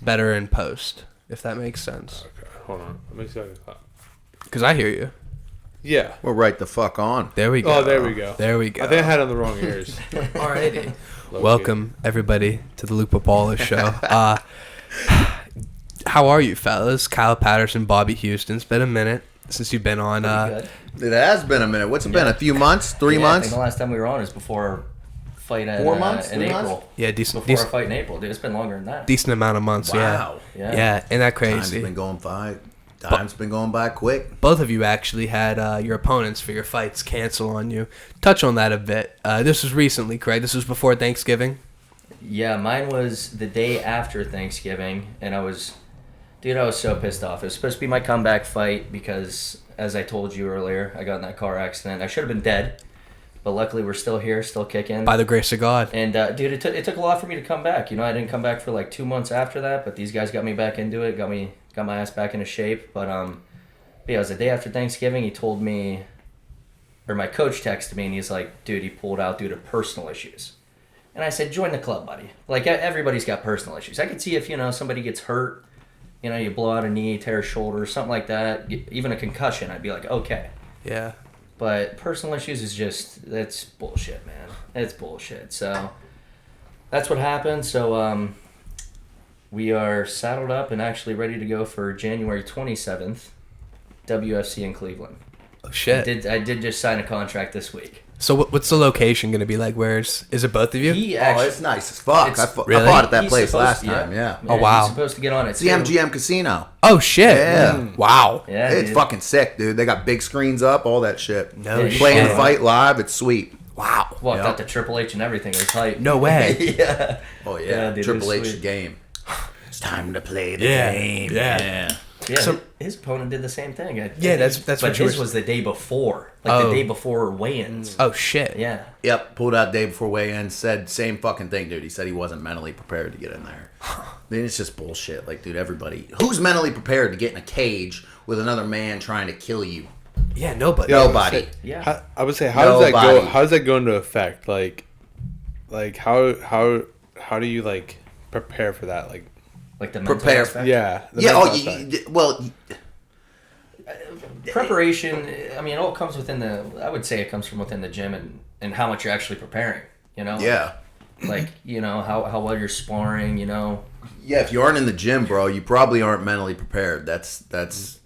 better in post, if that makes sense. Okay, hold on. Let me see if I can... Because I hear you. Yeah. We're right the fuck on. There we go. Oh, there we go. There we go. I think I had on the wrong ears. Alrighty. Welcome, everybody, to the Luke Papala Show. How are you, fellas? Kyle Patterson, Bobby Houston. It's been a minute since you've been on. It has been a minute. What's it been? A few months? 3 months? I think the last time we were on is before our fight at, 4 months? in 3 April. months? Yeah, decent. Before our fight in April, dude. It's been longer than that. Decent amount of months. Wow. Yeah. Isn't that crazy? Time's been going by quick. Both of you actually had your opponents for your fights cancel on you. Touch on that a bit. This was recently, correct? This was before Thanksgiving? Yeah, mine was the day after Thanksgiving, and I was so pissed off. It was supposed to be my comeback fight because, as I told you earlier, I got in that car accident. I should have been dead, but luckily we're still here, still kicking. By the grace of God. And, dude, it took a lot for me to come back. You know, I didn't come back for like 2 months after that, but these guys got me back into it, got my ass back into shape. But yeah, it was the day after Thanksgiving. He told me, or my coach texted me, and he's like, dude, he pulled out due to personal issues. And I said, join the club, buddy. Like, everybody's got personal issues. I could see if, somebody gets hurt, you blow out a knee, tear a shoulder, something like that, even a concussion, I'd be like, okay. Yeah. But personal issues is just, that's bullshit, man. It's bullshit. So, that's what happened. So, we are saddled up and actually ready to go for January 27th, WFC in Cleveland. Oh, shit. I did just sign a contract this week. So what's the location going to be like? Is it both of you? It's nice as fuck. I fought at that place last time, yeah. Oh, wow. He's supposed to get on it, It's the MGM Casino. Oh, shit. Yeah. Wow. Yeah, It's dude. fucking sick, dude. They got big screens up, all that shit. No shit. Playing the fight live, it's sweet. Wow. Well, got the Triple H and everything. It was hype. No way. Yeah. Oh, yeah. dude, Triple it was H sweet. game. It's time to play the Yeah. game. Yeah. Yeah, So- his opponent did the same thing. That's but what you his were... was the day before. Like Oh. the day before weigh-ins. Oh, shit. Yeah. Yep, pulled out day before weigh-in, said same fucking thing, dude. He said he wasn't mentally prepared to get in there. Then it's just bullshit. Like, dude, everybody... Who's mentally prepared to get in a cage with another man trying to kill you? Yeah, nobody. Nobody. Yeah. I would say, how does that go? Nobody. How does that go into effect? Like how do you like prepare for that? Like the mental Prepare. aspect. Yeah. the Yeah, mental aspect. Preparation, I mean, it all comes within I would say it comes from within the gym and how much you're actually preparing, Yeah. Like, how well you're sparring, Yeah, if you aren't in the gym, bro, you probably aren't mentally prepared. That's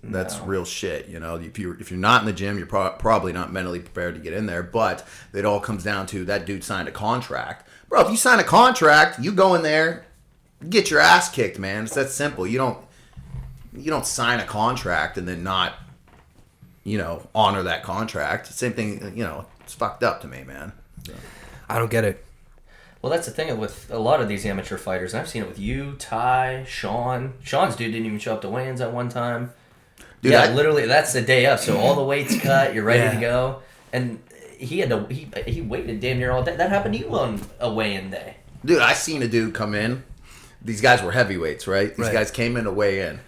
real shit. If you're not in the gym, you're probably not mentally prepared to get in there. But it all comes down to that dude signed a contract, bro. If you sign a contract, you go in there, get your ass kicked, man. It's that simple. You don't sign a contract and then not, honor that contract. Same thing. It's fucked up to me, man. So. I don't get it. Well, that's the thing with a lot of these amateur fighters. And I've seen it with you, Ty, Sean. Sean's dude didn't even show up to weigh-ins at one time. Dude, yeah, literally, that's the day up. So all the weights cut, you're ready Yeah. to go. And he waited damn near all day. That happened to you on a weigh-in day. Dude, I seen a dude come in. These guys were heavyweights, right? These guys came in to weigh in.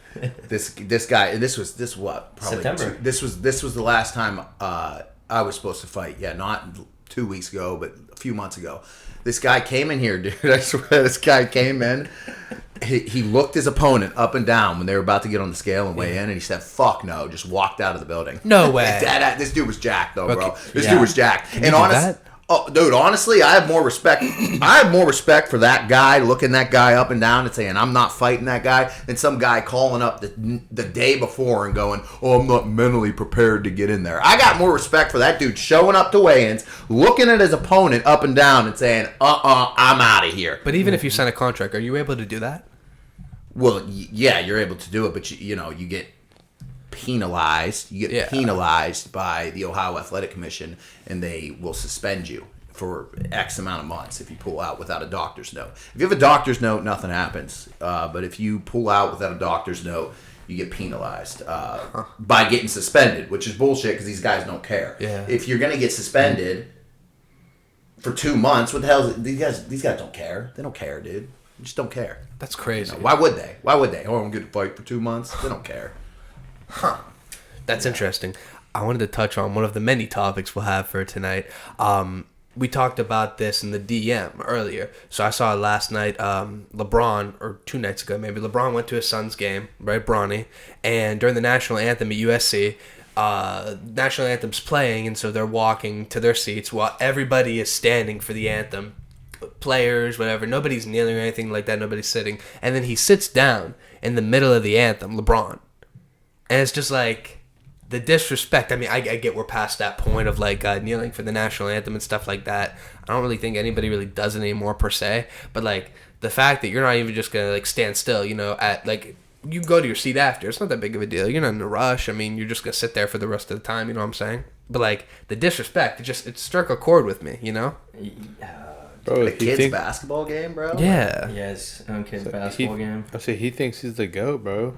This guy, and this what? Probably September. This was the last time I was supposed to fight. Yeah, not 2 weeks ago, but a few months ago. This guy came in here, dude. I swear, this guy came in. He looked his opponent up and down when they were about to get on the scale and weigh in, and he said, "Fuck no!" Just walked out of the building. No way. This dude was jacked, though, bro. Okay. This dude was jacked. Can you do that? Oh, dude, honestly, I have more respect. I have more respect for that guy looking that guy up and down and saying, I'm not fighting that guy, than some guy calling up the day before and going, oh, I'm not mentally prepared to get in there. I got more respect for that dude showing up to weigh-ins, looking at his opponent up and down and saying, I'm out of here. But even if you sign a contract, are you able to do that? Well, yeah, you're able to do it, but you get penalized. You get penalized by the Ohio Athletic Commission, and they will suspend you for X amount of months if you pull out without a doctor's note. If you have a doctor's note, nothing happens. But if you pull out without a doctor's note, you get penalized by getting suspended, which is bullshit because these guys don't care. Yeah. If you're gonna get suspended for 2 months, what the hell? These guys don't care. They don't care, dude. They just don't care. That's crazy. Why would they? Oh, I'm going to fight for 2 months. They don't care. That's interesting. I wanted to touch on one of the many topics we'll have for tonight. we talked about this in the DM earlier. So I saw last night, LeBron, or 2 nights ago maybe, LeBron went to his son's game, right, Bronny, and during the national anthem at USC, national anthem's playing, and so they're walking to their seats while everybody is standing for the anthem. Players, whatever, nobody's kneeling or anything like that, nobody's sitting. And then he sits down in the middle of the anthem, LeBron. And it's just like, the disrespect. I mean, I get we're past that point of like kneeling for the national anthem and stuff like that. I don't really think anybody really does it anymore per se. But like the fact that you're not even just gonna like stand still, you know, at like you go to your seat after. It's not that big of a deal. You're not in a rush. I mean, you're just gonna sit there for the rest of the time. You know what I'm saying? But like the disrespect, it struck a chord with me. You know? Bro, A kids basketball game, bro. Yeah. Yes, kids basketball game. I say he thinks he's the GOAT, bro.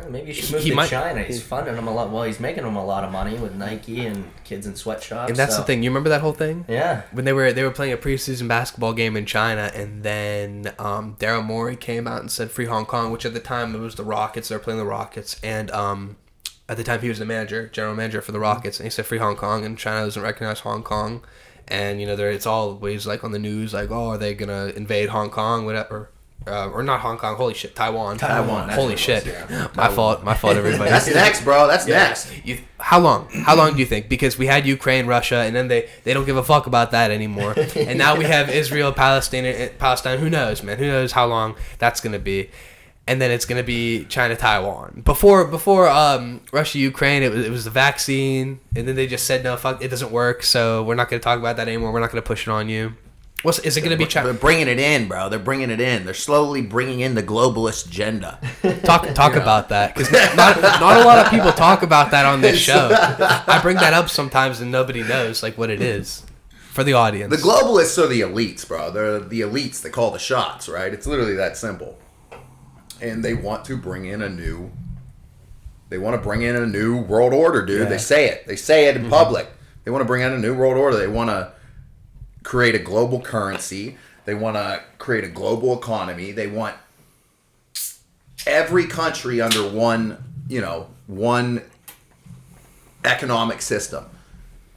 Maybe you should move to China. He's funding them a lot. Well, he's making them a lot of money with Nike and kids in sweatshops. And that's the thing. You remember that whole thing? Yeah. When they were playing a preseason basketball game in China, and then Daryl Morey came out and said "Free Hong Kong," which at the time it was the Rockets. They were playing the Rockets, and at the time he was the general manager for the Rockets, and he said "Free Hong Kong," and China doesn't recognize Hong Kong, and you know it's always like on the news, like, oh, are they gonna invade Hong Kong, whatever. Or not Hong Kong, holy shit, Taiwan. Holy shit. Yeah. My fault, everybody. That's next, bro. That's next. How long do you think? Because we had Ukraine, Russia, and then they don't give a fuck about that anymore. And now we have Israel, Palestine. Who knows, man? Who knows how long that's going to be? And then it's going to be China, Taiwan. Before Russia, Ukraine, it was the vaccine, and then they just said, no, fuck, it doesn't work, so we're not going to talk about that anymore. We're not going to push it on you. Is it going to be China? They're bringing it in, bro. They're bringing it in. They're slowly bringing in the globalist agenda. Talk about that, because not a lot of people talk about that on this show. I bring that up sometimes and nobody knows like what it is for the audience. The globalists are the elites, bro. They're the elites that call the shots, right? It's literally that simple. And they want to bring in a new world order, dude. Yeah. They say it. They say it in public. They want to bring in a new world order. They want to create a global currency. They want to create a global economy. They want every country under one economic system.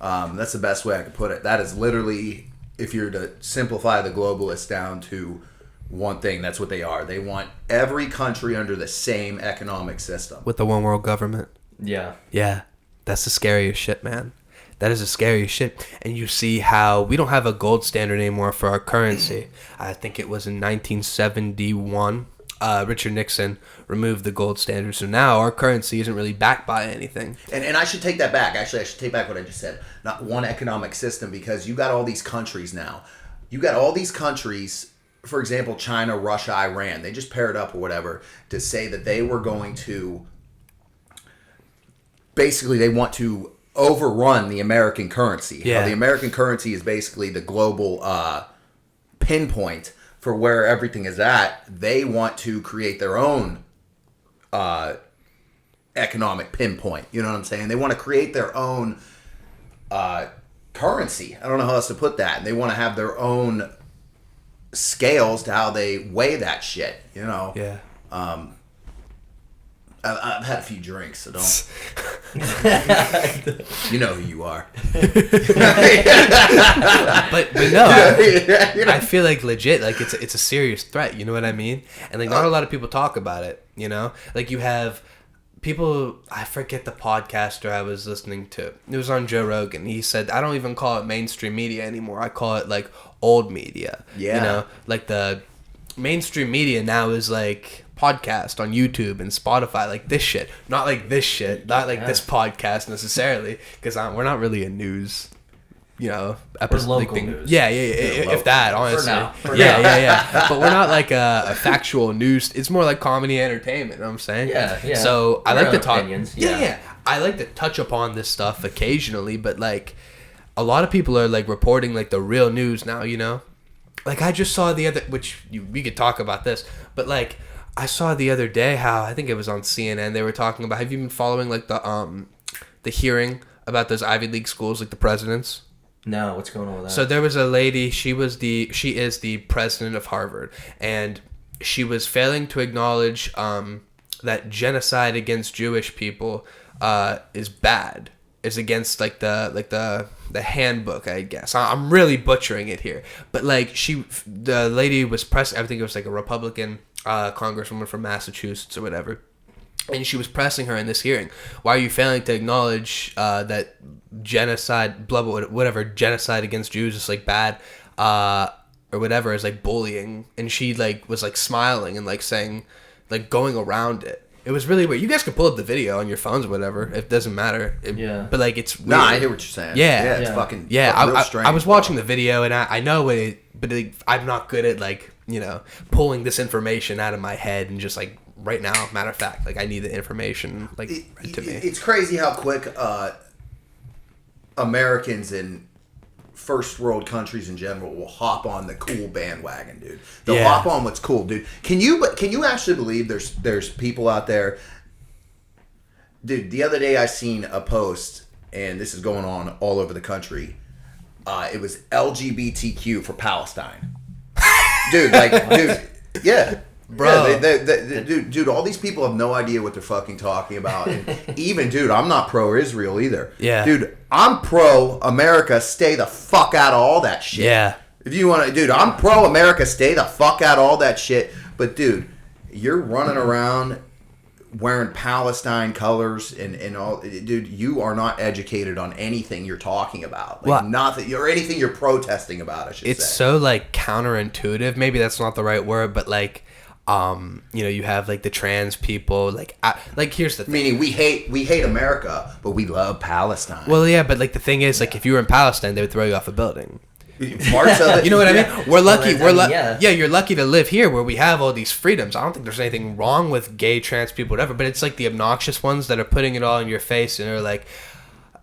That's the best way I could put it. That is literally, if you're to simplify the globalists down to one thing, that's what they are. They want every country under the same economic system. With the one world government. Yeah. Yeah. That's the scariest shit, man. That is the scariest shit. And you see how we don't have a gold standard anymore for our currency. I think it was in 1971. Richard Nixon removed the gold standard. So now our currency isn't really backed by anything. And I should take that back. Actually, I should take back what I just said. Not one economic system, because you got all these countries now. You got all these countries, for example, China, Russia, Iran. They just paired up or whatever to say that they were going to... Basically, they want to overrun the American currency. Yeah. The American currency is basically the global pinpoint for where everything is at. They want to create their own economic pinpoint. You know what I'm saying? They want to create their own currency. I don't know how else to put that. They want to have their own scales to how they weigh that shit. You know? Yeah. I've had a few drinks, so don't. You know who you are. but no, I feel like legit, like it's a serious threat. You know what I mean? And like not a lot of people talk about it. You know, like you have people. I forget the podcaster I was listening to. It was on Joe Rogan. He said, "I don't even call it mainstream media anymore. I call it like old media." Yeah. You know, like the mainstream media now is like podcast on YouTube and Spotify, like this shit, not like this shit, not like this podcast necessarily, because we're not really a news, you know, episode local thing. News. Yeah, if that, honestly. For now. Yeah. But we're not like a factual news. It's more like comedy entertainment. You know what I'm saying? Yeah. So I like to talk. Opinions. Yeah. I like to touch upon this stuff occasionally, but like a lot of people are like reporting like the real news now. You know, like I just saw the other, we could talk about this, but like. I saw the other day how, I think it was on CNN, they were talking about, have you been following like the hearing about those Ivy League schools, like the presidents? No, what's going on with that? So there was a lady, she is the president of Harvard, and she was failing to acknowledge that genocide against Jewish people is bad. is against like the handbook, I guess. I'm really butchering it here, but like the lady was pressing. I think it was like a Republican congresswoman from Massachusetts or whatever. And she was pressing her in this hearing. Why are you failing to acknowledge that genocide, genocide against Jews is like bad, or whatever, is like bullying? And she like was like smiling and like saying, like going around it. It was really weird. You guys can pull up the video on your phones or whatever. It doesn't matter. But like it's weird. No, I hear what you're saying. Yeah, it's fucking real strange, I was watching the video and I know it, but like, I'm not good at like pulling this information out of my head and just like. Right now, matter of fact, like I need the information like read to me. It's crazy how quick Americans in first world countries in general will hop on the cool bandwagon, dude. They'll hop on what's cool, dude. Can you actually believe there's people out there, dude? The other day I seen a post, and this is going on all over the country. It was LGBTQ for Palestine, dude. Like, dude, yeah. Bro, yeah, dude, all these people have no idea what they're fucking talking about. And even, dude, I'm not pro-Israel either. Yeah. Dude, I'm pro-America. Stay the fuck out of all that shit. Yeah. If you want to, dude, I'm pro-America. Stay the fuck out of all that shit. But, dude, you're running around wearing Palestine colors and all. Dude, you are not educated on anything you're talking about. Like, nothing, or anything you're protesting about, I should say. It's so, like, counterintuitive. Maybe that's not the right word, but, like... you have like the trans people, like here's the thing. Meaning we hate America, but we love Palestine. Well, yeah, but like the thing is, like if you were in Palestine, they would throw you off a building. Parts of it, you know what I mean? We're lucky. Yeah, you're lucky to live here where we have all these freedoms. I don't think there's anything wrong with gay, trans people, whatever. But it's like the obnoxious ones that are putting it all in your face and are like.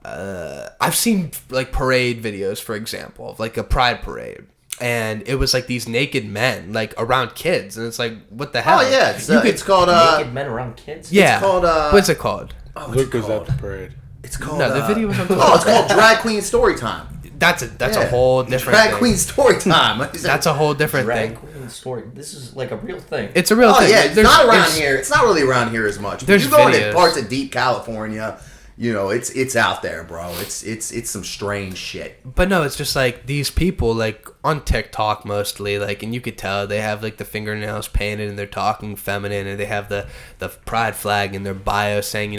I've seen like parade videos, for example, of like a pride parade. And it was like these naked men, like around kids, and it's like, what the hell? Oh yeah, it's called naked men around kids. Yeah, it's called what's it called? Luke was at the parade. It's called no, the video was on. It's called Drag Queen Story Time. That's a whole different Drag thing. Queen Story Time. That's a whole different Drag thing. Queen Story. This is like a real thing. It's a real thing. Yeah, it's not around here. It's not really around here as much. There's you go into videos. parts of deep California. It's out there, bro. It's some strange shit. But no, it's just like these people, like on TikTok mostly, like, and you could tell they have like the fingernails painted and they're talking feminine and they have the pride flag in their bio saying,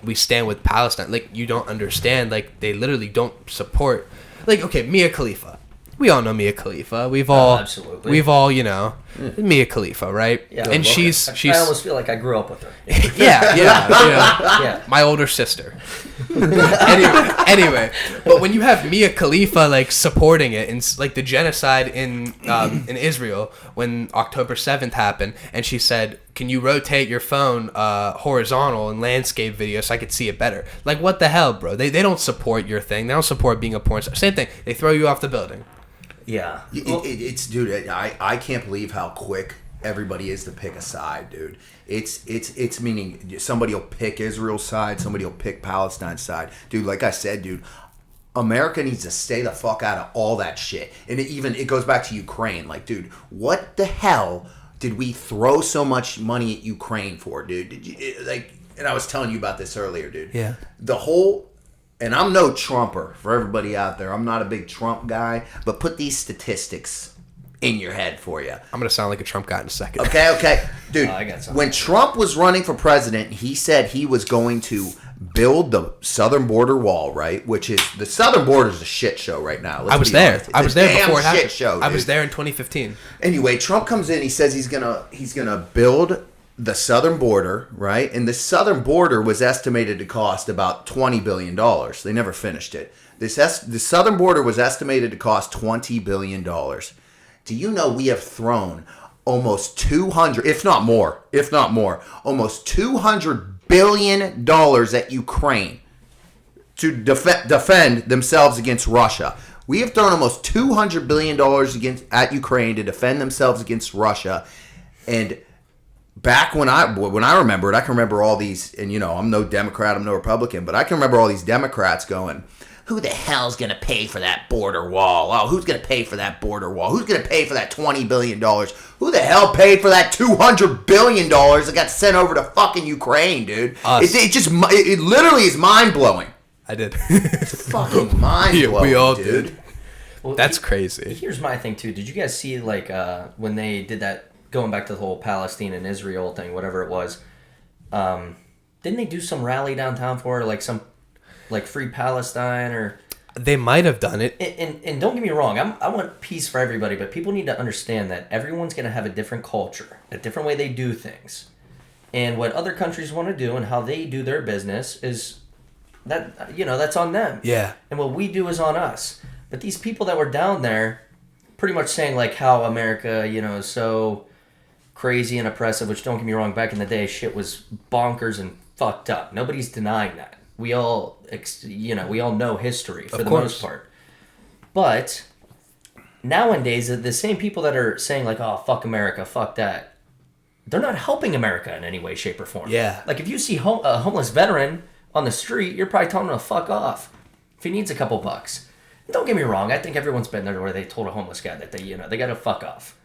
we stand with Palestine. Like, you don't understand. Like, they literally don't support. Like, okay, Mia Khalifa. We all know Mia Khalifa. We've all, Mia Khalifa, right? Yeah. And she's. I almost feel like I grew up with her. Yeah. My older sister. anyway, but when you have Mia Khalifa like supporting it and like the genocide in Israel when October 7th happened, and she said, "Can you rotate your phone horizontal in landscape video so I could see it better?" Like, what the hell, bro? They don't support your thing. They don't support being a porn star. Same thing. They throw you off the building. Yeah. It's dude. I can't believe how quick everybody is to pick a side, dude. It's meaning somebody will pick Israel's side, somebody will pick Palestine's side, dude. Like I said, dude, America needs to stay the fuck out of all that shit. And it goes back to Ukraine. Like, dude, what the hell did we throw so much money at Ukraine for, dude? And I was telling you about this earlier, dude. Yeah. And I'm no Trumper for everybody out there. I'm not a big Trump guy, but put these statistics in your head for you. I'm gonna sound like a Trump guy in a second. Okay, dude. I got something. When Trump was running for president, he said he was going to build the southern border wall, right? Which is the southern border is a shit show right now. I was there. I was there before it happened. Shit show, dude. I was there in 2015. Anyway, Trump comes in. He says he's gonna build the southern border, right? And the southern border was estimated to cost about $20 billion. They never finished it. The southern border was estimated to cost $20 billion. Do you know we have thrown almost 200, if not more, almost $200 billion at Ukraine to defend themselves against Russia? We have thrown almost $200 billion at Ukraine to defend themselves against Russia. And back when I remember it, I can remember all these, and I'm no Democrat, I'm no Republican, but I can remember all these Democrats going, who the hell's going to pay for that border wall? Oh, who's going to pay for that border wall? Who's going to pay for that $20 billion? Who the hell paid for that $200 billion that got sent over to fucking Ukraine, dude? It literally is mind-blowing. I did. Fucking mind blowing, we all dude. did. Well, That's crazy. Here's my thing too. Did you guys see like when they did that, going back to the whole Palestine and Israel thing, whatever it was? Didn't they do some rally downtown for it, like some like Free Palestine or? They might have done it. And don't get me wrong, I want peace for everybody, but people need to understand that everyone's going to have a different culture, a different way they do things. And what other countries want to do and how they do their business is that, that's on them. Yeah. And what we do is on us. But these people that were down there pretty much saying like how America, is so crazy and oppressive, which don't get me wrong, back in the day, shit was bonkers and fucked up. Nobody's denying that. We all, we all know history for the most part. But nowadays, the same people that are saying like, "Oh, fuck America, fuck that," they're not helping America in any way, shape, or form. Yeah. Like if you see a homeless veteran on the street, you're probably telling him to fuck off if he needs a couple bucks. Don't get me wrong. I think everyone's been there where they told a homeless guy that they got to fuck off.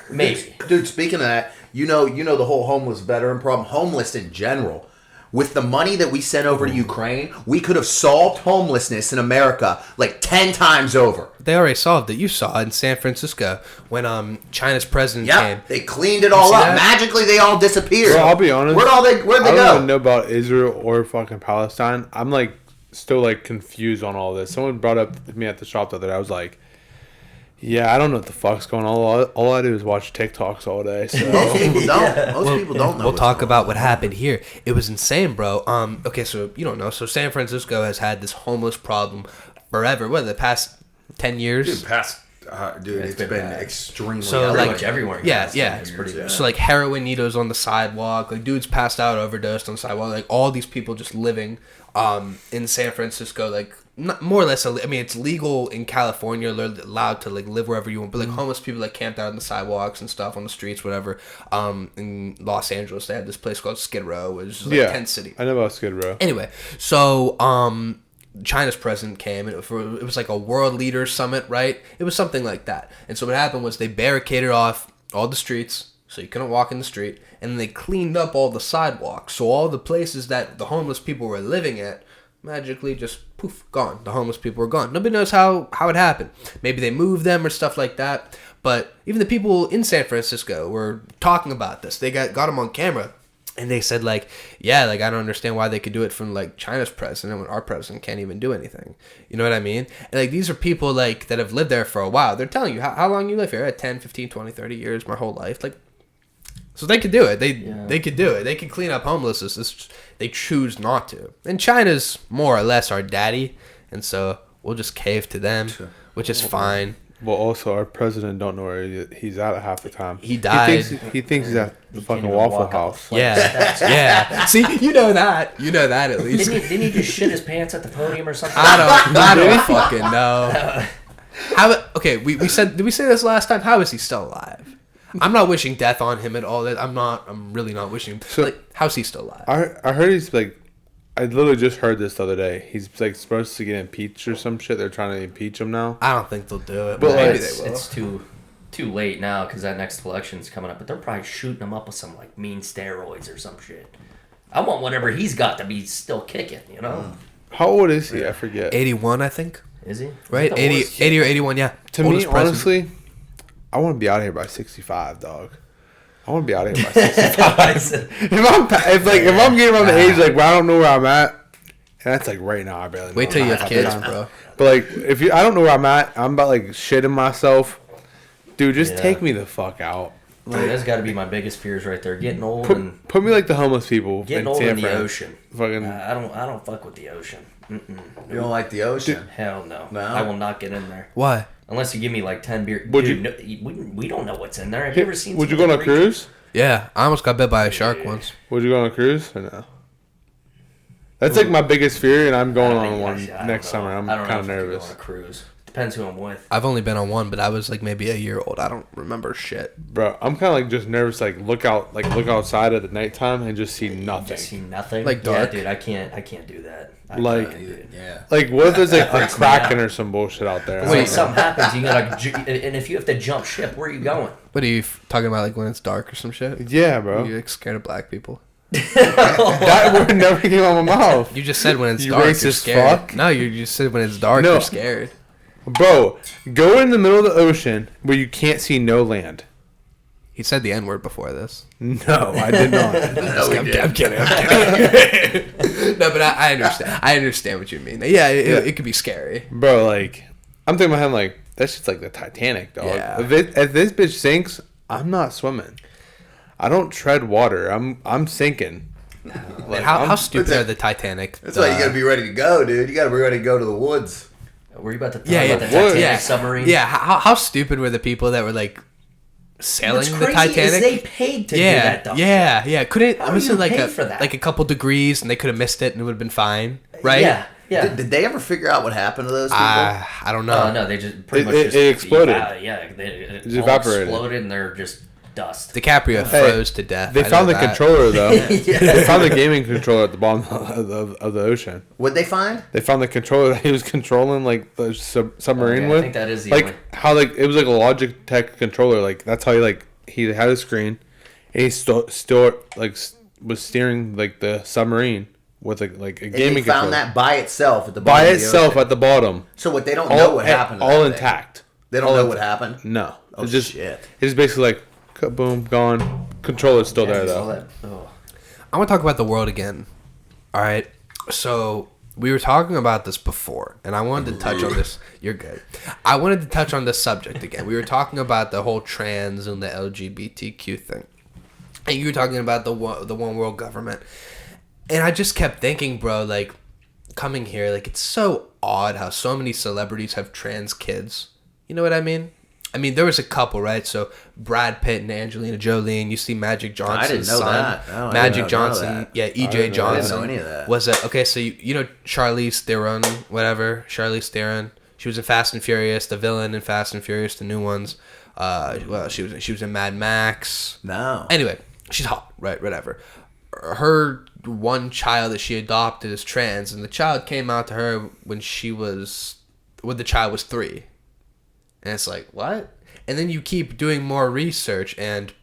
Maybe. Dude, speaking of that, you know the whole homeless veteran problem, homeless in general. With the money that we sent over to Ukraine, we could have solved homelessness in America like 10 times over. They already solved it. You saw it in San Francisco when China's president came. They cleaned it all up. that? Magically, they all disappeared. Bro, I'll be honest. Where'd they I go? don't even know about Israel or fucking Palestine. I'm like still like confused on all this. Someone brought up to me at the shop the other day. I was like, yeah, I don't know what the fuck's going on. All I do is watch TikToks all day. So. Most people don't. Most people don't know. We'll talk about what happened here. It was insane, bro. Okay, so you don't know. So San Francisco has had this homeless problem forever. What, the past 10 years? It's been bad. extremely. So, Pretty like, much everywhere. Yeah. It's pretty bad. So like heroin needles on the sidewalk, like dudes passed out, overdosed on the sidewalk, like all these people just living in San Francisco, like more or less. I mean, it's legal in California, they're allowed to like live wherever you want, but like homeless people like camped out on the sidewalks and stuff on the streets, whatever. In Los Angeles, they had this place called Skid Row, which is like tent city. I know about Skid Row. Anyway, so China's president came, and it was like a world leader summit, right? It was something like that. And so what happened was they barricaded off all the streets, so you couldn't walk in the street, and then they cleaned up all the sidewalks. So all the places that the homeless people were living at, magically just poof, gone. The homeless people were gone. Nobody knows how it happened. Maybe they moved them or stuff like that. But even the people in San Francisco were talking about this. They got them on camera. And they said, like, yeah, like, I don't understand why they could do it from, like, China's president when our president can't even do anything. You know what I mean? And, like, these are people, like, that have lived there for a while. They're telling you how long you live here. 10, 15, 20, 30 years, my whole life. Like, so they could do it. They could do it. They could clean up homelessness. They choose not to. And China's more or less our daddy. And so we'll just cave to them, which is fine. Well, also, our president don't know where he's at half the time. He died. He thinks he's at the fucking Waffle House. Yeah. See, you know that. You know that at least. Didn't he just shit his pants at the podium or something? I don't fucking know. Okay, we said, did we say this last time? How is he still alive? I'm not wishing death on him at all. I'm really not wishing him. So, like, how's he still alive? I heard he's like, I literally just heard this the other day. He's like supposed to get impeached or some shit. They're trying to impeach him now. I don't think they'll do it, But but maybe it's, they will. it's too late now because that next election's coming up. But they're probably shooting him up with some like mean steroids or some shit. I want whatever he's got to be still kicking, you know? How old is he? I forget. 81, I think. Is he? Right? 80 or 81, yeah. To me, honestly, I want to be out of here by 65, dog. I want to be out of here by 65. if I'm getting around the age like where I don't know where I'm at, and that's like right now, I barely know. Wait till you where have I'm at. kids, bro. But like, I don't know where I'm at, I'm about like shitting myself. Dude, just take me the fuck out. Dude, that's got to be my biggest fears right there. Getting old and Put me like the homeless people. getting old in the ocean. Fucking. I don't fuck with the ocean. Mm-mm. You don't like the ocean? Hell no. No? I will not get in there. Why? Unless you give me like 10 beer. Would Dude, we don't know what's in there. Have you ever seen? Would you some go of on a the creatures? cruise? Yeah, I almost got bit by a shark once. Would you go on a cruise or no? That's like my biggest fear, and I'm going I on one don't next know. summer. I'm I don't know kind of if I could go nervous. on a cruise. Depends who I'm with. I've only been on one, but I was like maybe a year old. I don't remember shit. Bro, I'm kind of like just nervous. Like look outside at the nighttime and just see nothing. Just see nothing. Like dark? Yeah, dude, I can't do that. Like- Yeah. Like what if there's like a freaks me kraken out. or some bullshit out there? When something happens, you gotta. And if you have to jump ship, where are you going? What are you talking about, like when it's dark or some shit? Yeah, bro. Are you like scared of black people? That word never came out of my mouth. You just said when it's You dark, you're racist scared. fuck. No, you just said when it's dark, No. you're scared. Bro, go in the middle of the ocean where you can't see no land. He said the N-word before this. No, I did not. No, we did. I'm kidding. No, but I understand. I understand what you mean. Yeah, it could be scary. Bro, like, I'm thinking in my head, like, that's just like the Titanic, dog. Yeah. If this bitch sinks, I'm not swimming. I don't tread water. I'm sinking. Man, how stupid are the Titanic? That's why you gotta be ready to go, dude. You gotta be ready to go to the woods. Were you about to talk Yeah, about yeah. the Titanic Yeah. submarine? Yeah, how stupid were the people that were like sailing What's the crazy Titanic? is they paid to do yeah, that dumb yeah, yeah. Couldn't How do was you it like pay for that? like a couple degrees and they could have missed it and it would have been fine, right? Yeah, yeah. Did they ever figure out what happened to those people? I don't know. Oh no, they just pretty It- much just it exploded. It just all evaporated. exploded, and they're just dust. DiCaprio froze to death. They I found know the that. controller, though. They found the gaming controller at the bottom of the ocean. What'd they find? They found the controller that he was controlling, like, the submarine Okay, I with. think that is the like, only- how, like, it was like a Logitech controller. Like, that's how he had a screen. And he still like, was steering, like, the submarine with, a gaming And they controller. found that by itself at the By bottom of the itself ocean. at the bottom. So what? They don't know what happened. To All that thing. intact. They don't All know what intact. happened. No. Oh, It's just, shit. It's basically like, boom, gone. Controller's still there, All though. that- oh. I want to talk about the world again. All right. So we were talking about this before, and I wanted to touch on this. You're good. I wanted to touch on this subject again. We were talking about the whole trans and the LGBTQ thing, and you were talking about the one world government, and I just kept thinking, bro, like coming here, like it's so odd how so many celebrities have trans kids. You know what I mean? I mean, there was a couple, right? So Brad Pitt and Angelina Jolie, and you see Magic Johnson's I didn't know son. that. I don't Magic know Johnson, that. yeah, didn't EJ know Johnson. I didn't know any of that. Was it okay? So you know Charlize Theron, whatever. Charlize Theron. She was in Fast and Furious, the villain in Fast and Furious, the new ones. Well, she was in Mad Max. No. Anyway, she's hot, right? Whatever. Her one child that she adopted is trans, and the child came out to her when the child was 3. And it's like, what? And then you keep doing more research, and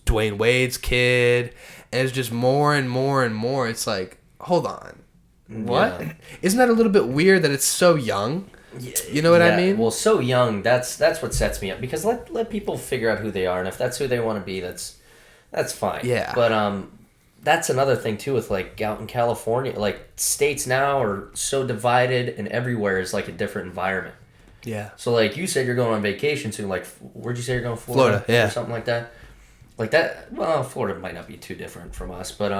Dwayne Wade's kid, and it's just more and more and more. It's like, hold on. What? Yeah. Isn't that a little bit weird that it's so young? You know what I mean? Well, so young. That's what sets me up, because let people figure out who they are, and if that's who they want to be, that's fine. Yeah. But that's another thing too with like out in California, like states now are so divided, and everywhere is like a different environment. Yeah. So like you said, you're going on vacation soon. Like where'd you say you're going? Florida, yeah. or something like that. Like that. Well, Florida might not be too different from us, but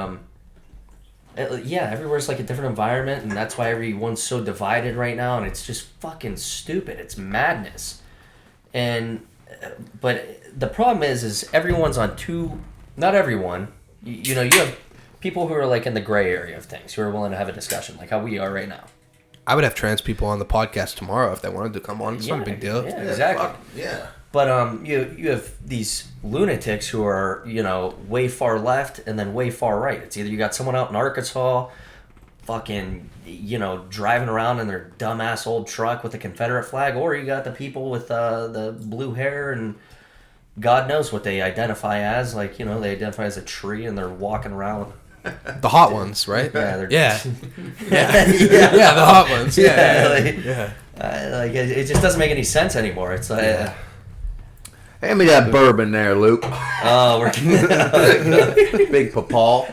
yeah, everywhere's like a different environment, and that's why everyone's so divided right now, and it's just fucking stupid. It's madness. And but the problem is everyone's on two. Not everyone. You know, you have people who are like in the gray area of things, who are willing to have a discussion, like how we are right now. I would have trans people on the podcast tomorrow if they wanted to come on. It's not a big deal. Yeah, exactly. Fuck, yeah. But you have these lunatics who are, you know, way far left and then way far right. It's either you got someone out in Arkansas fucking, you know, driving around in their dumbass old truck with a Confederate flag, or you got the people with the blue hair and God knows what they identify as. Like, you know, they identify as a tree and they're walking around. The hot ones, right? Yeah, they're Yeah. Yeah, the hot ones. Yeah. Like it just doesn't make any sense anymore. It's like, Hand me that bourbon there, Luke. oh, we're Big papal.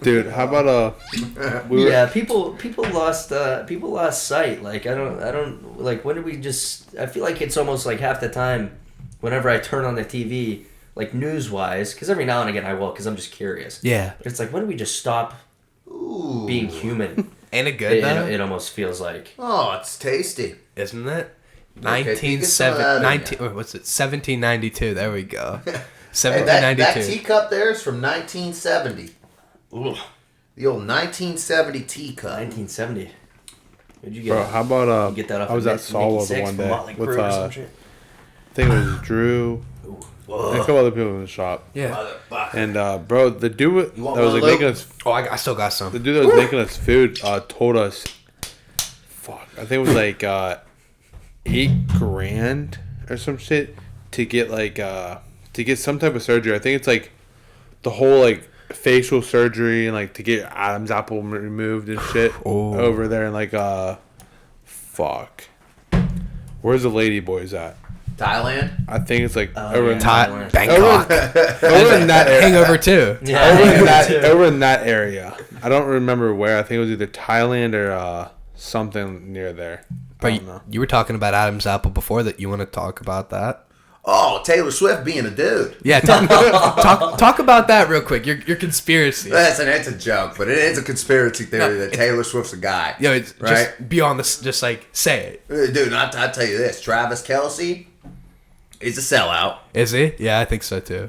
Dude, how about yeah. People lost sight. Like I don't like, when did we just? I feel like it's almost like half the time, whenever I turn on the TV, like news wise, because every now and again I will, because I'm just curious. Yeah. But it's like, when do we just stop being human? Ain't it good though? It almost feels like. Oh, it's tasty. Isn't it? Okay, you get some of that in 1792. There we go. Hey, 1792. that teacup there is from 1970. Ooh, The old 1970 teacup. 1970. Where'd you get? Bro, it? how about You get that off I was of at Saul Nikki the Sixx one from day Motley with Crue or some shit? I think it was Drew and a couple other people in the shop. Yeah. Motherfucker. And bro, the dude that You want was one, like Luke? making us, Oh, I still got the some. dude that was making us food told us, fuck, I think it was like $8,000 or some shit to get like to get some type of surgery. I think it's like the whole like facial surgery and like to get Adam's apple removed and shit over there and like fuck. Where's the lady boys at? Thailand. I think it's like over in Bangkok. over in that area. Hangover 2. Yeah, Over in that area. I don't remember where. I think it was either Thailand or something near there. I don't know. You were talking about Adam's apple before that. You want to talk about that? Oh, Taylor Swift being a dude. Yeah, talk about that real quick. Your conspiracy. Listen, it's a joke, but it is a conspiracy theory that Taylor Swift's a guy. Yo, it's right? just beyond this. Just like say it, Dude. I'll tell you this: Travis Kelce is a sellout. is he? Yeah, I think so too.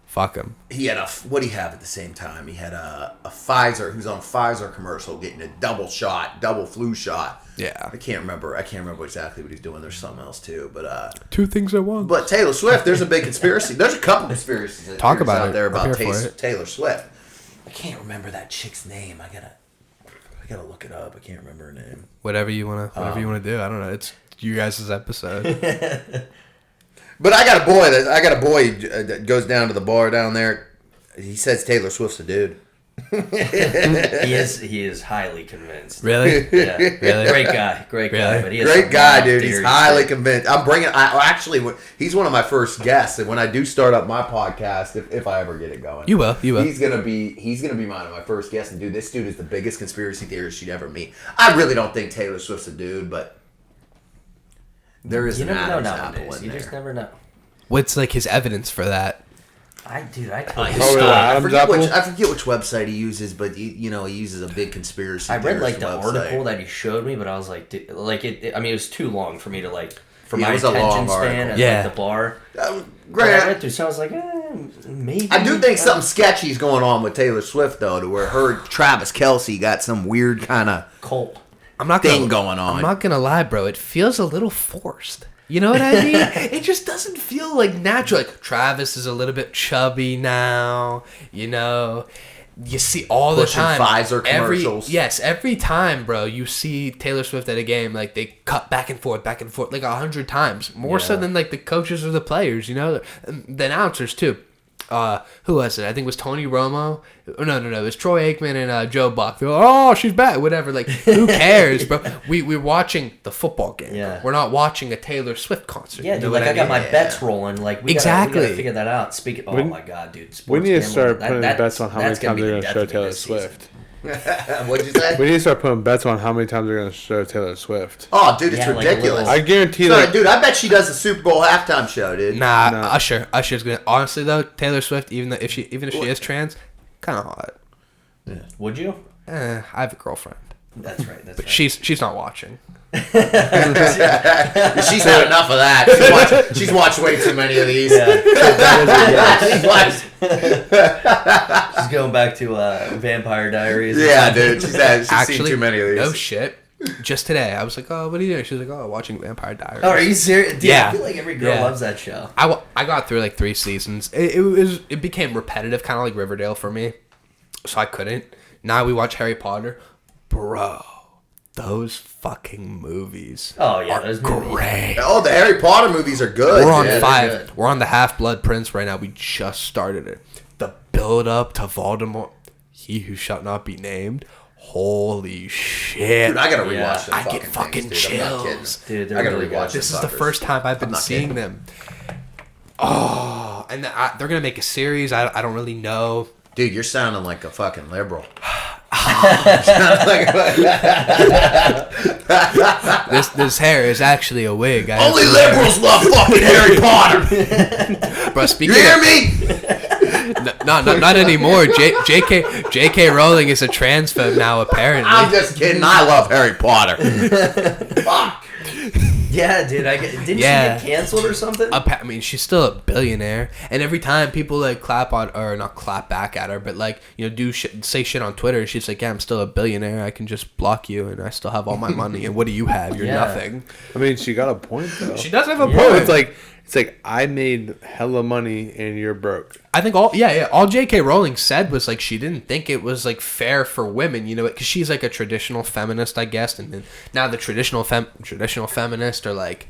Fuck him. He had what did he have at the same time? He had a Pfizer. He was on a Pfizer commercial getting a double flu shot. Yeah. I can't remember exactly what he's doing. There's something else too, but Two things at once. But Taylor Swift, there's a big conspiracy. There's a couple conspiracies Talk about out it. there about I'm here for it. Taylor Swift. I can't remember that chick's name. I gotta look it up. I can't remember her name. Whatever you wanna do. I don't know. It's you guys' episode. But I got a boy that goes down to the bar down there. He says Taylor Swift's a dude. He is highly convinced. Really? Yeah. Really? Great guy. But he is Great guy, dude. He's theories. highly convinced. He's one of my first guests, and when I do start up my podcast, if I ever get it going, You will. He's gonna be one of my first guests, and dude, this dude is the biggest conspiracy theorist you'd ever meet. I really don't think Taylor Swift's a dude, but there is You an never know Adam's apple nowadays. in You there. just never know. What's like his evidence for that? I totally I Adam's forget apple? which website he uses, but he uses a big conspiracy. I read like theorist the website. article that he showed me, but I was like, dude, like it. I mean, it was too long for me to like for Yeah, it my was a long attention span article. at Yeah. like, the bar. But I Great. read through, so I was like, maybe. I do think something sketchy is going on with Taylor Swift though, to where her Travis Kelce got some weird kind of cult. I'm not thing going on. I'm not gonna lie, bro. It feels a little forced. You know what I mean? It just doesn't feel like natural. Like Travis is a little bit chubby now. You know, you see all Pushing the time Pfizer commercials. Every time, bro. You see Taylor Swift at a game, like they cut back and forth, like 100 times, more so than like the coaches or the players. You know, the announcers too. Who was it? I think it was Tony Romo. No, it was Troy Aikman and Joe Buck. They're like, oh, she's back. Whatever. Like, who cares, bro? We're watching the football game. Yeah. We're not watching a Taylor Swift concert. Yeah, You dude. know Like what I got my mean? bets rolling. Like we Exactly. gotta figure that out. Speaking. Oh my god, dude. We Sports need to gambling, start putting that- bets on how many that's gonna times be they're the going to death show of me Taylor this season. Swift. What'd you say? We need to start putting bets on how many times they're going to show Taylor Swift. Oh, dude, it's Yeah, like a ridiculous. little- I guarantee Sorry, that. dude, I bet she does the Super Bowl halftime show, dude. Nah, No. Usher's gonna. Honestly though, Taylor Swift, even if she is trans, kind of hot. Would you? I have a girlfriend, That's right. That's but right. she's not watching. She's had enough of that. She's watched way too many of these. She's watched- She's going back to Vampire Diaries. yeah, dude. She's seen Actually, too many of these. no shit. Just today, I was like, "Oh, what are you doing?" She was like, "Oh, watching Vampire Diaries." Oh, are you serious? Dude, Yeah. I feel like every girl Yeah. loves that show. I got through like 3 seasons. It became repetitive, kind of like Riverdale for me, so I couldn't. Now we watch Harry Potter, bro. Those fucking movies. Oh yeah, are those movies. great. Oh, the Harry Potter movies are good. We're on yeah. they're 5. good. We're on the Half-Blood Prince right now. We just started it. The build up to Voldemort, he who shall not be named. Holy shit! Dude, I gotta rewatch Yeah. them. I get fucking things, dude. I'm not kidding. chills. Dude, they're I gotta really rewatch good. This them is the fuckers. first time I've been not seeing kidding. them. Oh, and they're gonna make a series. I don't really know. Dude, you're sounding like a fucking liberal. This hair is actually a wig. I Only liberals love fucking Harry Potter. Bro, You speaking hear of, me? not anymore. J.K. Rowling is a transphobe now, apparently. I'm just kidding. I love Harry Potter. Fuck. Yeah, dude. Didn't she Yeah. get canceled or something? I mean, she's still a billionaire, and every time people like clap on, or not clap back at her, but like say shit on Twitter, she's like, "Yeah, I'm still a billionaire. I can just block you, and I still have all my money. And what do you have? You're Yeah. nothing." I mean, she got a point though. She does have a Bro, point. it's like I made hella money and you're broke. I think all J.K. Rowling said was like she didn't think it was like fair for women, you know, because she's like a traditional feminist, I guess, and then now the traditional feminists are like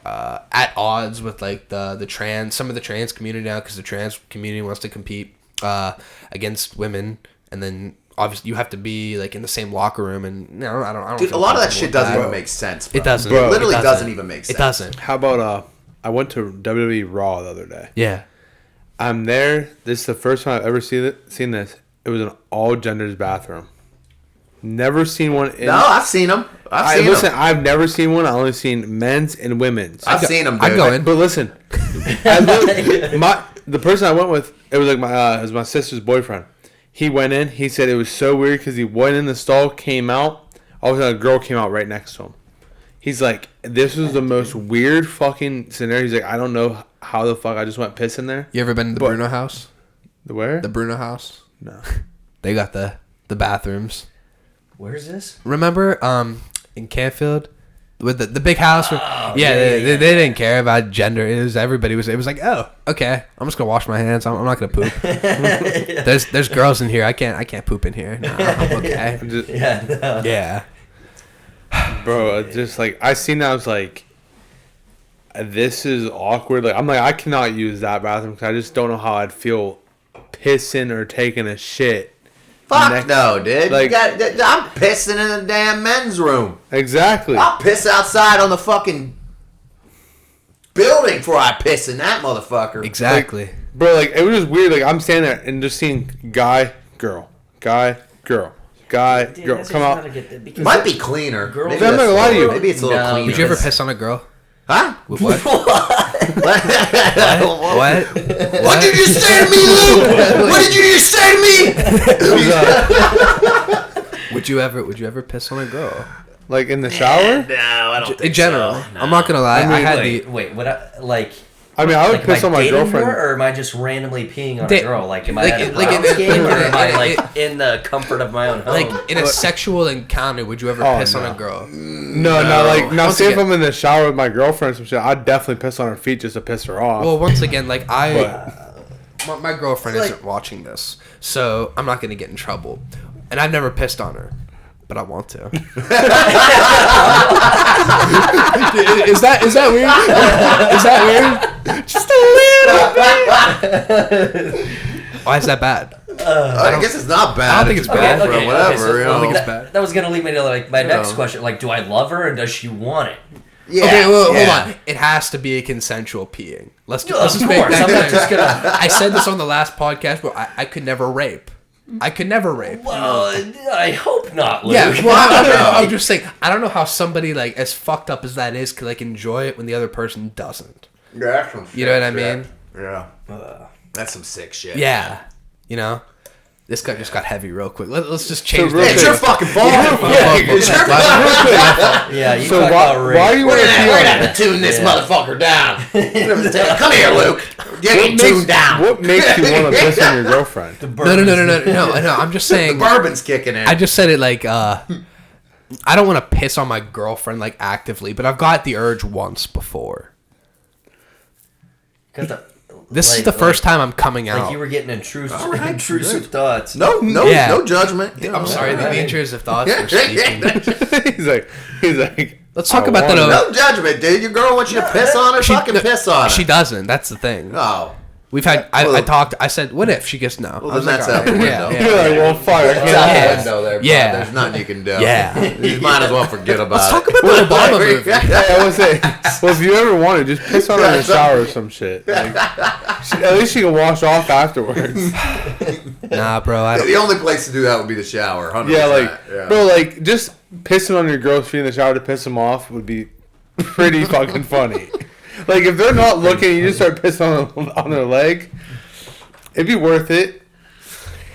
at odds with like some of the trans community now, because the trans community wants to compete against women, and then obviously you have to be like in the same locker room, and I don't. Dude, feel a lot of that comfortable shit with doesn't even make sense. Bro. It doesn't. Bro, It literally It doesn't even make sense. It doesn't. How about I went to WWE Raw the other day. Yeah. I'm there. This is the first time I've ever seen this. It was an all genders bathroom. Never seen one. No, I've seen them. I've never seen one. I only seen men's and women's. I've seen them. I go in. But listen, the person I went with, it was like it was my sister's boyfriend. He went in. He said it was so weird because he went in the stall, came out. All of a sudden, a girl came out right next to him. He's like, this was the most weird fucking scenario. He's like, I don't know how the fuck I just went piss in there. You ever been to the Bruno house? The where? The Bruno house? No. They got the bathrooms. Where's this? Remember in Canfield with the big house? Oh, They didn't care about gender. It was like, oh, okay, I'm just gonna wash my hands. I'm not gonna poop. There's girls in here. I can't poop in here. No, I'm okay. No. Yeah. Bro, just like I seen that, I was like, this is awkward. Like I'm like, I cannot use that bathroom because I just don't know how I'd feel pissing or taking a shit. Fuck no, dude. Like- I'm pissing in the damn men's room. Exactly. I'll piss outside on the fucking building before I piss in that motherfucker. Exactly. Bro, like it was just weird. Like I'm standing there and just seeing guy, girl, guy, girl, guy, girl come out. Might be cleaner. Girl- Maybe I'm not that's gonna lie to you. Maybe it's a little No. cleaner. Did you ever piss on a girl? Huh? With what? What? What? What did you just say to me, Luke? What did you just say to me? Would you ever piss on a girl? Like in the shower? No, I don't think In general, so. I'm not gonna lie. I had Wait, what? Like, I mean, I would am piss on my dating girlfriend. her, or am I just randomly peeing on Da- a girl? Like, am I like- at a like Browns in- game, or like- am I like- like in the comfort of my own home? like in a sexual encounter. Would you ever Oh, piss on no. a girl? No, like now. Once Say if again- I'm in the shower with my girlfriend or some shit, I'd definitely piss on her feet just to piss her off. Well, once again, like my girlfriend isn't watching this, so I'm not gonna get in trouble. And I've never pissed on her, but I want to. is that weird? Is that weird? Just a little bit. Why is that bad? I guess it's not bad. I don't think it's Okay, bad. okay, whatever. so you I don't know. think it's bad. That was gonna lead me to like my next know. question. Like, do I love her, and does she want it? Yeah, Okay, well, yeah. hold on. It has to be a consensual peeing. Let's Of just make course, that I'm not clear. just gonna. I said this on the last podcast, but I could never rape. I could never rape. Well, I hope not, Luke. Yeah, well, I'm just saying. I don't know how somebody like as fucked up as that is could like enjoy it when the other person doesn't. Yeah, that's some You know what I shit. mean? Yeah. That's some sick shit. Yeah, you know. This guy just got heavy real quick. Let's just change. real the- It's your fucking fault. It's your Yeah, you So talk why about rape. are you We're wearing gonna a have to tune this motherfucker down. Come here, Luke. Get him tuned down. What makes you want to piss on your girlfriend? No. I'm just The saying. bourbon's kicking in. I just said it like I don't want to piss on my girlfriend like actively, but I've got the urge once before. This is the first time I'm coming out. Like you were getting intrusive thoughts. no Yeah. no judgment. I'm sorry, the intrusive thoughts were speaking. he's like. Let's talk I about that. want No judgment, dude. Your girl wants you to piss on her. Fucking piss on her. She doesn't. That's the thing. Oh. We've had. Well, I talked. I said, "What if she gets no?" I Well, was then like, that's out the "Alright, window. yeah, You're yeah." like, well, fire. It's I out can't. the window there, bud. Yeah. There's nothing you can do. Yeah. You might as well forget about Let's it. talk about the Obama movie. I would say, well, if you ever want to, just piss on her in the shower or some shit. Like, at least she can wash off afterwards. Nah, bro. I don't. The only place to do that would be the shower. 100%. Yeah, like, yeah. bro, like, just pissing on your girl's feet in the shower to piss them off would be pretty fucking funny. Like, if they're not looking, you just start pissing on their leg, it'd be worth it.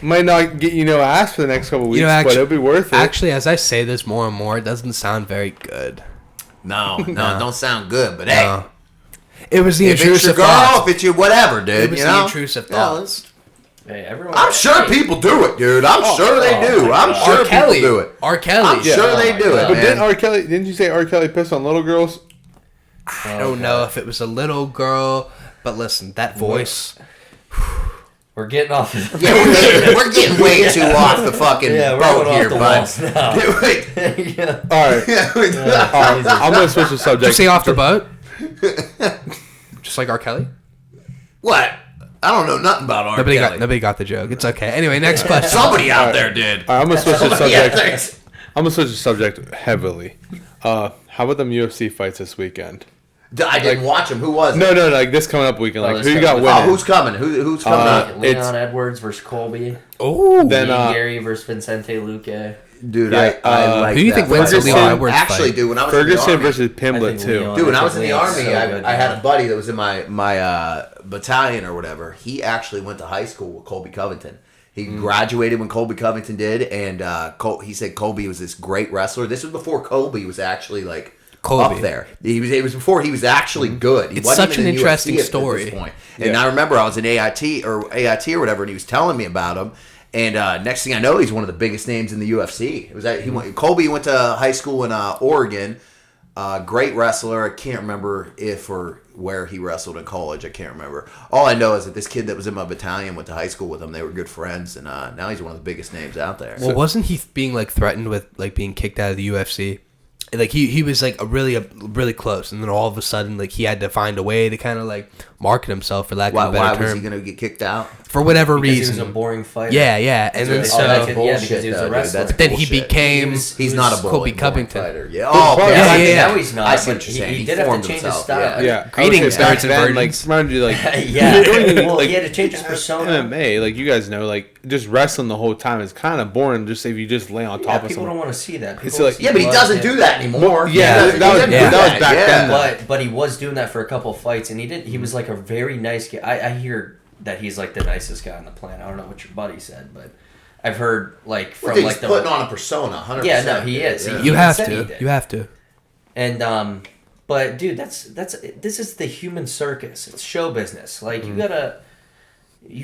Might not get you no ass for the next couple weeks, but it'll be worth it. Actually, as I say this more and more, it doesn't sound very good. No, it don't sound good. But hey, No. It was the if it's your intrusive girl, thoughts. if it's your whatever, dude. It was you the know? intrusive Yeah, thoughts. Hey, everyone. I'm sure people do it, dude. I'm sure they do. I'm sure R. Kelly. people do it. R. Kelly. I'm sure they do it, But man. didn't you say R. Kelly pissed on little girls? I don't know if it was a little girl, but listen, that voice. We're getting off. Yeah, we're getting way too off the fucking Yeah, we're boat going here, off the bud. walls now. Wait. Yeah. All right. I'm going to switch the Did you subject. say off the boat? Just like R. Kelly? What? I don't know nothing about R. Kelly. Nobody got the joke. It's okay. Anyway, next question. Somebody out there did. I'm gonna switch the Somebody out subject. there. I'm gonna switch the subject heavily. How about them UFC fights this weekend? I didn't watch him. Who was it? No, like this coming up weekend. Like this who you coming got up. winning? Oh, who's coming? Who's coming up? Leon Edwards versus Colby. Oh, Then Gary versus Vincente Luque. Dude, Yeah, I like who do you think that wins the fight. Leon Edwards Actually, fight? dude, when I was in the Ferguson Army, versus I Pimblett think too. Leon- dude, when I think was in the Leon's Army, so good, I had yeah. a buddy that was in my battalion or whatever. He actually went to high school with Colby Covington. He graduated when Colby Covington did, and he said Colby was this great wrestler. This was before Colby was actually like Colby. up there. It was before he was actually good. He It's wasn't such even an in interesting UFC at story. this point. And I remember I was in AIT or whatever, and he was telling me about him. And next thing I know, he's one of the biggest names in the UFC. It was Colby went to high school in Oregon. Great wrestler. I can't remember if or where he wrestled in college. I can't remember. All I know is that this kid that was in my battalion went to high school with him. They were good friends, and now he's one of the biggest names out there. Well, wasn't he being like threatened with like being kicked out of the UFC? Like he was like really close, and then all of a sudden like he had to find a way to kind of like market himself, for lack of a better Why term, was he going to get kicked out? for whatever Because reason. he was a boring fighter. Yeah, and then Oh, so that's because bullshit, he was a though, dude. wrestler. That's then he bullshit. became He's not a Colby boring Covington. fighter. Yeah. Oh, Yeah, yeah, yeah. Now he's not. I see what but you're saying. He He did have formed to change himself, his style. Yeah, Greetings, back nerds and then, like virgins. mind you, like Yeah. Well, like, he had to change his persona. MMA, like you guys know, like just wrestling the whole time is kind of boring. Just if you just lay on Yeah, top of people don't someone. want to see that. People It's wanna like- see Yeah, but he blood doesn't and- do that anymore. Yeah, He that was doesn't do back then. But he was doing that for a couple of fights, and he was like a very nice guy. I hear that he's like the nicest guy on the planet. I don't know what your buddy said, but I've heard like from He's like the putting on a persona, 100%. Yeah, no, he is. Yeah. He- You have said he to. did. You have to. And but dude, this is the human circus. It's show business. Like you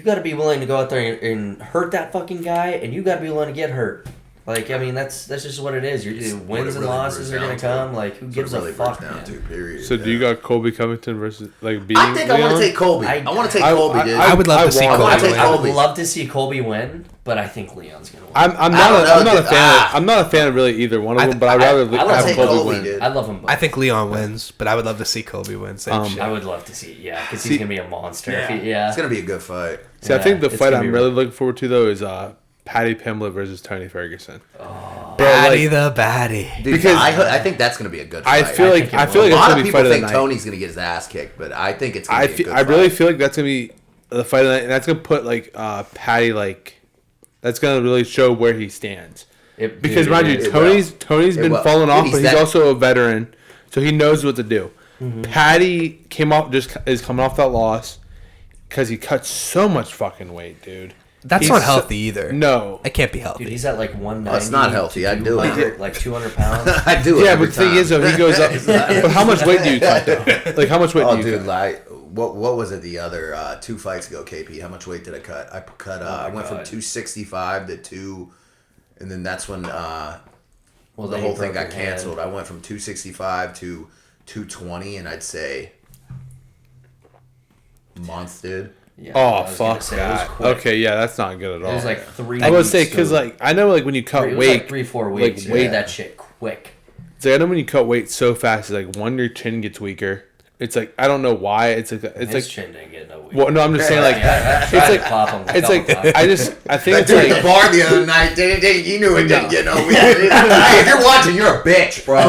gotta be willing to go out there and hurt that fucking guy, and you gotta be willing to get hurt. Like, I mean, that's just what it is. Your wins and losses are gonna come. Like, who gives a fuck? Down Man? to, period. So do you got Colby Covington versus like beating? I think I want to take Colby. I want to take Colby, dude. I would love to see want- Colby I take win. I would Colby. love to see Colby win, but I think Leon's gonna win. I'm I don't not know, a dude. fan. I'm not a fan of really either one of them, but I'd rather I love have take Colby Colby, win. dude. I love him both. I think Leon wins, but I would love to see Colby win. Same shit. I would love to see, because See- he's gonna be a monster. Yeah. It's going to be a good fight. See, I think the it's fight gonna I'm be really looking forward to though is Patty Pimblett versus Tony Ferguson. Batty the Batty. Dude, Because I think that's going to be a good fight. I feel like think it I feel will. like a it's lot gonna of be people fight of the think night. Tony's going to get his ass kicked, but I think it's going to be a good I fight. really feel like that's gonna be the fight of the night, and that's gonna put like Patty like that's gonna really show where he stands. Because mind you, it Tony's It been will. falling off, Dude, but he's he's that- also a veteran, so he knows what to do. Mm-hmm. Patty is coming off that loss because he cut so much fucking weight, dude. That's He's not so- healthy either. No. It can't be healthy. Dude, he's at like 190. That's not healthy. I do it. Like 200 pounds. I do it. Yeah, every but the thing time. is, though, he goes up. But how much weight do you cut, though? Like, how much weight Oh, do you dude, cut? like what was it the other 2 fights ago, KP? How much weight did I cut? I cut. I went from God. 265 to 2, and then that's when the then whole you thing broke got your hand. canceled. I went from 265 to 220, and I'd say month, dude. Yeah, Oh, I was gonna fuck say, it was that. quick. Okay, yeah, that's not good at all. It was like 3 I would say, weeks because, to- like, I know, like, when you cut it was weight. like 3-4 weeks. Like, weight, Weight that shit quick. It's like, I know when you cut weight so fast, it's like, one, your chin gets weaker. It's like, I don't know why. It's like, His like, chin didn't get no weak. well, no, I'm just saying, like, It's it's like, pop him a it's couple like, times. I think That it's dude at the like, bar the other night, you knew it didn't get no weed. Hey, if you're watching, you're a bitch, bro.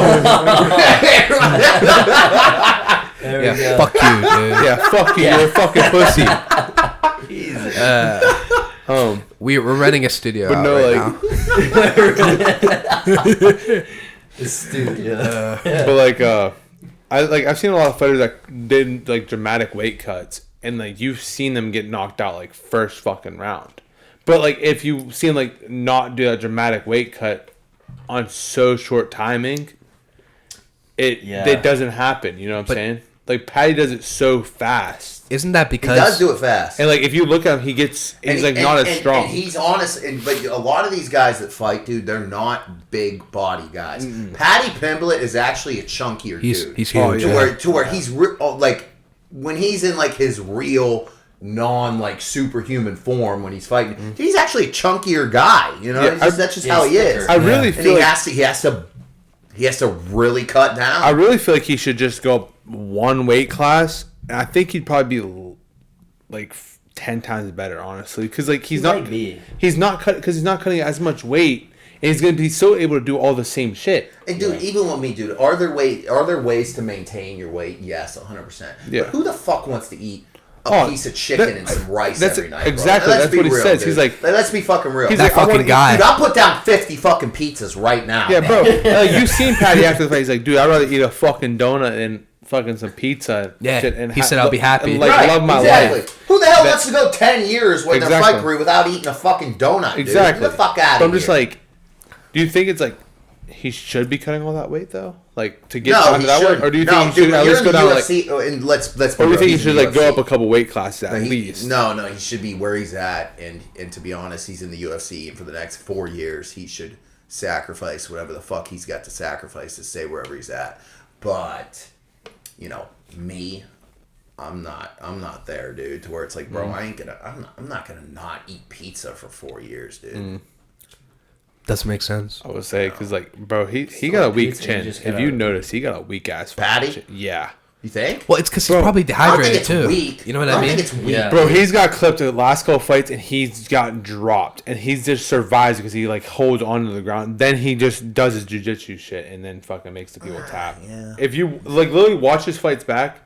There we Yeah, go. fuck you, dude. yeah, fuck you, you're a fucking pussy. We're renting a studio But out no, right like- now. Studio. But I've seen a lot of fighters that did like dramatic weight cuts, and like you've seen them get knocked out like first fucking round. But like if you see them like not do a dramatic weight cut on so short timing, it doesn't happen. You know what I'm saying? Like Patty does it so fast, Isn't that He because does do it fast. and like if you look at him, he's not as strong. And he's honest, but a lot of these guys that fight, dude, they're not big body guys. Patty Pimblett is actually a chunkier dude. he's Oh, huge? yeah. To where he's like when he's in like his real like superhuman form when he's fighting, he's actually a chunkier guy. You know, Yeah, that's just he's how he is. thicker. I really And feel he like has to really cut down. I really feel like he should just go up one weight class, and I think he'd probably be like 10 times better, honestly, because like he's Might not be. he's not cutting as much weight, and he's gonna be so able to do all the same shit. And dude, even with me, dude, are there ways to maintain your weight? Yes, 100%. Yeah. But who the fuck wants to eat a piece of chicken and some rice every night? Exactly. Bro? That's what he says. Dude. He's like, let's be fucking real. He's That like, fucking guy. Dude, I'll put down 50 fucking pizzas right now. yeah, man. bro. Like, you've seen Patty after the fight. He's like, dude, I'd rather eat a fucking donut and fucking some pizza. Yeah, shit, and he said, I'll be happy. And, like, Right, love my exactly. life. Who the hell wants to go 10 years with their Exactly. fight career without eating a fucking donut, dude? Exactly. Get the fuck out of But I'm here. just like, do you think it's like he should be cutting all that weight though? Like to get no, down he to that should. weight, or do you no, think he should dude, at you're least in go the down like? UFC, and let's be Or do you real, think he he's should in like go UFC. up a couple weight classes at No, least? No, he should be where he's at, and to be honest, he's in the UFC, and for the next 4 years, he should sacrifice whatever the fuck he's got to sacrifice to stay wherever he's at. But you know, me, I'm not there, dude. To where it's like, bro, I'm not gonna not eat pizza for 4 years, dude. Doesn't make sense. I would say because like, bro, he got a weak pizza, you chin. just If gotta- you notice, he got a weak ass Patty? chin. Yeah. You think? Well, it's because he's Bro, probably I don't dehydrated think it's too. weak. You know what I I don't mean? think it's weak. Yeah. Bro, he's got clipped in the last couple fights and he's gotten dropped and he just survives because he like holds onto the ground. Then he just does his jujitsu shit and then fucking makes the people tap. yeah. If you like literally watch his fights back,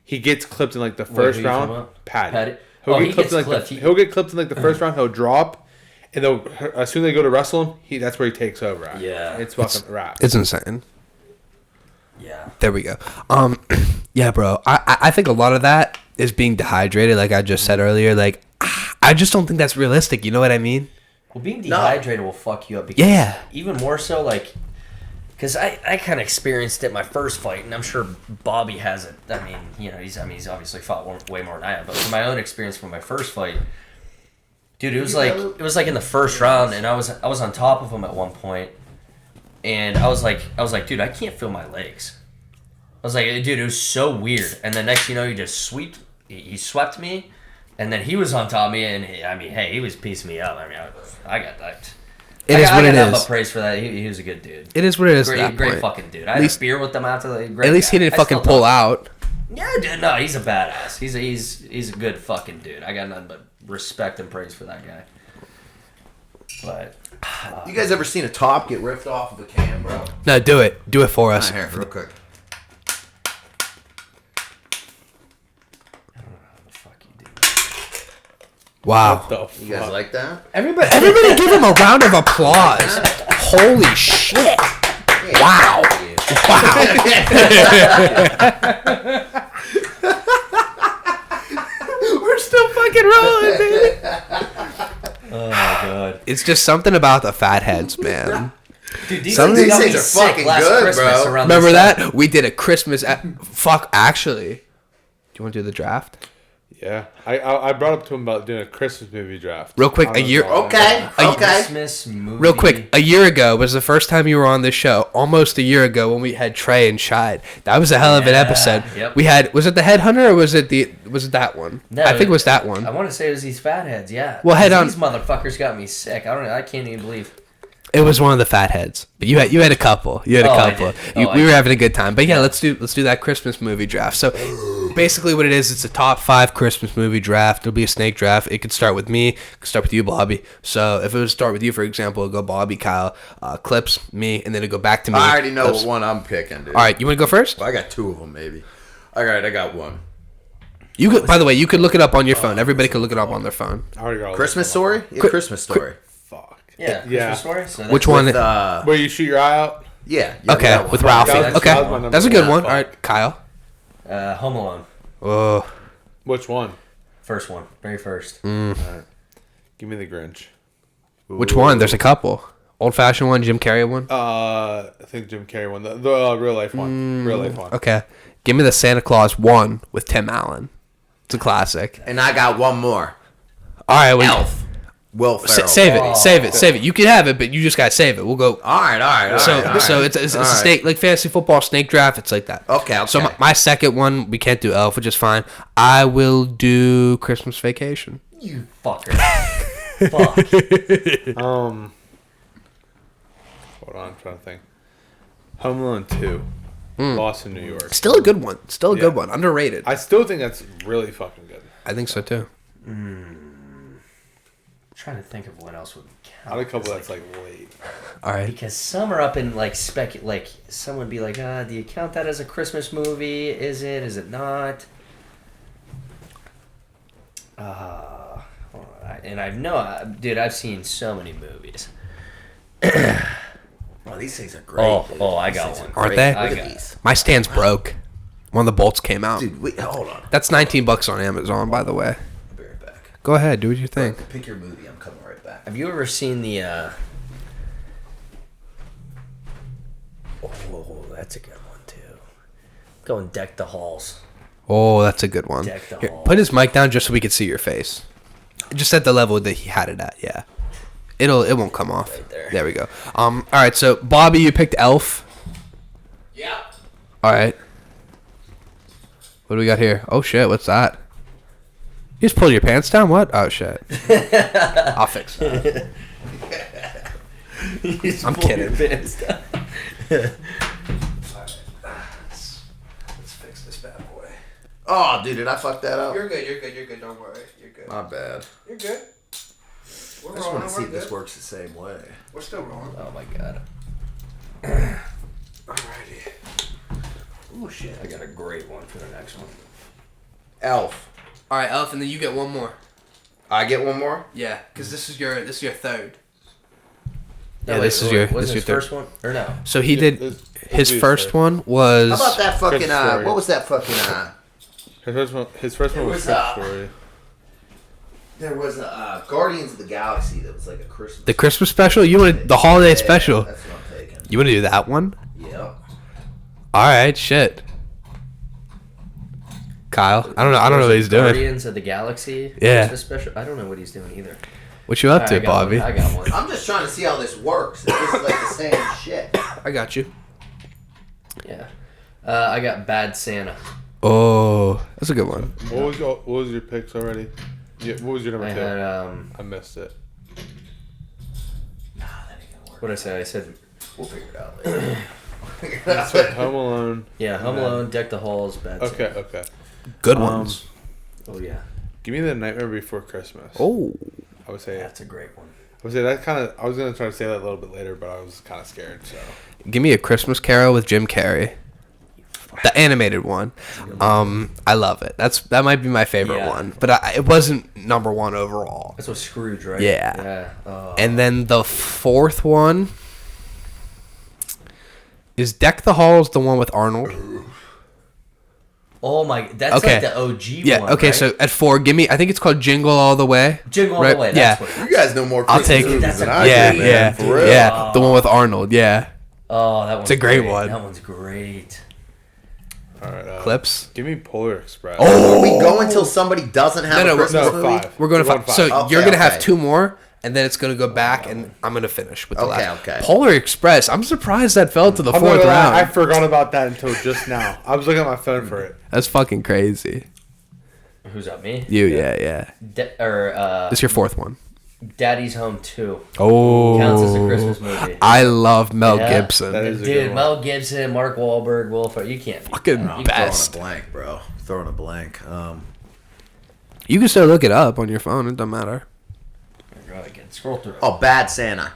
he gets clipped in like the first who you talking round. about? Patty. Patty? He'll Oh, get he clipped gets in like clipped. he'll get clipped in like the first round. He'll drop, and they'll as soon as they go to wrestle him, that's where he takes over. At. Yeah. it's fucking wrapped. It's insane. Yeah. There we go. Yeah, bro. I think a lot of that is being dehydrated, like I just said earlier. Like, I just don't think that's realistic. You know what I mean? Well, being dehydrated will fuck you up. Because Yeah. Even more so, like, because I kind of experienced it my first fight, and I'm sure Bobby has it. I mean, you know, he's obviously fought way more than I have. But from my own experience from my first fight, dude, it was like in the first round, and I was on top of him at one point, and I was like, dude, I can't feel my legs. I was like, dude, it was so weird. And the next, you know, he swept me, and then he was on top of me, and he was piecing me up. I mean, I got that. It is what it I got is. praise for that. He was a good dude. It is what it is. at Great, that point. fucking dude. I had a beer with them after the. Great At least he guy. didn't I fucking still pull talk- out. Yeah, dude. No, he's a badass. He's a good fucking dude. I got nothing but respect and praise for that guy. But You guys ever seen a top get ripped off of a can, bro? No, do it. Do it for us. Here, real quick. fuck you, dude. Wow. The You guys like that? Everybody give him a round of applause. Holy shit. Wow. We're still fucking rolling, baby. Oh my god, It's just something about the fat heads, man. dude. These Some of things these got me things are sick fucking last good, Christmas bro. around Remember this time. that? We did a Christmas. Fuck, actually. Do you want to do the draft? Yeah, I brought up to him about doing a Christmas movie draft. Real quick, I don't a year- know. Okay, okay. Christmas movie. Real quick, a year ago was the first time you were on this show. Almost a year ago when we had Trey and Shide. That was a hell of an Yeah, episode. yep. We had, was it the Headhunter or was it that one? No, I think it was that one. I want to say it was these fatheads. Yeah. Well, head on. These motherfuckers got me sick. I can't even believe. It was one of the fat heads. But you had a couple. You had a Oh, I couple. did. Oh, We I were did. having a good time. But yeah, let's do that Christmas movie draft. So basically what it is, it's a top 5 Christmas movie draft. It'll be a snake draft. It could start with me. It could start with you, Bobby. So if it would start with you, for example, it'll go Bobby, Kyle, Clips, me, and then it'll go back to me. I already know Clips. what one I'm picking, dude. All right, you want to go first? I got 2 of them, maybe. All right, I got one. You could, by the way, you could look it up on your phone. Everybody could look it up on their phone. I already got all Christmas this. Story? Yeah, Christmas Story. Fuck. Yeah. Yeah. Christmas story. So Which one? With, Where you shoot your eye out? yeah. Okay, that one. with Ralphie. That was Okay, my number that's a good one. one. All right, Kyle. Home Alone. Oh, Which one? First one. Very first. Give me the Grinch. which one? There's a couple. Old fashioned one, Jim Carrey one. I think Jim Carrey one. The real life one. Real life one. Okay, give me the Santa Claus one with Tim Allen. It's a classic. And I got one more. All right, well, Elf. Will Ferrell. save it. You can have it, but you just gotta save it. We'll go. All right. So it's a snake, like fantasy football snake draft. It's like that. Okay. So my second one, we can't do Elf, which is fine. I will do Christmas Vacation. You fucker. Fuck. Hold on, I'm trying to think. Home Alone 2. Lost in New York. Still a good one. Yeah. Underrated. I still think that's really fucking good. I think so too. I'm trying to think of what else would count. Not a couple that's like late. All right. Because some are up in like like some would be like, do you count that as a Christmas movie? Is it? Is it not? And dude, I've seen so many movies. Oh, these things are great. dude. I These got things one. are Aren't great. they? Look I at got these. My stand's broke. One of the bolts came out. Dude, wait, hold on. That's $19 on Amazon, by the way. I'll be right back. Go ahead, do what you think. Pick your movie. I'm coming right back. Have you ever seen the? Oh, that's a good one too. Go and Deck the Halls. Oh, that's a good one. Deck the Here, halls. put his mic down just so we can see your face. Just at the level that he had it at, yeah. It won't come off. Right there. we go. All right, so Bobby, you picked Elf. Yeah. All right. What do we got here? Oh shit, what's that? You just pulled your pants down? What? Oh shit. I'll fix that. I'm kidding. Let's fix this bad boy. Oh, dude, did I fuck that up? You're good. Don't worry. You're good. My bad. You're good. I just want to see if this works the same way. We're still rolling. Oh my god. Alrighty. Oh shit. I got a great one for the next one. Elf. All right, Elf, and then you get one more. I get one more. Yeah, because this is your third. No, Yeah, wait, this is wait, your wasn't this is your his third. first one or no? So he did This his will be first his one was. How about that fucking Christmas Story. what was that fucking His first one was was, Christmas Story. there was a Guardians of the Galaxy that was like a Christmas. The Christmas special? You want the holiday Yeah, special? That's what I'm taking. You want to do that one? Yep. All right, shit. Kyle, I don't know what he's doing. Guardians of the Galaxy. Yeah. Christmas special. I don't know what he's doing either. What you up Alright, to, I got Bobby? one, I got one. I'm just trying to see how this works. If this is like the same shit. I got you. Yeah. I got Bad Santa. Oh, that's a good one. What was your picks already? Yeah, what was your number I two? had I missed it. Nah, that ain't gonna work. what did I say? I said We'll figure it out later. So Home Alone. yeah, Home Alone, Deck the Halls, Bad Santa. Okay. Good ones. Oh yeah, Give me the Nightmare Before Christmas. Oh, I would say. that's a great one. I would say that kind of. I was gonna try to say that a little bit later, but I was kind of scared. So. give me a Christmas Carol with Jim Carrey. The animated one. I love it. That might be my favorite Yeah. one, but it wasn't number one overall. That's what Scrooge, right? Yeah. Yeah. Oh. And then the fourth one is Deck the Halls, the one with Arnold. Oh my, that's Okay. like the OG Yeah. one. Okay. right? So at 4, give me. I think it's called Jingle All the Way. Jingle All right? the Way. Yeah. That's what it is. You guys know more I'll Christmas take it. movies That's than a- I Yeah. do, man. Yeah. For real. Yeah. The one with Arnold. Yeah. Oh, that one's a great one. That one's great. All right. Clips. Give me Polar Express. Are we going till somebody doesn't have No, a no, Christmas no, movie? 5. We're going to We're five. So Okay, you're gonna have okay. 2 more, and then it's gonna go back, and I'm gonna finish with the Okay, last. okay. Polar Express. I'm surprised that fell to the I'm not 4th gonna lie, round. I forgot about that until just now. I was looking at my phone for it. That's fucking crazy. Who's up? Me? You, yeah. It's It's your 4th one. Daddy's Home 2. Oh, Counts as a Christmas movie. I love Mel Yeah. Gibson. That is a good Dude, one. Mel Gibson, Mark Wahlberg, Will Ferrell. You can't. Fucking I'm best. throwing a blank, bro. Throwing a blank. You can still look it up on your phone. It doesn't matter. Again, scroll through. Oh, Bad Santa.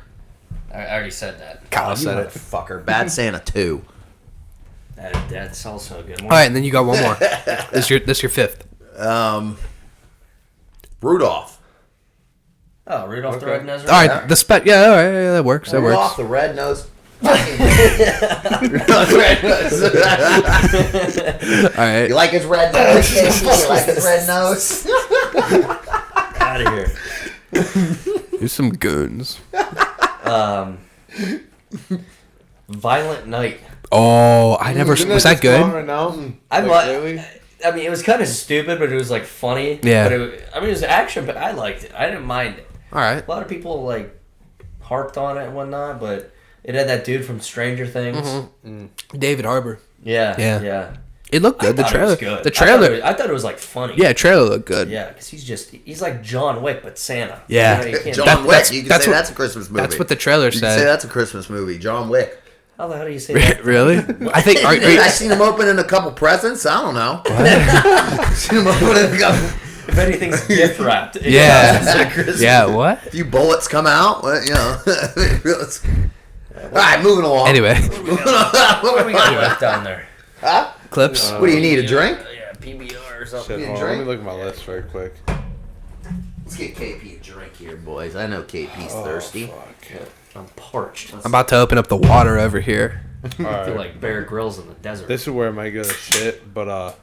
I already said that. Kyle You said it. motherfucker. Bad Santa 2. That's also a good one. All right, and then you got one more. This your 5th. Rudolph. Oh, Rudolph the Okay. Red-Nosed All right, Reindeer. the spec. Yeah, all right, that works. That Rudolph works. the Red-Nosed. Rudolph the Red-Nosed. All right. You like his red nose? You like his red nose? Out of here. There's some goons. Violent Night. Oh, I never. Isn't Was just that good? on Right now? I Like, li- lately? I mean, it was kind of stupid, but it was like funny. Yeah. But it was action, but I liked it. I didn't mind it. All right. A lot of people like harped on it and whatnot, but it had that dude from Stranger Things. David Harbour. Yeah, Yeah. yeah. It looked good. The I thought it was trailer. good. The trailer. I thought it was like funny. Yeah, trailer looked good. Yeah, because he's like John Wick, but Santa. Yeah. You can't- John That- Wick. that's- You can that's say what- that's a Christmas movie. That's what the trailer You can say said. that's a Christmas movie. John Wick. How the hell do you say that? Really? I think. I seen him opening a couple presents. I don't know. Seen him opening a couple. If anything's gift wrapped. Yeah. Yeah, what? A few bullets come out. Well, you know. All right, moving along. Anyway. What do we got left down there? Huh? Clips. What do you need, a drink? Yeah, PBR or something. Shit, You hold on, drink? let me look at my list very quick. Let's get KP a drink here, boys. I know KP's thirsty. Fuck. I'm parched. I'm about to open up the water over here. All I feel right. like Bear Grylls in the desert. This is where I might go to shit, but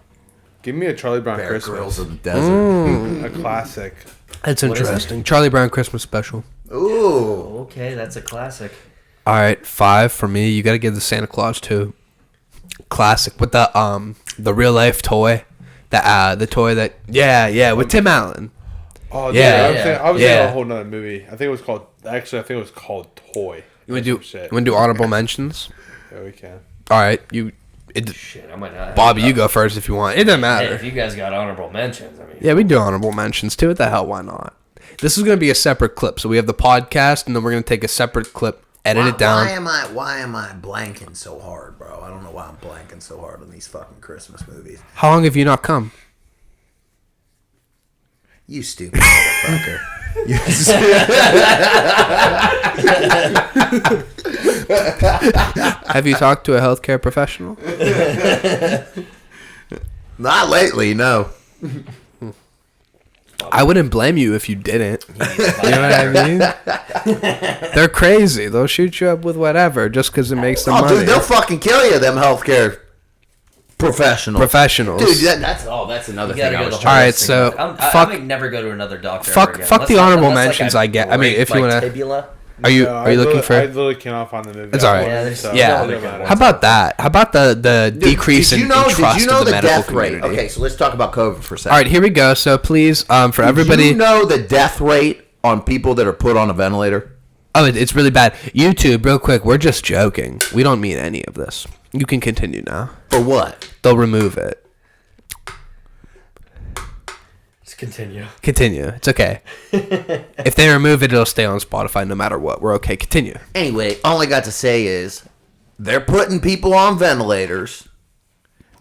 give me a Charlie Brown Bear Christmas. Grylls in the desert. A classic. That's What is it? interesting. Charlie Brown Christmas special. Ooh. Okay, that's a classic. All right, 5 for me. You got to give the Santa Claus 2. Classic with the real life toy, the toy that with Tim Allen. Oh, Yeah, yeah. I was thinking yeah. of a whole nother movie. I think it was called. Actually, I think it was called Toy. You want to do Shit. honorable mentions? Yeah, we can. All right, Shit, I might not. Bobby, you go first if you want. It doesn't Hey, matter. if you guys got honorable mentions, I mean. Yeah, we do honorable mentions too. What the hell? Why not? This is going to be a separate clip. So we have the podcast, and then we're going to take a separate clip, edit it down. Why am I blanking so hard, bro? I don't know why I'm blanking so hard on these fucking Christmas movies. How long have you not come? You stupid motherfucker. Have you talked to a healthcare professional? Not lately, no. I wouldn't blame you if you didn't. You know what I mean? They're crazy. They'll shoot you up with whatever just because it makes them Oh, money. dude, they'll fucking kill you, them healthcare professionals. Professionals. Dude, that's another You thing gotta I go was the trying. All right, hardest thing so about it. fuck- I may never go to another doctor. fuck- ever again. fuck the Unless honorable unless, mentions I get. I mean, break if you my wanna- tibia. Are you No, looking for? I literally cannot find the movie. It's all right. Yeah, there's- Yeah. it doesn't matter. How about that? How about the decrease in trust did you know of the medical death rate? community? Okay, so let's talk about COVID for a second. All right, here we go. So please, for everybody. Did you know the death rate on people that are put on a ventilator? Oh, it's really bad. YouTube, real quick. We're just joking. We don't mean any of this. You can continue now. For what? They'll remove it. Just continue. Continue. It's okay. If they remove it, it'll stay on Spotify no matter what. We're okay. Continue. Anyway, all I got to say is they're putting people on ventilators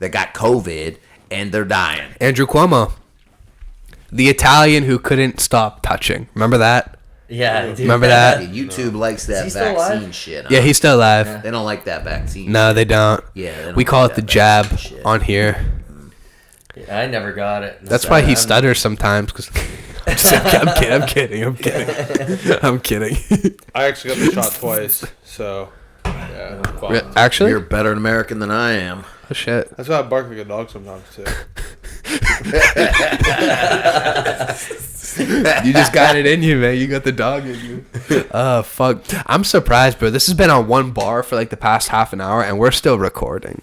that got COVID and they're dying. Andrew Cuomo, the Italian who couldn't stop touching. Remember that? Yeah, dude. Remember that? YouTube likes that he still vaccine alive? shit. Huh? Yeah, he's still alive. They don't like that vaccine. No, they don't. Yeah, they don't we call like it the that jab vaccine shit. on here. Yeah, I never got it. That's why he stutters sometimes. Cause I'm kidding. I'm kidding. I actually got the shot twice, so yeah. fuck. Actually, You're a better American than I am. oh shit. That's why I bark like a dog sometimes too. You just got it in you, man. You got the dog in you. Fuck. I'm surprised, bro. This has been on one bar for like the past half an hour, and we're still recording.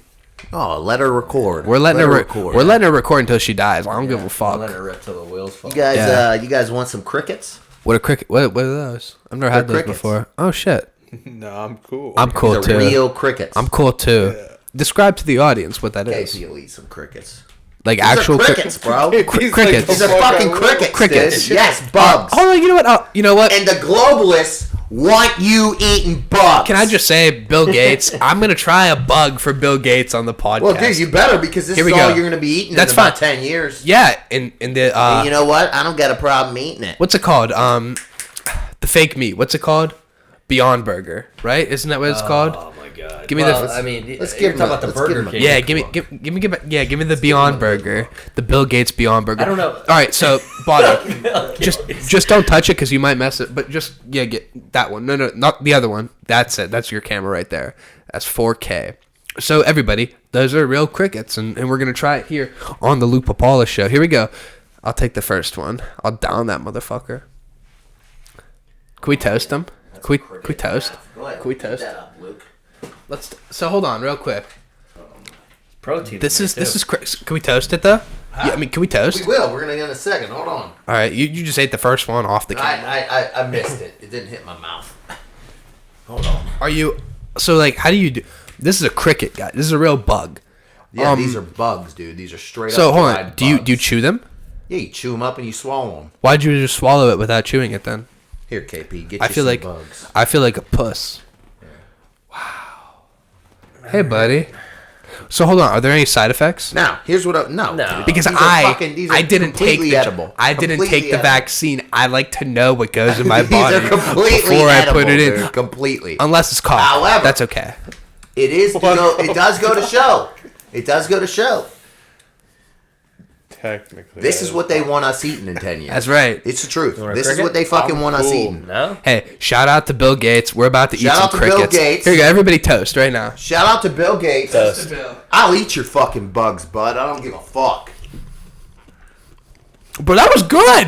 Oh, let her record. We're letting Let her record. We're letting her record until she dies. I don't give a I'll fuck. let her rip till the wheels fall. You guys, Yeah. you guys want some crickets? What a cricket? What are those? I've never had They're those crickets. before. Oh shit. No, I'm cool. I'm cool They're too. real crickets. I'm cool too. Yeah. Describe to the audience what that Okay, is. so you'll eat some crickets. Like These are actual crickets, bro. crickets. These are fucking crickets. Crickets. Dude. Yes, bugs. Hold on. You know what? You know what? And the globalists want you eating bugs. Can I just say, Bill Gates? I'm gonna try a bug for Bill Gates on the podcast. Well, dude, you better because this Here is we all go. you're going to be eating That's in about fine. 10 years. Yeah, in the And you know what? I don't got a problem eating it. what's it called? The fake meat. What's it called? Beyond Burger, right? Isn't that what it's called? Oh my god. Give me well, the- I mean, let's you're give talking him a- about the let's give Burger him a- King. Yeah, give me the Beyond Burger, the Bill Gates Beyond Burger. I don't know. All right, so Bobby, just don't touch it because you might mess it. But just get that one. No, not the other one. That's it. That's your camera right there. That's 4K. So everybody, those are real crickets, and we're gonna try it here on the Lupa Paula show. Here we go. I'll take the first one. I'll down that motherfucker. Can we toast them? Can we toast? Go ahead. Can we Eat toast? that up, Luke. So hold on, real quick. Protein. This in is there, too. Can we toast it though? Yeah, I mean, can we toast? We will. We're going to get in a second. Hold on. All right, you just ate the first one off the camera. I missed it. It didn't hit my mouth. Hold on. Are you so like? How do you do? This is a cricket, guy. This is a real bug. Yeah, these are bugs, dude. These are straight So up hold on. dried Do you bugs. chew them? Yeah, you chew them up and you swallow them. Why'd you just swallow it without chewing it then? Here, KP, get I you feel some like bugs. I feel like a puss. Wow. Hey, buddy. So hold on, are there any side effects? Now, here's what no. No. Because These are I didn't take completely the edible. I didn't Completely take the edible. vaccine. I like to know what goes in my These body are completely before edible, I put it in. dude, completely. Unless it's cough. However- that's okay. It is. It does go to show. It does go to show. Technically. This is what they want us eating in 10 years. That's right. It's the truth. want a This is cricket? what they fucking want us cool. eating. No? Hey, shout out to Bill Gates. We're about to eat Shout some out to Bill crickets. Gates. Here you go. Everybody toast right now. Shout out to Bill Gates. Toast. I'll eat your fucking bugs, bud. I don't give a fuck. Bro, that was good.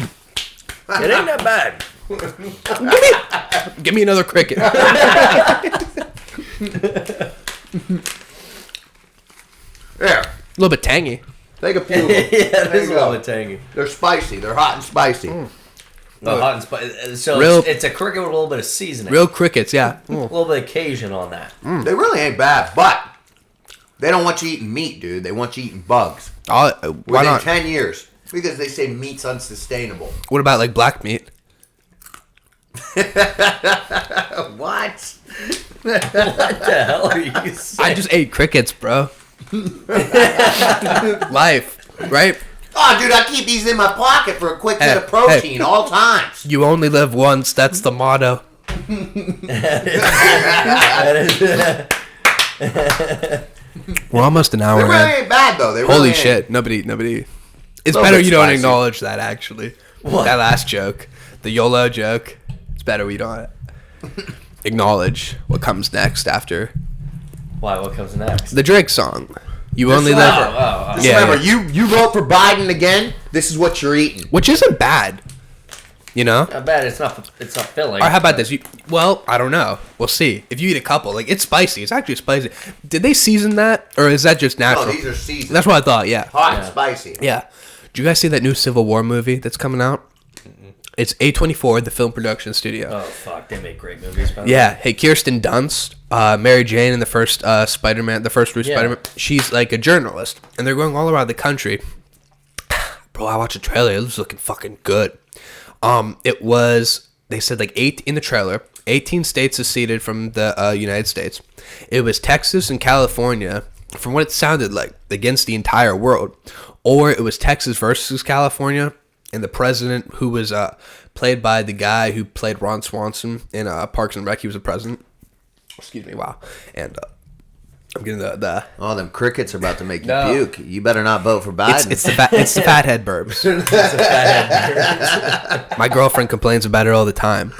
It ain't that bad. Give me another cricket. There. A little bit tangy. Take a few of them. Yeah, There this is you a go. little bit tangy. They're spicy. They're hot and spicy. Oh, hot and spicy. So Real- it's a cricket with a little bit of seasoning. Real crickets, yeah. A little bit of Cajun on that. They really ain't bad, but they don't want you eating meat, dude. They want you eating bugs. Why Within not? 10 years. Because they say meat's unsustainable. What about like black meat? What? What the hell are you saying? I just ate crickets, bro. Life, right? Oh, dude, I keep these in my pocket for a quick Hey, bit of protein all times. You only live once. That's the motto. We're almost an hour They really in. ain't bad, though. They really Holy ain't. shit! Nobody. It's Little better bit you don't spicy. acknowledge that. Actually, that last joke, the YOLO joke. It's better we don't acknowledge what comes next after Why? What comes next? the Drake song. You only Oh, live. Just Yeah, remember, you vote for Biden again, this is what you're eating. Which isn't bad. You know. Not bad. It's not filling. Or how about this? Well, I don't know. We'll see. If you eat a couple, like it's spicy. It's actually spicy. Did they season that, or is that just natural? No, these are seasoned. That's what I thought. Yeah. Hot Yeah. and spicy. Yeah. Did you guys see that new Civil War movie that's coming out? It's A24, the film production studio. Oh fuck! They make great movies. By the Yeah. way. Hey, Kirsten Dunst, Mary Jane in the first Spider-Man, the first Yeah. Spider-Man. She's like a journalist, and they're going all around the country. Bro, I watched a trailer. It was looking fucking good. It was, they said like 8 in the trailer. 18 states seceded from the United States. It was Texas and California, from what it sounded like, against the entire world. Or it was Texas versus California, and the president, who was played by the guy who played Ron Swanson in Parks and Rec, he was the president. Excuse me, wow. And I'm getting the Oh, them crickets are about to make you No. puke. You better not vote for Biden. it's the fathead burbs. My girlfriend complains about it all the time.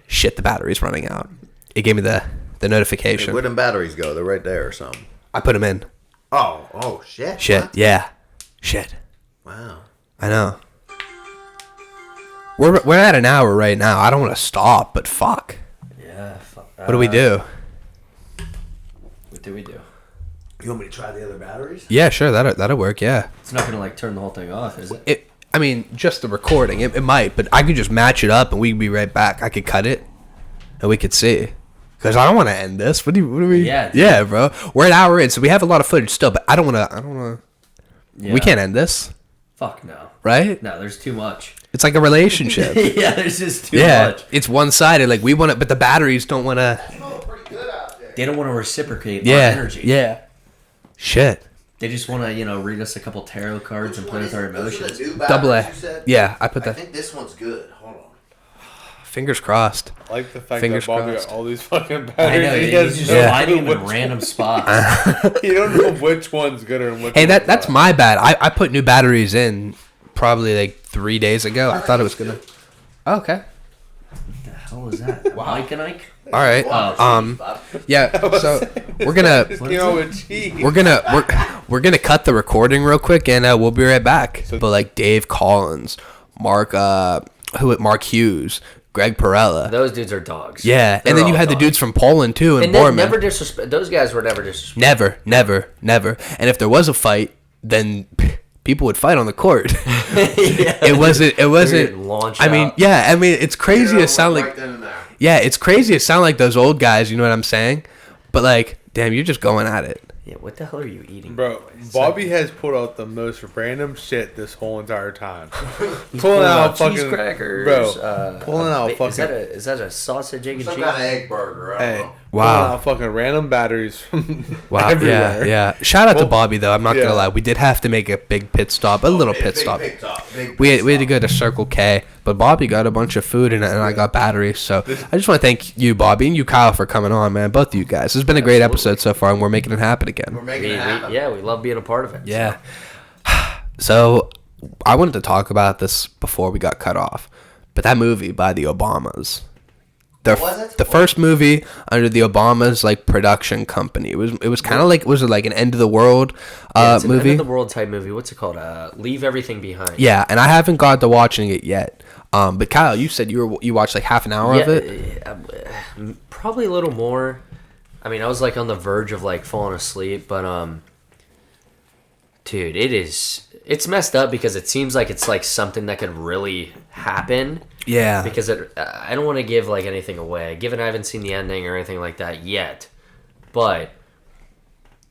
Shit, the battery's running out. It gave me the notification. Where them batteries go? They're right there or something. I put them in. Oh, shit. Shit, What? yeah. Shit. Wow. I know. We're at an hour right now. I don't want to stop, but fuck. Yeah. Fuck. What do we do? What do we do? You want me to try the other batteries? Yeah, sure. That'll work. Yeah. It's not gonna like turn the whole thing off, is it? I mean, just the recording. It might, but I could just match it up and we'd be right back. I could cut it, and we could see. Because I don't want to end this. What do we? Yeah, dude. Yeah, bro. We're an hour in, so we have a lot of footage still. But I don't want to. Yeah. We can't end this, Fuck no. right? No, there's too much. It's like a relationship. Yeah, there's just too Yeah, much. it's one sided. Like we want to, but the batteries don't want to. Oh, pretty good out there. They don't want to reciprocate our Yeah, energy. yeah. Shit. They just want to, read us a couple tarot cards and play with our Those are emotions. the new Double A. batteries you said? Yeah, I put I that. think this one's good. Hold on. Fingers crossed. I like the fact Fingers that Bobby crossed. got all these fucking batteries. I know, and he he's has just no finding clue them in which random spots. one- You don't know which one's good and which Hey, one's that's not. my bad. I put new batteries in probably like 3 days ago. I thought it was gonna. Oh, okay. What the hell is that? Mike and Ike? All right. Wow. Yeah. So we're gonna we're gonna cut the recording real quick, and we'll be right back. But like Dave Collins, Mark Hughes, Greg Perella. Those dudes are dogs. Yeah, They're and then you all had the dogs. dudes from Poland too, and And they Borman. never disrespect. Those guys were never disrespectful. Never. And if there was a fight, then people would fight on the court. Yeah. It wasn't. getting launched I mean, out. yeah. I mean, it's crazy to sound Right like. then and there. Yeah, it's crazy to sound like those old guys. You know what I'm saying? But like, damn, you're just going at it. Yeah, what the hell are you eating? Bro, boys? Bobby has pulled out the most random shit this whole entire time. Pulling out fucking cheese crackers. bro. Pulling out fucking. Is that a sausage, egg, and Some cheese? kind of egg burger. I don't Hey, know. Wow. pulling out fucking random batteries from Wow. everywhere. Yeah. Shout out to Bobby though. I'm not yeah. gonna lie. We did have to make a big pit stop, a little pit stop. We had to go to Circle K, but Bobby got a bunch of food and I got batteries. So I just want to thank you, Bobby, and you, Kyle, for coming on, man. Both of you guys. It's been a great episode so far, and we're making it happen again. We're making it happen. We love being a part of it. Yeah. So I wanted to talk about this before we got cut off, but that movie by the Obamas. What was it? The first movie under the Obamas like production company. It was kind of like, was it like an end of the world It's an movie? end of the world type movie. What's it called? Leave Everything Behind. Yeah, and I haven't got to watching it yet. But Kyle, you said you watched like half an hour of it. Probably a little more. I mean, I was like on the verge of like falling asleep, but dude, it's messed up because it seems like it's like something that could really happen. Yeah. Because I don't want to give like anything away, given I haven't seen the ending or anything like that yet. But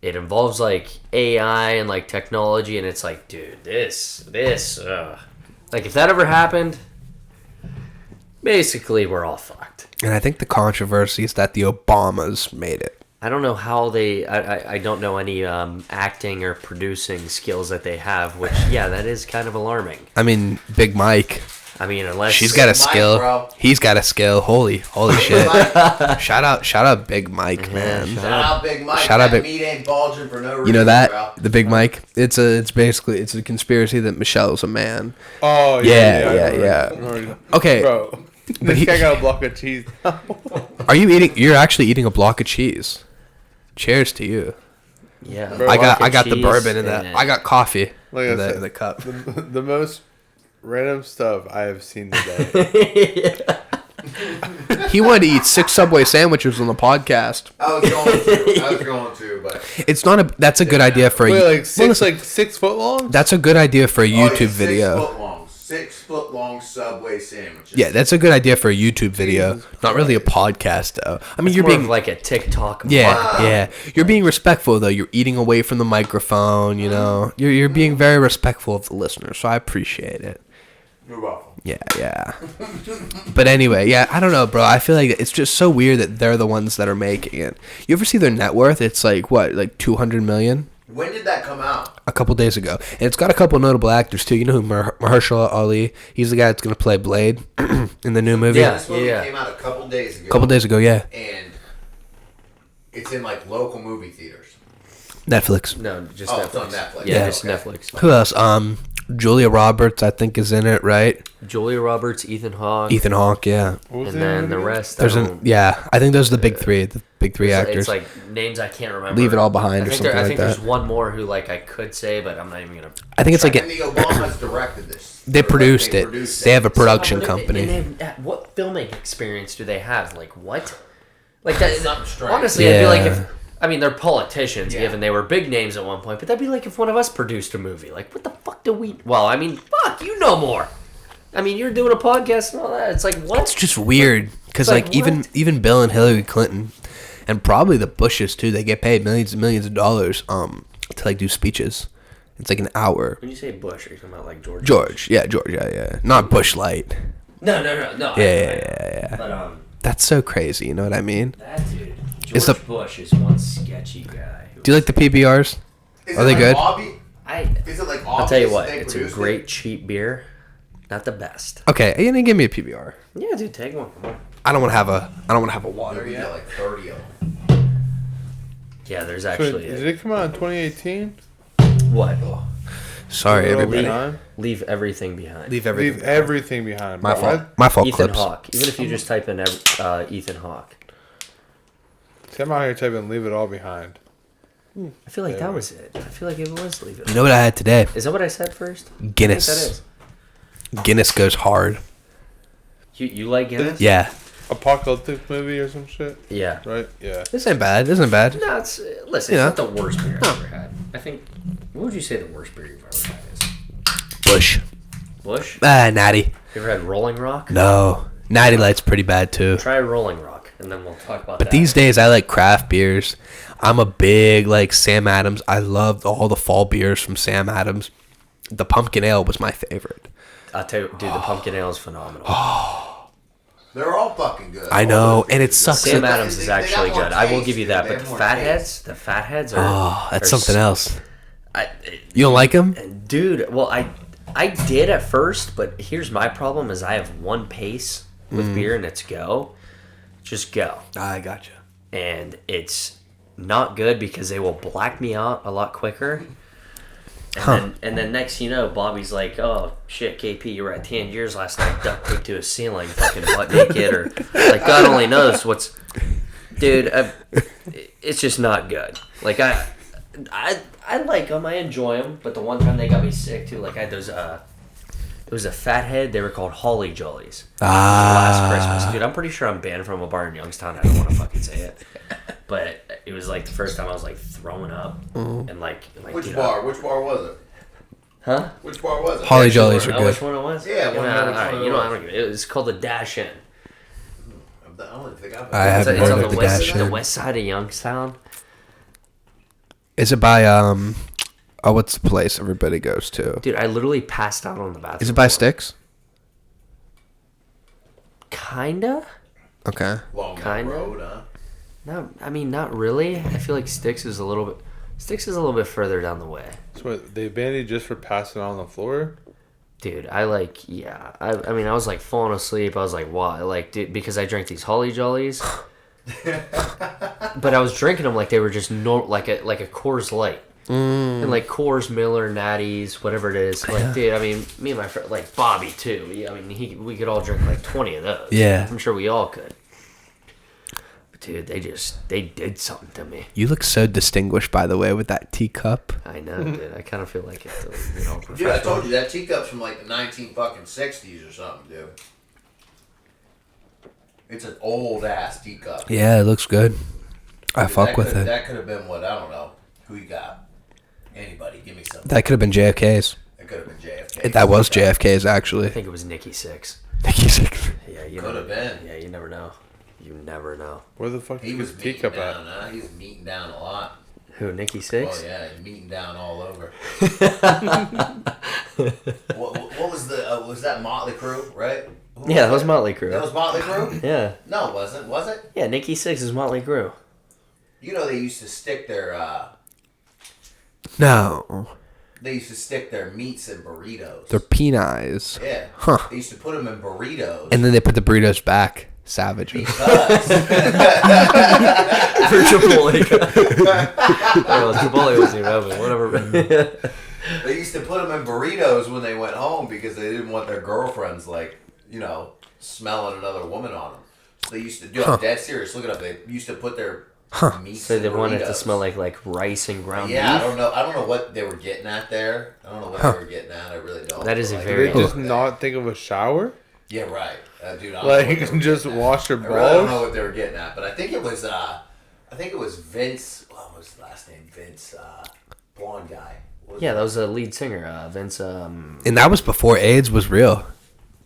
it involves like AI and like technology, and it's like, dude, this, like if that ever happened, basically we're all fucked. And I think the controversy is that the Obamas made it. I don't know how they. I don't know any acting or producing skills that they have, which that is kind of alarming. I mean, Big Mike. I mean, unless She's got a Mike, skill. bro. He's got a skill. Holy shit! Shout out, Big Mike, man. Shout out Big Mike. Shout out That Big- meat ain't bulging for no reason. You know that bro. the Big Mike? It's a conspiracy that Michelle's a man. Oh Yeah. Okay, Bro, But this he- guy got a block of cheese. are you eating? You're actually eating a block of cheese. Cheers to you. yeah, Bro, I block of got the cheese bourbon in that. and- I got coffee Like I in said, the cup. the most random stuff I have seen today. He wanted to eat 6 Subway sandwiches on the podcast. I was going to, but It's not a. That's a good idea for a. Wait, like well, six, like 6 foot long? that's a good idea for a YouTube video. 6 foot long Subway sandwiches. Yeah, that's a good idea for a YouTube video. Jesus Not really a podcast though. I mean, It's you're more being of like a TikTok. yeah. You're being respectful though. You're eating away from the microphone. You know, you're being very respectful of the listener. So I appreciate it. You're welcome. Yeah. But anyway, I don't know, bro. I feel like it's just so weird that they're the ones that are making it. You ever see their net worth? It's like what, like 200 million? When did that come out? A couple days ago, and it's got a couple notable actors too. You know who Mahershala Ali? He's the guy that's gonna play Blade in the new movie. Yeah. This movie came out a couple days ago. A couple days ago, yeah. And it's in like local movie theaters. Netflix. No, just Oh, Netflix. it's on Netflix. Yeah, Yeah. just Okay. Netflix. Who else? Julia Roberts, I think, is in it, right? Julia Roberts, Ethan Hawke, Ethan Hawke, yeah. What was and the name then of the it? rest. There's I think those are the big three, actors. It's like names I can't remember. Leave It All Behind or something I like think that. there's one more who like I could say, but I'm not even gonna. I think it's like And the Obamas directed this. they produced They it. produced They have a it. production And company. what filming experience do they have? Like what? Like that? Something strange. Honestly, I'd be like Yeah. if. I mean, they're politicians, Yeah. given they were big names at one point, but that'd be like if one of us produced a movie. Like, what the fuck do we... Well, I mean, fuck, you know more. I mean, you're doing a podcast and all that. It's like, what? It's just weird because It's like, like even Bill and Hillary Clinton, and probably the Bushes too. They get paid millions and millions of dollars to like do speeches. It's like an hour. When you say Bush, are you talking about like George? George, yeah, not Bush Light. No. Yeah. But, That's so crazy. You know what I mean? that dude, Is George the- Bush is one sketchy guy. Do you like the PBRs? Is Are it they like good? Is it like I'll tell you obvious what, they it's a produced great it? cheap beer. Not the best. Okay, you gonna give me a PBR? Yeah, dude, take one. Come on. I don't want to have a water We got yet. like 30 of them. Yeah, there's So, actually did it come out in 2018? what? Sorry, Leave It All everybody. Behind? Leave everything behind. Leave everything. Leave everything behind. My bro. fault. My fault. Ethan Clips. Hawke. Even if you just type in Ethan Hawke, See, I'm out here typing "Leave It All Behind." I feel like that was it. I feel like it was Leave It. You know what I had today? Is that what I said first? I think Guinness. that is. Guinness goes hard. You like Guinness? Yeah. Apocalyptic movie or some shit, Yeah. right? Yeah. This ain't bad. This isn't bad. No, it's listen. Yeah. It's not the worst beer I've ever had. I think. What would you say the worst beer you've ever had is? Bush. Bush. Natty. You ever had Rolling Rock? No. Natty Light's pretty bad too. Try Rolling Rock. and then we'll talk about But that. these days, I like craft beers. I'm a big, like, Sam Adams. I love all the fall beers from Sam Adams. The pumpkin ale was my favorite. I'll tell you, dude, the pumpkin ale is phenomenal. They're all fucking good. I know, and it sucks. Sam that- Adams is They got actually more good. I will taste, give you dude. that. They But have the more fatheads are. Oh, that's are something else. I, You don't like them? dude. Well, I did at first, but here's my problem: is I have one pace with beer, and it's go, just go, I gotcha. and it's not good because they will black me out a lot quicker. And then next you know, Bobby's like, "Oh shit, KP, you were at Tangiers last night, duct taped to a ceiling, fucking butt naked," or like God only knows what's. Dude, it's just not good. Like I like them, I enjoy them, but the one time they got me sick too. Like I had those. It was a fathead. They were called Holly Jollies. Last Christmas, dude. I'm pretty sure I'm banned from a bar in Youngstown. I don't want to fucking say it, but it was like the first time I was like throwing up and like. Which dude, bar? Which bar was it? Huh? Which bar was it? Holly Jollies are Know which good. one it was? Yeah, you one know, know all which right, one it you know, was. I don't give it. It was called the Dash In. I don't think I've I haven't It's heard on of the west, Dash the In. west side of Youngstown. Is it by Oh, what's the place everybody goes to? Dude, I literally passed out on the bathroom. Is it by floor. Sticks? Kinda. Long Okay. Mountain Kinda. Road, huh? No, I mean not really. I feel like Sticks is a little bit further down the way. So they banned you just for passing out on the floor? Dude, I mean, I was like falling asleep. I was like, why? Like, dude, because I drank these Holly Jollies. But I was drinking them like they were just like a Coors Light. And like Coors, Miller, Natties, whatever it is. Like, dude, I mean, me and my friend, like Bobby too. Yeah, I mean, we could all drink like 20 of those. Yeah. I'm sure we all could. But dude, they did something to me. You look so distinguished, by the way, with that teacup. I know, dude. I kind of feel like it's, Dude, I professional. told you that teacup's from like the 1960s or something, dude. It's an old ass teacup. Yeah, it looks good. I Dude, fuck with it. That could have been what, I don't know. Who you got? Anybody, give me something. That could have been JFK's. That could have been JFK. That was Okay. JFK's, I actually. think it was Nikki Six. Yeah, you Could have been. Yeah, you never know. You never know. Where the fuck He is was the meeting teacup down, at? huh? He was meeting down a lot. Who, Nikki Six? Oh yeah, he's meeting down all over. what was the? Was that Motley Crue, right? Who Yeah, that was Motley Crue. That was Motley Crue. Yeah. No, it wasn't. Was it? Yeah, Nikki Six is Motley Crue. You know they used to stick their No. they used to stick their meats in burritos. They're peneyes. Yeah. Huh. They used to put them in burritos. And then they put the burritos back. Savage. because For Chipotle. Oh, Chipotle wasn't even open. Whatever. they used to put them in burritos when they went home because they didn't want their girlfriends, like, you know, smelling another woman on them. So they used to do. I'm dead serious. Look it up. They used to put their meats. So they in wanted it to burritos. smell like rice and ground Yeah, I beef. don't know. I don't know what they were getting at there. I don't know what they were getting at. I really don't. That is a Like, Did very- they just not think of a shower? Yeah, right, dude. I don't know what they Like, were just getting at. wash your I really don't know balls? what they were getting at, but I think it was. Vince. What was his last name? Vince. Blonde guy. What was Yeah, it? that was the lead singer, Vince. And that was before AIDS was real.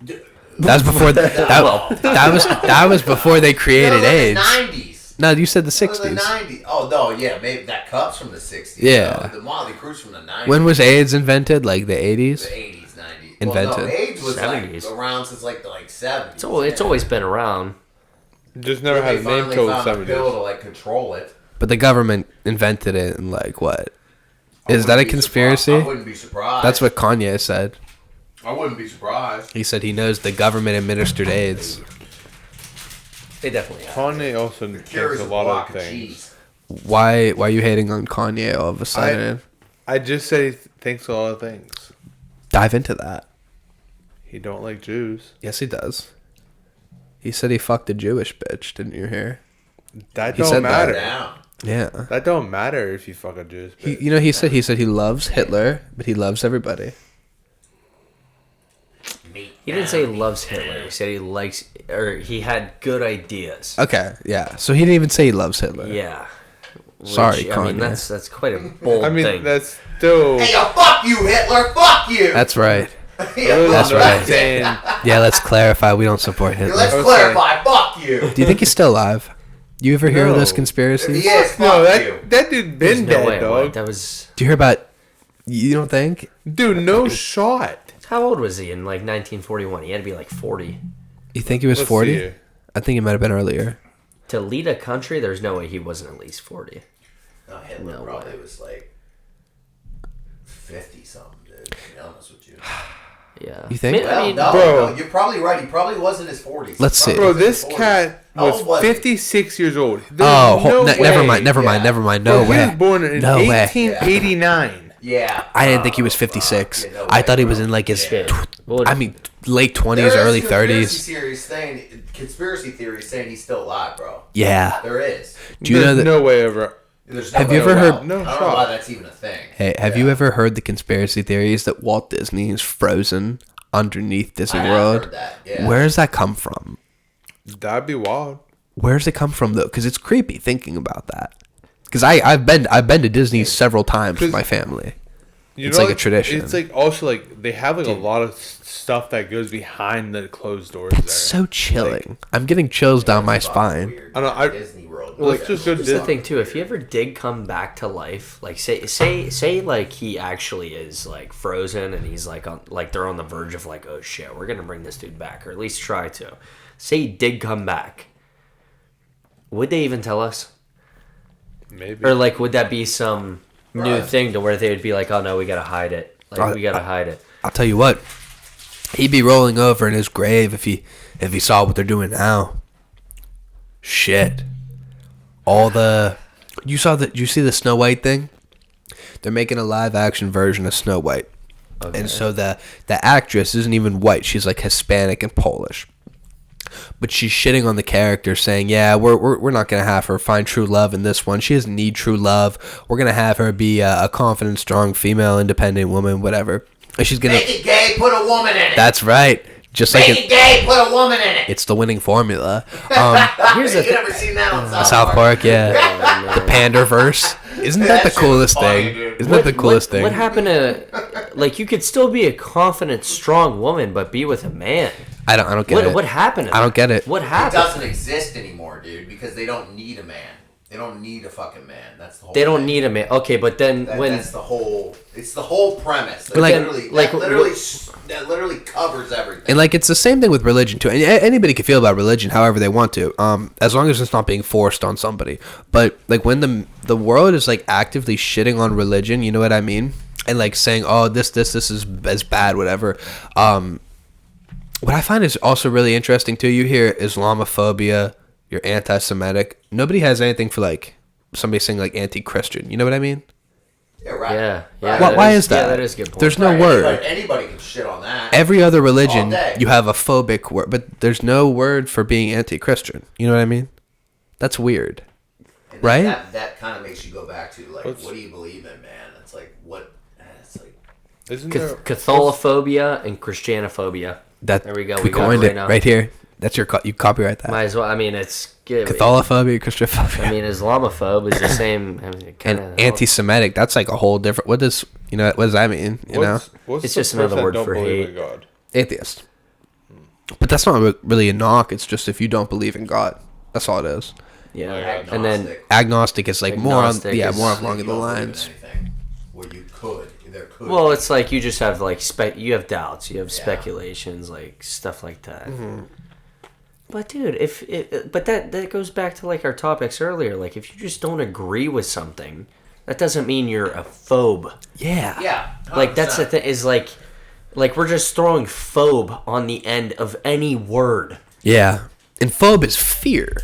Dude, That was before that was before they created AIDS. That was in the 90s. No, you said the That was the 60s. 90s. Oh no, yeah, maybe that cup's from the 60s. Yeah. No, the Motley Crue's from the 90s. When was AIDS invented? Like the the 80s? 80s, 90s? Invented. Well, no, AIDS was 70s. like around since like the 70s. It's always been around. Just never They had a name finally till the found a pill 70s. to like control it. But the government invented it in like what? I Is that a wouldn't be conspiracy? surprised. I wouldn't be surprised. That's what Kanye said. I wouldn't be surprised. He said he knows the government administered AIDS. They definitely have. Kanye also Cure thinks is a a lot block of of things. cheese. Why are you hating on Kanye all of a sudden? I just said he thinks a lot of things. Dive into that. He don't like Jews. Yes, he does. He said he fucked a Jewish bitch, didn't you hear? That He don't said that. matter. Down. Yeah. That don't matter if you fuck a Jewish He, bitch. you know, he said he loves Hitler, but he loves everybody. Meat. He didn't say he loves Hitler. He said he likes, or he had good ideas. Okay, yeah. So he didn't even say he loves Hitler. Yeah. Sorry, I mean, Kanye. that's quite a bold I mean, thing. that's still... Hey, yo, fuck you, Hitler! Fuck you! That's right. That's right. Saying, Yeah, let's clarify. We don't support Hitler. Let's Okay. clarify. Fuck you. Do you think he's still alive? You ever hear of those No. conspiracies? Yes, no, fuck you. that dude There's been no dead, way. dog. That was. Do you hear about? You don't think? Dude, no shot. How old was he in like 1941? He had to be like 40. You think he was Let's 40? see. I think he might have been earlier. To lead a country, there's no way he wasn't at least 40. No, Hitler No probably way. was like 50 something, dude. To be honest with you. Yeah. You think? Well, I mean, no, Bro. no, you're probably right. He probably was in his 40s. Let's see. Bro, this cat How was old was he? 56 years old. There's Oh, no never way. mind. Never mind. Yeah. Never mind. Bro, No he was way. born in No way. 1889. Yeah. I didn't think he was 56. yeah, no I way, thought he was bro. in like his, Yeah. Well, I mean, late 20s, There is early conspiracy 30s. Conspiracy theories saying he's still alive, bro. Yeah. There is. Do you know There's that? no way ever. There's no Have you way ever around. heard- No I don't know shot. why that's even a thing. Hey, have you ever heard the conspiracy theories that Walt Disney is frozen underneath Disney I have World? heard that. Yeah. Where does that come from? That'd be wild. Where does it come from though? Because it's creepy thinking about that. Because I've been to Disney several times with my family. You It's know, like a tradition. It's like also like they have like a lot of stuff that goes behind the closed doors. That's there. so chilling. I'm getting chills down my spine. Weird. I don't know, Disney World. Well, let's just go to Here's the Disney. thing too. If he ever did come back to life, like say like he actually is like frozen and he's like on like they're on the verge of like, oh shit, we're gonna bring this dude back, or at least try to. Say he did come back, would they even tell us? Maybe. Or like would that be some new Right. thing to where they would be like, oh no, we gotta hide it. Like we gotta hide it. I'll tell you what, he'd be rolling over in his grave if he saw what they're doing now. Shit. You see the Snow White thing? They're making a live action version of Snow White. Okay. And so the actress isn't even white. She's like Hispanic and Polish. But she's shitting on the character, saying, "Yeah, we're not gonna have her find true love in this one. She doesn't need true love. We're gonna have her be a confident, strong, female, independent woman, whatever." And she's gonna. Make it gay, put a woman in it. That's right. Just like Make it gay, put a woman in it. it's the winning formula. Here's the You thing. never seen that on South, South Park, yeah. The Panderverse. Isn't that the That shit coolest was funny, thing? dude. Isn't that the coolest thing? What happened to like you could still be a confident, strong woman, but be with a man? I don't get it. What happened? To I don't that? get it. What It happened? doesn't exist anymore, dude, because they don't need a man. They don't need a fucking man. That's the whole They don't thing. need a man. Okay, but then when That's the whole. It's the whole premise. That like- that literally covers everything. And like it's the same thing with religion too. And anybody can feel about religion however they want to, as long as it's not being forced on somebody. But like when the world is like actively shitting on religion, you know what I mean? And like saying, "Oh, this is as bad, whatever." What I find is also really interesting too. You hear Islamophobia, you're anti-Semitic. Nobody has anything for like somebody saying like anti-Christian. You know what I mean? Yeah, right. yeah, Right. Why is that? Yeah, that is a good point. There's no Right, word. Anybody can shit on that. Every other religion, All day. you have a phobic word, but there's no word for being anti-Christian. You know what I mean? That's weird. And right? That kind of makes you go back to like, What's- what do you believe in, man? It's like what. It's like Isn't there? Catholicophobia and Christianophobia. That There we go. We We got it coined right it now. right here. That's your you copyright that. Might as well. I mean, it's good. Catholicophobia, Christianophobia, I mean, Islamophobe is the same. I mean, kind and of anti-Semitic. That's like a whole different. What does that mean? You know, What's It's the just another person that word don't for believe hate. in God? atheist. But that's not really a knock. It's just if you don't believe in God, that's all it is. Yeah, agnostic. and then Agnostic is like more on Agnostic is- more Like, along you the don't believe in lines. anything. Well, you could. There could. well, it's like you just have like you have doubts, you have Yeah. speculations, like stuff like that. Mm-hmm. But dude, but that goes back to like our topics earlier. Like if you just don't agree with something, that doesn't mean you're a phobe. Yeah. yeah. 100%. Like that's the thing is like we're just throwing phobe on the end of any word. Yeah. And phobe is fear.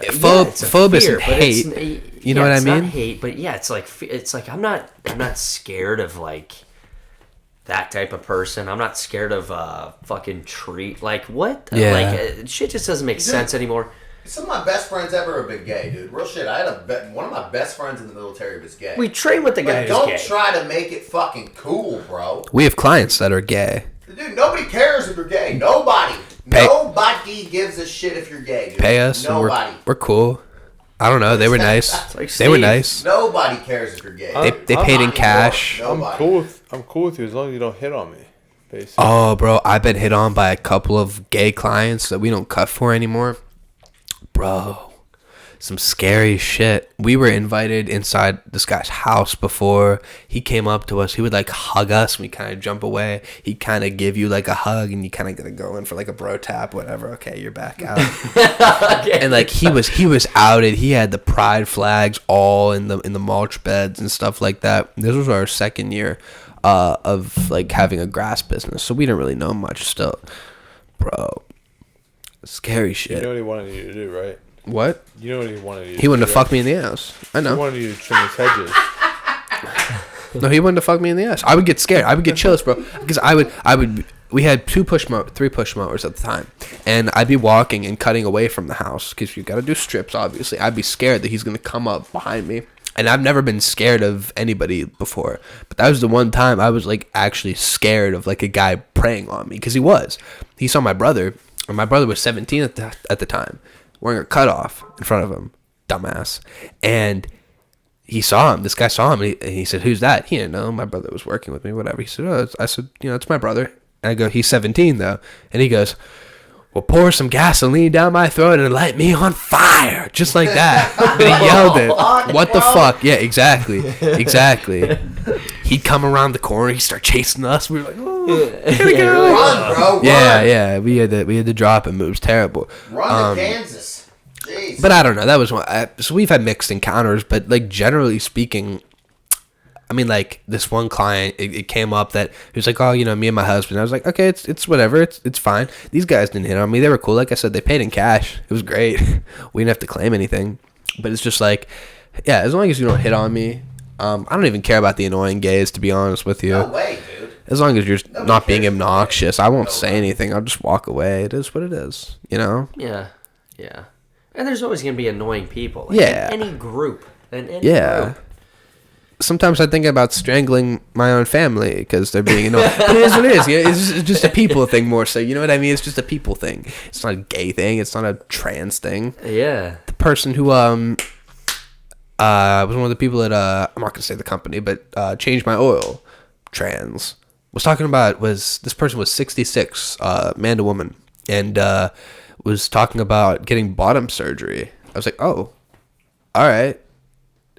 Yeah, Phobe, it's a phobe fear, isn't but hate. You know what I it's not mean? hate, but yeah, it's like I'm not scared of like that type of person. I'm not scared of fucking tree. Like what? Yeah. Like shit just doesn't make sense anymore. Some of my best friends ever have been gay, dude. Real shit. I had one of my best friends in the military was gay. We train with the guy But who's don't gay. try to make it fucking cool, bro. We have clients that are gay. Dude, nobody cares if you're gay. Nobody. Pay- Nobody gives a shit if you're gay, dude. Pay us, and Nobody. we're cool. I don't know. They were nice. like They were Steve. nice. Nobody cares if you're gay. They paid in cash. I'm Nobody. cool with you as long as you don't hit on me. basically. Oh, bro, I've been hit on by a couple of gay clients that we don't cut for anymore. Bro, some scary shit. We were invited inside this guy's house before. He came up to us. He would like hug us. And we kind of jump away. He'd kind of give you like a hug, and you kind of gotta go in for like a bro tap, whatever. Okay, you're back out. And like he was outed. He had the pride flags all in the mulch beds and stuff like that. This was our second year of like having a grass business, so we didn't really know much still, bro. Scary shit. You know what he wanted you to do, right? What? You know what he wanted you to do? He wanted to right? fuck me in the ass. I know. He wanted you to trim his hedges. No, he wanted to fuck me in the ass. I would get scared. I would get chills, bro, because I would. We had three push mowers at the time, and I'd be walking and cutting away from the house because you got to do strips. Obviously, I'd be scared that he's gonna come up behind me, and I've never been scared of anybody before, but that was the one time I was like actually scared of like a guy preying on me, because he saw my brother, and my brother was 17 at the time, wearing a cutoff in front of him, dumbass, and he saw him. This guy saw him, and he said, "Who's that?" He didn't know. My brother was working with me, whatever. He said, "Oh," I said, "It's my brother." And I go, "He's 17 though," and he goes, "Well, pour some gasoline down my throat and light me on fire," just like that. And he yelled it. What the fuck? Yeah, exactly. He'd come around the corner. He'd start chasing us. We were like, "Oh, here we go!" Run, bro. Run. Yeah. We had to drop him. It was terrible. Run to Kansas. Jeez. But I don't know. That was one. So we've had mixed encounters, but like generally speaking, I mean, like this one client, it came up that he was like, "Oh, me and my husband." I was like, "Okay, it's whatever. It's fine." These guys didn't hit on me. They were cool. Like I said, they paid in cash. It was great. We didn't have to claim anything. But it's just like, yeah, as long as you don't hit on me, I don't even care about the annoying gays, to be honest with you. No way, dude. As long as you're not being obnoxious, I won't say anything. I'll just walk away. It is what it is, Yeah. And there's always going to be annoying people. Like Yeah. In any group. Yeah. Group. Sometimes I think about strangling my own family because they're being annoying. But it is what it is. Yeah, it's just a people thing more so. You know what I mean? It's just a people thing. It's not a gay thing. It's not a trans thing. Yeah. The person who was one of the people that I'm not gonna say the company, but changed my oil, trans, was talking about this person was 66, man to woman, and was talking about getting bottom surgery. I was like, oh, all right.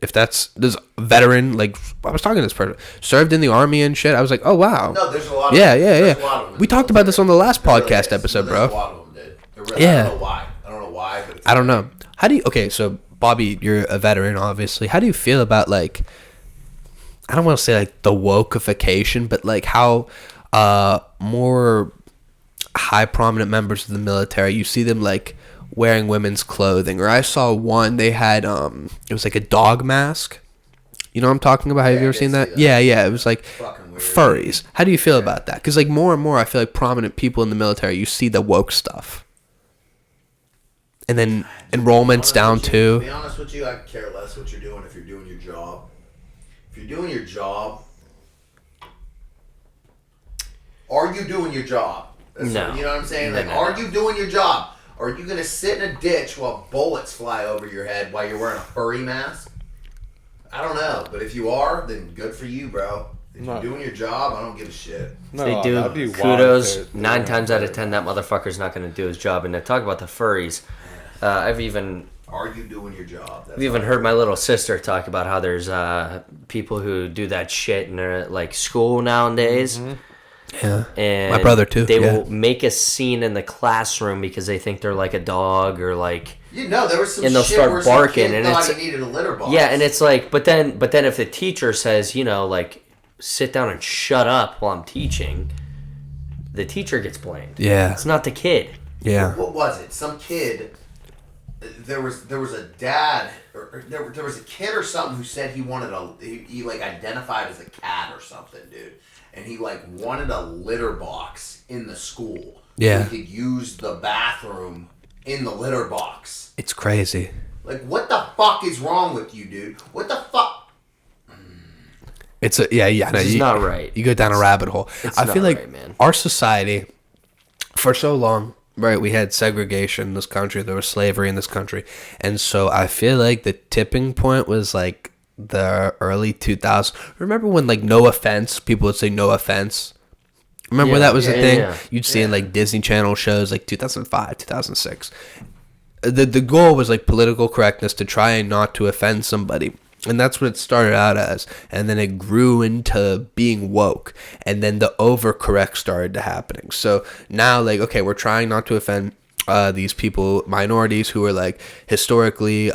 If this veteran, like I was talking to this person, served in the army and shit. I was like, oh wow. No, there's a lot of Yeah. a lot of them in We the talked about this on the last military. podcast There really episode, is. bro. There's a lot of them, dude. There really- Yeah. I don't know why, but it's I don't know. How do you? Okay, so Bobby, you're a veteran, obviously. How do you feel about like? I don't want to say like the wokeification, but like how more high prominent members of the military, you see them like wearing women's clothing. Or I saw one, they had it was like a dog mask. You know what I'm talking about? Have you ever seen that? Yeah. It was like fucking weird. furries. How do you feel about that? Because like more and more, I feel like prominent people in the military, you see the woke stuff. And then enrollment's down To too. be honest with you, I could care less what you're doing if you're doing your job. If you're doing your job, are you doing your job? No. You know what I'm saying? No, Like, no, are no. you doing your job? Are you going to sit in a ditch while bullets fly over your head while you're wearing a furry mask? I don't know. But if you are, then good for you, bro. If No. you're doing your job, I don't give a shit. No, They do. that'd be wild if Kudos. they're 9 times out of furry. 10, that motherfucker's not going to do his job. And to talk about the furries, I've even Are you doing your job? That's I've even all. heard my little sister talk about how there's people who do that shit in their like school nowadays. Yeah. And My brother, too, They yeah. will make a scene in the classroom because they think they're like a dog or like You know, there was some and they'll shit start where some barking, kid and thought it's- he needed a litter box. yeah, and it's like but then if the teacher says like sit down and shut up while I'm teaching, the teacher gets blamed. Yeah. It's not the kid. Yeah. What was it? Some kid. There was a dad or there was a kid or something who said he wanted he like identified as a cat or something, dude, and he like wanted a litter box in the school. Yeah. So he could use the bathroom in the litter box. It's crazy. Like, what the fuck is wrong with you, dude? What the fuck? It's a no, This is not right. You go down a rabbit hole. It's I not feel like right, man. our society, for so long, right? We had segregation in this country. There was slavery in this country, and so I feel like the tipping point was like the early 2000s. Remember when like no offense, people would say no offense Remember Yeah. that was a Yeah, thing? yeah. You'd see in like Disney Channel shows like 2005, 2006. The goal was like political correctness to try and not to offend somebody. And that's what it started out as. And then it grew into being woke. And then the overcorrect started to happening. So now, like, okay, we're trying not to offend these people, minorities who are like historically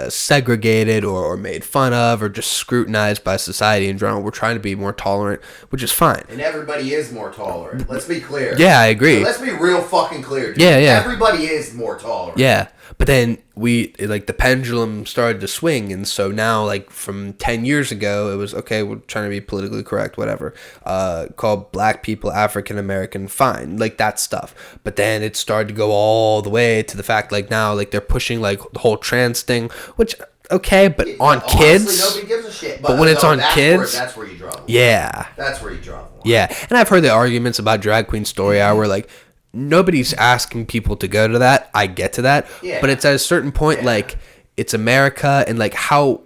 segregated or made fun of or just scrutinized by society in general. We're trying to be more tolerant, which is fine. And everybody is more tolerant. Let's be clear. Yeah, I agree. Let's be real fucking clear, dude. Yeah, yeah. Everybody is more tolerant. Yeah, but then the pendulum started to swing, and so now, like, from 10 years ago, it was, okay, we're trying to be politically correct, whatever, call black people African American, fine, like, that stuff. But then it started to go all the way to the fact, like, now, like, they're pushing, like, the whole trans thing, which, okay, but on Honestly, kids, nobody gives a shit. but when it's on kids, that's where you draw the line. yeah. That's where you draw the line. Yeah, and I've heard the arguments about Drag Queen Story Hour, like, nobody's asking people to go to that. I get to that. Yeah. But it's at a certain point, Yeah. like, it's America, and, like, how,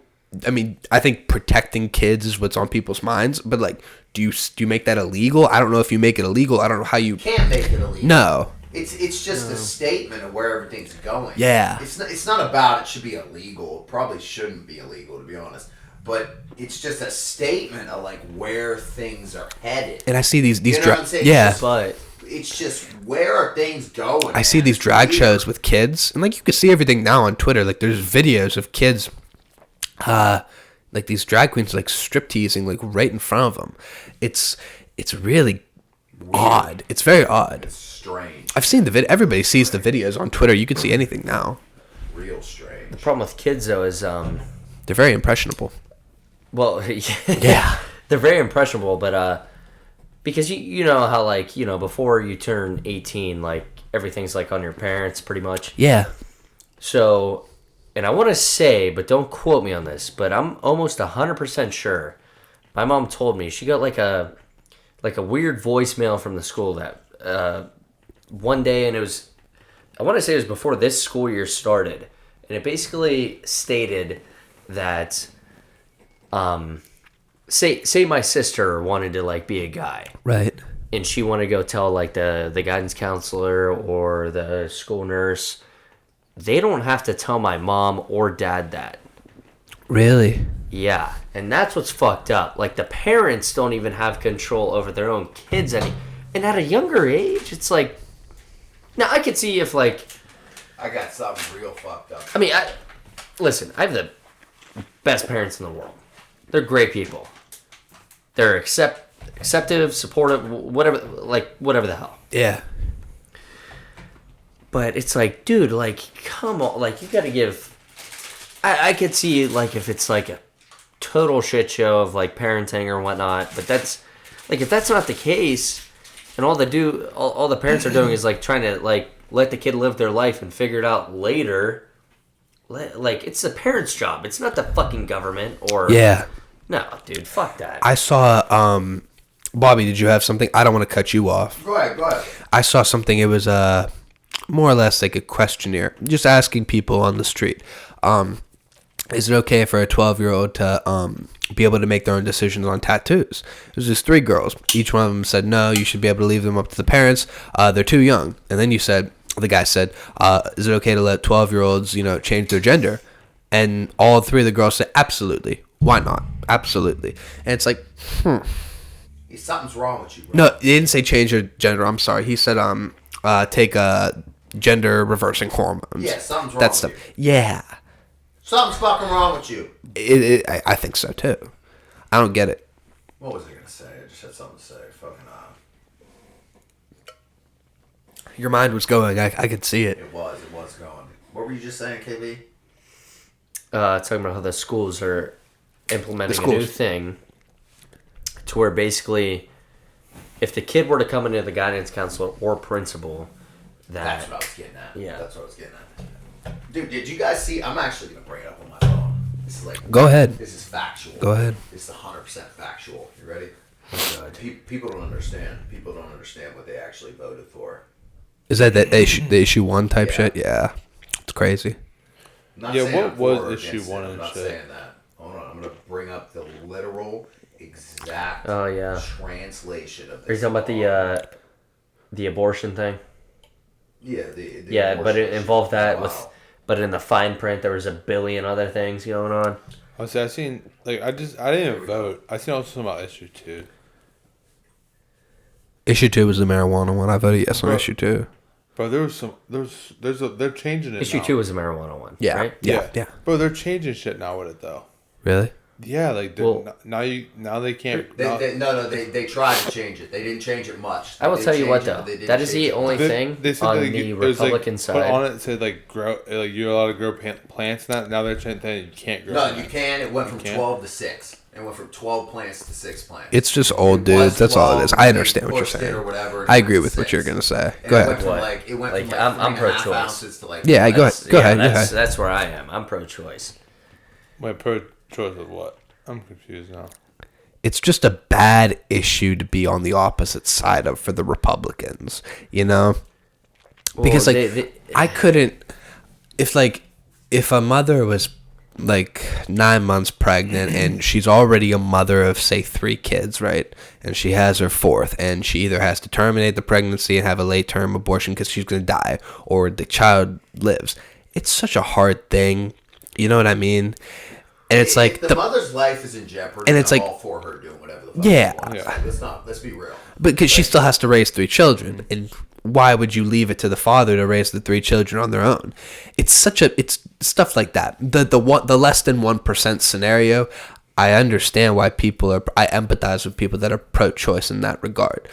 I mean, I think protecting kids is what's on people's minds, but, like, do you make that illegal? I don't know if you make it illegal. I don't know how you... Can't make it illegal. No. It's just a statement of where everything's going. Yeah. It's not about it should be illegal. It probably shouldn't be illegal, to be honest. But it's just a statement of, like, where things are headed. And I see these You know what I'm saying? yeah. But It's just, where are things going? I see these drag shows with kids, and, like, you can see everything now on Twitter. Like, there's videos of kids, like, these drag queens, like, strip teasing, like, right in front of them. It's really odd. It's very odd. It's strange. I've seen the video. Everybody sees the videos on Twitter. You can see anything now. Real strange. the problem with kids though is They're very impressionable. well, Yeah. they're very impressionable, but because you know how, like, you know, before you turn 18, like, everything's like on your parents pretty much. Yeah. So, and I want to say, but don't quote me on this, but I'm almost 100% sure. My mom told me she got like a weird voicemail from the school that one day, and it was, I want to say it was before this school year started, and it basically stated that say my sister wanted to, like, be a guy, Right. and she wanted to go tell, like, the guidance counselor or the school nurse. They don't have to tell my mom or dad that. Really? Yeah, and that's what's fucked up. Like, the parents don't even have control over their own kids and at a younger age, it's like, now I could see if, like, I got something real fucked up. I mean, listen, I have the best parents in the world. They're great people. They're acceptive, supportive, whatever the hell. Yeah. But it's like, dude, like, come on, like, you gotta give. I could see, like, if it's like a total shit show of, like, parenting or whatnot, but that's, like, if that's not the case, and all the parents are doing is, like, trying to, like, let the kid live their life and figure it out later, like, it's the parents' job. It's not the fucking government or. Yeah. No, dude, fuck that. I saw, Bobby, did you have something? I don't want to cut you off. Go ahead. I saw something. It was, more or less like a questionnaire, just asking people on the street, is it okay for a 12-year-old to be able to make their own decisions on tattoos? It was just 3 girls. Each one of them said, no, you should be able to leave them up to the parents. They're too young. And then the guy said, is it okay to let 12-year-olds, change their gender? And all 3 of the girls said, absolutely. Why not? Absolutely. And it's like, Something's wrong with you, bro. No, he didn't say change their gender. I'm sorry. He said, take gender reversing hormones. Yeah, something's wrong that with stuff. you. Yeah. Something's fucking wrong with you. I think so too. I don't get it. What was I gonna say? I just had something to say. Fucking Your mind was going. I could see it. It was going. What were you just saying, KB? Talking about how the schools are implementing a new thing to where basically, if the kid were to come into the guidance counselor or principal, That's what I was getting at. Yeah. That's what I was getting at. Dude, did you guys see? I'm actually gonna bring it up on my phone. This is like. Go ahead. This is factual. Go ahead. This is 100% factual. You ready? People don't understand. People don't understand what they actually voted for. Is that the issue 1 type Yeah. shit? Yeah. It's crazy. I'm not Yeah, saying what I'm was for or issue against it. 1 I'm and not shit? saying that. Hold on, I'm gonna bring up the literal exact Oh, yeah. translation of Are you this. talking about the abortion thing? Yeah, the Yeah, but it abortion involved issue as that well. but in the fine print there was a billion other things going on. I seen like I didn't vote. I seen also something about issue 2. Issue 2 was the marijuana one. I voted yes on Bro. issue 2. Bro, they're changing it Issue now. 2 was a marijuana one, Yeah. right? Yeah. Bro, they're changing shit now with it though. Really? Yeah, like Well- now they can't. They tried to change it. They didn't change it much. I will They tell you what changed it, though, but they didn't that is change the it only much. thing said on that the it was, Republican Put side. on it said like grow, like you're allowed to grow plants. Now they're saying that you can't grow. No, plants. you can. It went from can't? 12 to 6. It went from 12 plants to 6 plants. It's just old It was dudes. That's all it is. 12, I they understand what you're pushed it saying. or whatever, and I it agree went with to what you're 6. gonna say. And Go it ahead. went from What? like it went Like, from like I'm 3.5 pro-choice. ounces to like Yeah, go ahead. Go ahead. That's where I am. I'm pro-choice. Wait, pro-choice of what? I'm confused now. It's just a bad issue to be on the opposite side of for the Republicans, you know? Because Well, like I couldn't if a mother was like 9 months pregnant and she's already a mother of say 3 kids, right? And she has her 4th and she either has to terminate the pregnancy and have a late term abortion because she's going to die or the child lives. It's such a hard thing. You know what I mean? And it's like if the mother's life is in jeopardy, and it's I'm like- all for her doing whatever the fuck Yeah. she wants. Like, let's be real. because she still has to raise 3 children, and why would you leave it to the father to raise the 3 children on their own? It's stuff like that. The less than 1% scenario. I understand why I empathize with people that are pro-choice in that regard.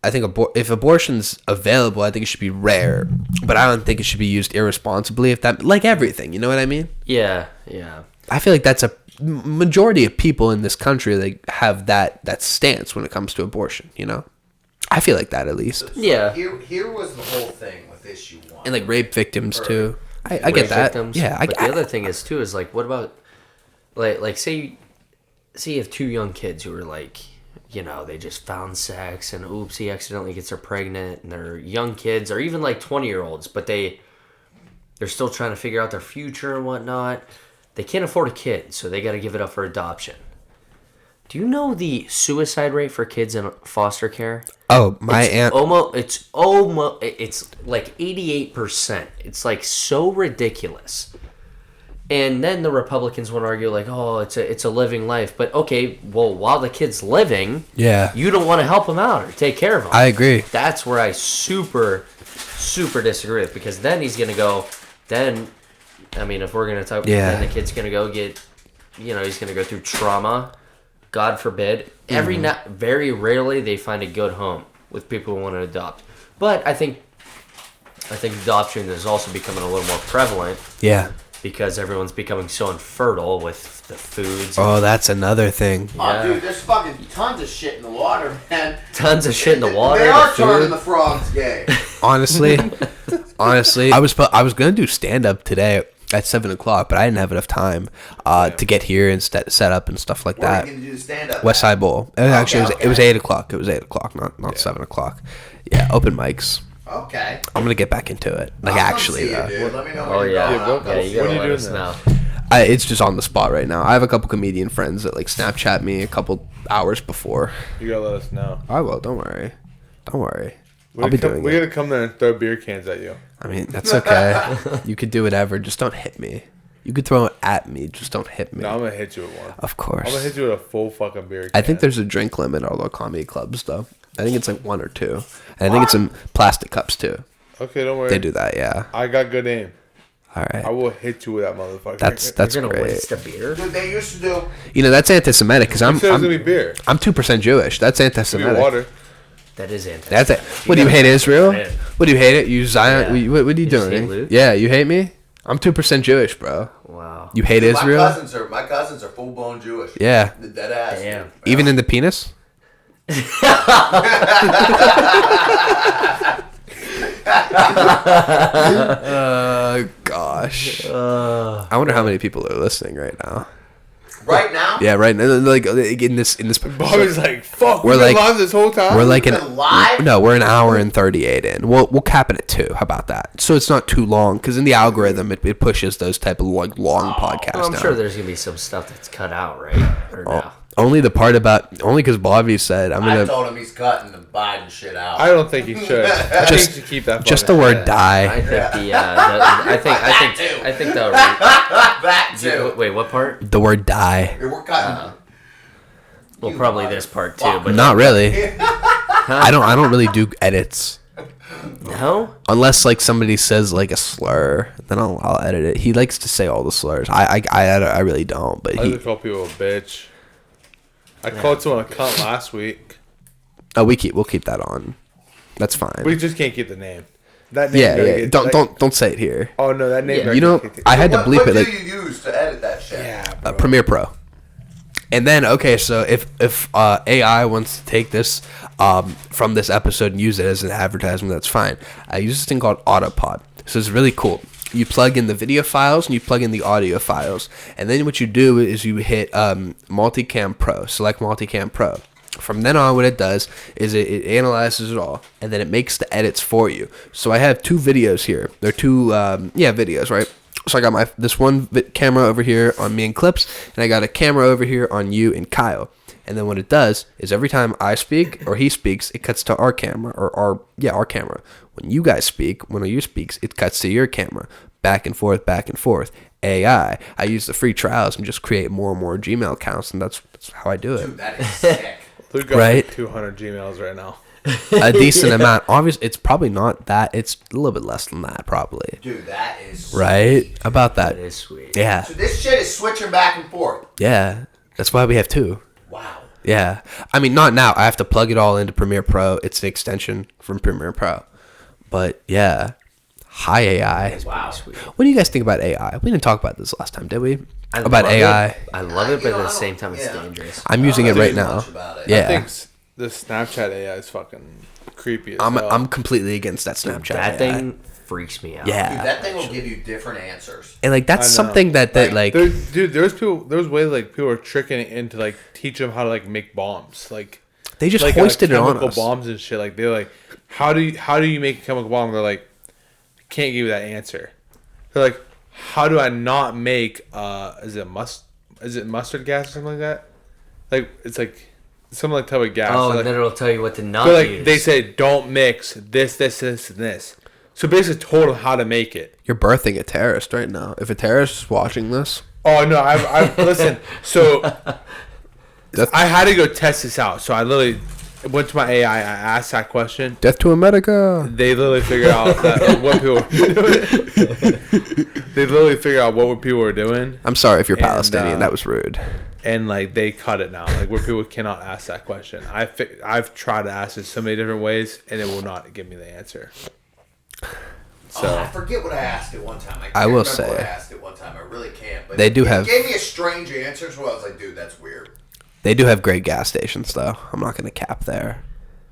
I think if abortion's available, I think it should be rare, but I don't think it should be used irresponsibly. If that, like everything, you know what I mean? Yeah. I feel like that's a majority of people in this country that have that stance when it comes to abortion. You know, I feel like that at least, Yeah. Here was the whole thing with issue 1. and like rape victims too. I Rape get that. victims. Yeah, But the other thing is too is like, what about like say you have 2 young kids who are like, you know, they just found sex and oops, he accidentally gets her pregnant, and they're young kids or even like 20-year-olds, but they're still trying to figure out their future and whatnot. They can't afford a kid, so they got to give it up for adoption. Do you know the suicide rate for kids in foster care? Oh, my aunt. It's like 88%. It's like so ridiculous. And then the Republicans want to argue like, oh, it's a living life. But okay, well, while the kid's living, Yeah, you don't want to help him out or take care of him. I agree. That's where I super disagree with, because then he's gonna go. Then, I mean, if we're gonna talk, Yeah. then the kid's gonna go get, you know, he's gonna go through trauma. God forbid. Very rarely they find a good home with people who want to adopt. But I think adoption is also becoming a little more prevalent Yeah. because everyone's becoming so infertile with the foods. Oh, that's another thing. Yeah. Dude, there's fucking tons of shit in the water, man. Tons of shit in the water. They the are food. turning the frogs gay. Honestly, I was gonna do stand up today at 7:00, but I didn't have enough time to get here and set up and stuff like Where are that. you gonna do the stand-up? West Side Bowl. Actually, Okay, it was okay. 8:00. It was 8:00, not 7:00. Yeah, open mics. Okay. I'm gonna get back into it. Like I'll come actually, see you, though. dude. Let me know Oh when you're yeah, going. Yeah, I'll go- come yeah. see You gotta What are you let doing us then? know. It's just on the spot right now. I have a couple comedian friends that like Snapchat me a couple hours before. You gotta let us know. I will. Don't worry. Don't worry. We I'll be gotta doing we it. gotta come there and throw beer cans at you. I mean, that's okay. You could do whatever. Just don't hit me. You could throw it at me. Just don't hit me. No, I'm gonna hit you with one. Of I'm course. gonna hit you with a full fucking beer can. I think there's a drink limit at all the comedy clubs, though. I think it's like 1 or 2. And I think it's in plastic cups, too. Okay, don't worry. They do that, yeah. I got good aim. All I right. will hit you with that motherfucker. That's You're gonna great. waste a beer. Dude, they used to do. You know, that's anti-Semitic because You I'm said it was gonna be beer. I'm 2% Jewish. That's Give me anti-Semitic. water. That is anti. That's it. What do you hate Israel? Yeah. What do you hate it? You Zion? Yeah. What are you You just hate doing? Luke? Yeah, you hate me? I'm 2% Jewish, bro. Wow. You hate Dude, Israel? My cousins are full blown Jewish. Yeah. The dead ass. Damn. Even in the penis? Gosh. I wonder how many people are listening right now. Right now. Yeah, right now, like in this. Bobby's like, fuck. We're We're like- live this whole time. We're like Been live? no, we're an hour and 38 in. We'll cap it at 2. How about that? So it's not too long because in the algorithm it pushes those type of like long podcasts. Well, I'm down. sure there's gonna be some stuff that's cut out, right? Or no? Only the part about because Bobby said I'm I gonna told him he's cutting the Biden shit out. I don't think he should. I think he should keep that. just the fucking word shit. die. I think that would. that too. Wait, what part? The word die. We're cutting. Well, You probably this part too, motherfucker. but Not really. I don't really do edits no. unless like somebody says like a slur. Then I'll edit it. He likes to say all the slurs. I really don't. But I he. just call people a bitch. I called someone a cunt last week. Oh, we'll keep that on. That's fine. We just can't keep the name. That name Yeah, gotta yeah. get- don't say it here. Oh no, that name. Yeah. gotta You know, get- I had to bleep what it. do Like, you use to edit that shit? Yeah, bro. Premiere Pro. And then okay, so if AI wants to take this from this episode and use it as an advertisement, that's fine. I use this thing called Autopod. So it's really cool. You plug in the video files and you plug in the audio files, and then what you do is you hit Multicam Pro, select Multicam Pro. From then on, what it does is it analyzes it all, and then it makes the edits for you. So I have two videos here. They're two videos, right? So I got this one camera over here on me and Clips, and I got a camera over here on you and Kyle. And then what it does is every time I speak or he speaks, it cuts to our camera or our camera. When you guys speak, when you speaks, it cuts to your camera. Back and forth, back and forth. AI. I use the free trials and just create more and more Gmail accounts, and that's how I do it. Dude, that is sick. Luke got Right? like 200 Gmails right now. A decent amount. Obviously, it's probably not that. It's a little bit less than that, probably. Dude, that is Right? About that. That is sweet. Yeah. So this shit is switching back and forth. Yeah. That's why we have two. Wow. Yeah. I mean, not now. I have to plug it all into Premiere Pro. It's an extension from Premiere Pro. But yeah. Hi, AI. Wow. Sweet. What do you guys think about AI? We didn't talk about this last time, did we? I About love AI. it. I love it, but You know, at I the don't- same time, it's yeah. dangerous. I'm using it don't right know now. much about it. I Yeah. think the Snapchat AI is fucking creepy as hell. I'm completely against that Snapchat. That AI. thing freaks me out. Yeah. Dude, that thing will give you different answers. And like that's I know. something that like there was ways like people were tricking it into like teach them how to like make bombs, like they just like hoisted it on chemical us. bombs and shit. Like they're like, how do you make a chemical bomb? They're like, can't give you that answer. They're like, how do I not make is it mustard gas or something like that? Like it's like some like type of gas. Oh, They're and like, then it'll tell you what to not they're like use. they say don't mix this, and this. So basically, told them how to make it. You're birthing a terrorist right now. If a terrorist is watching this, Oh no, I've listen. So That's- I had to go test this out. So I literally went to my AI. I asked that question. death to America. They literally figured out that what people were doing. They literally figured out what people were doing, I'm sorry if you're And, Palestinian. That was rude. and like they cut it now. Like where people cannot ask that question. I've tried to ask it so many different ways, and it will not give me the answer. So Oh, I forget what I asked it one time. I can't will remember say- what I asked it one time. I really can't. But They do it have- gave me a strange answer, so I was like, dude, that's weird. They do have great gas stations, though. I'm not going to cap there.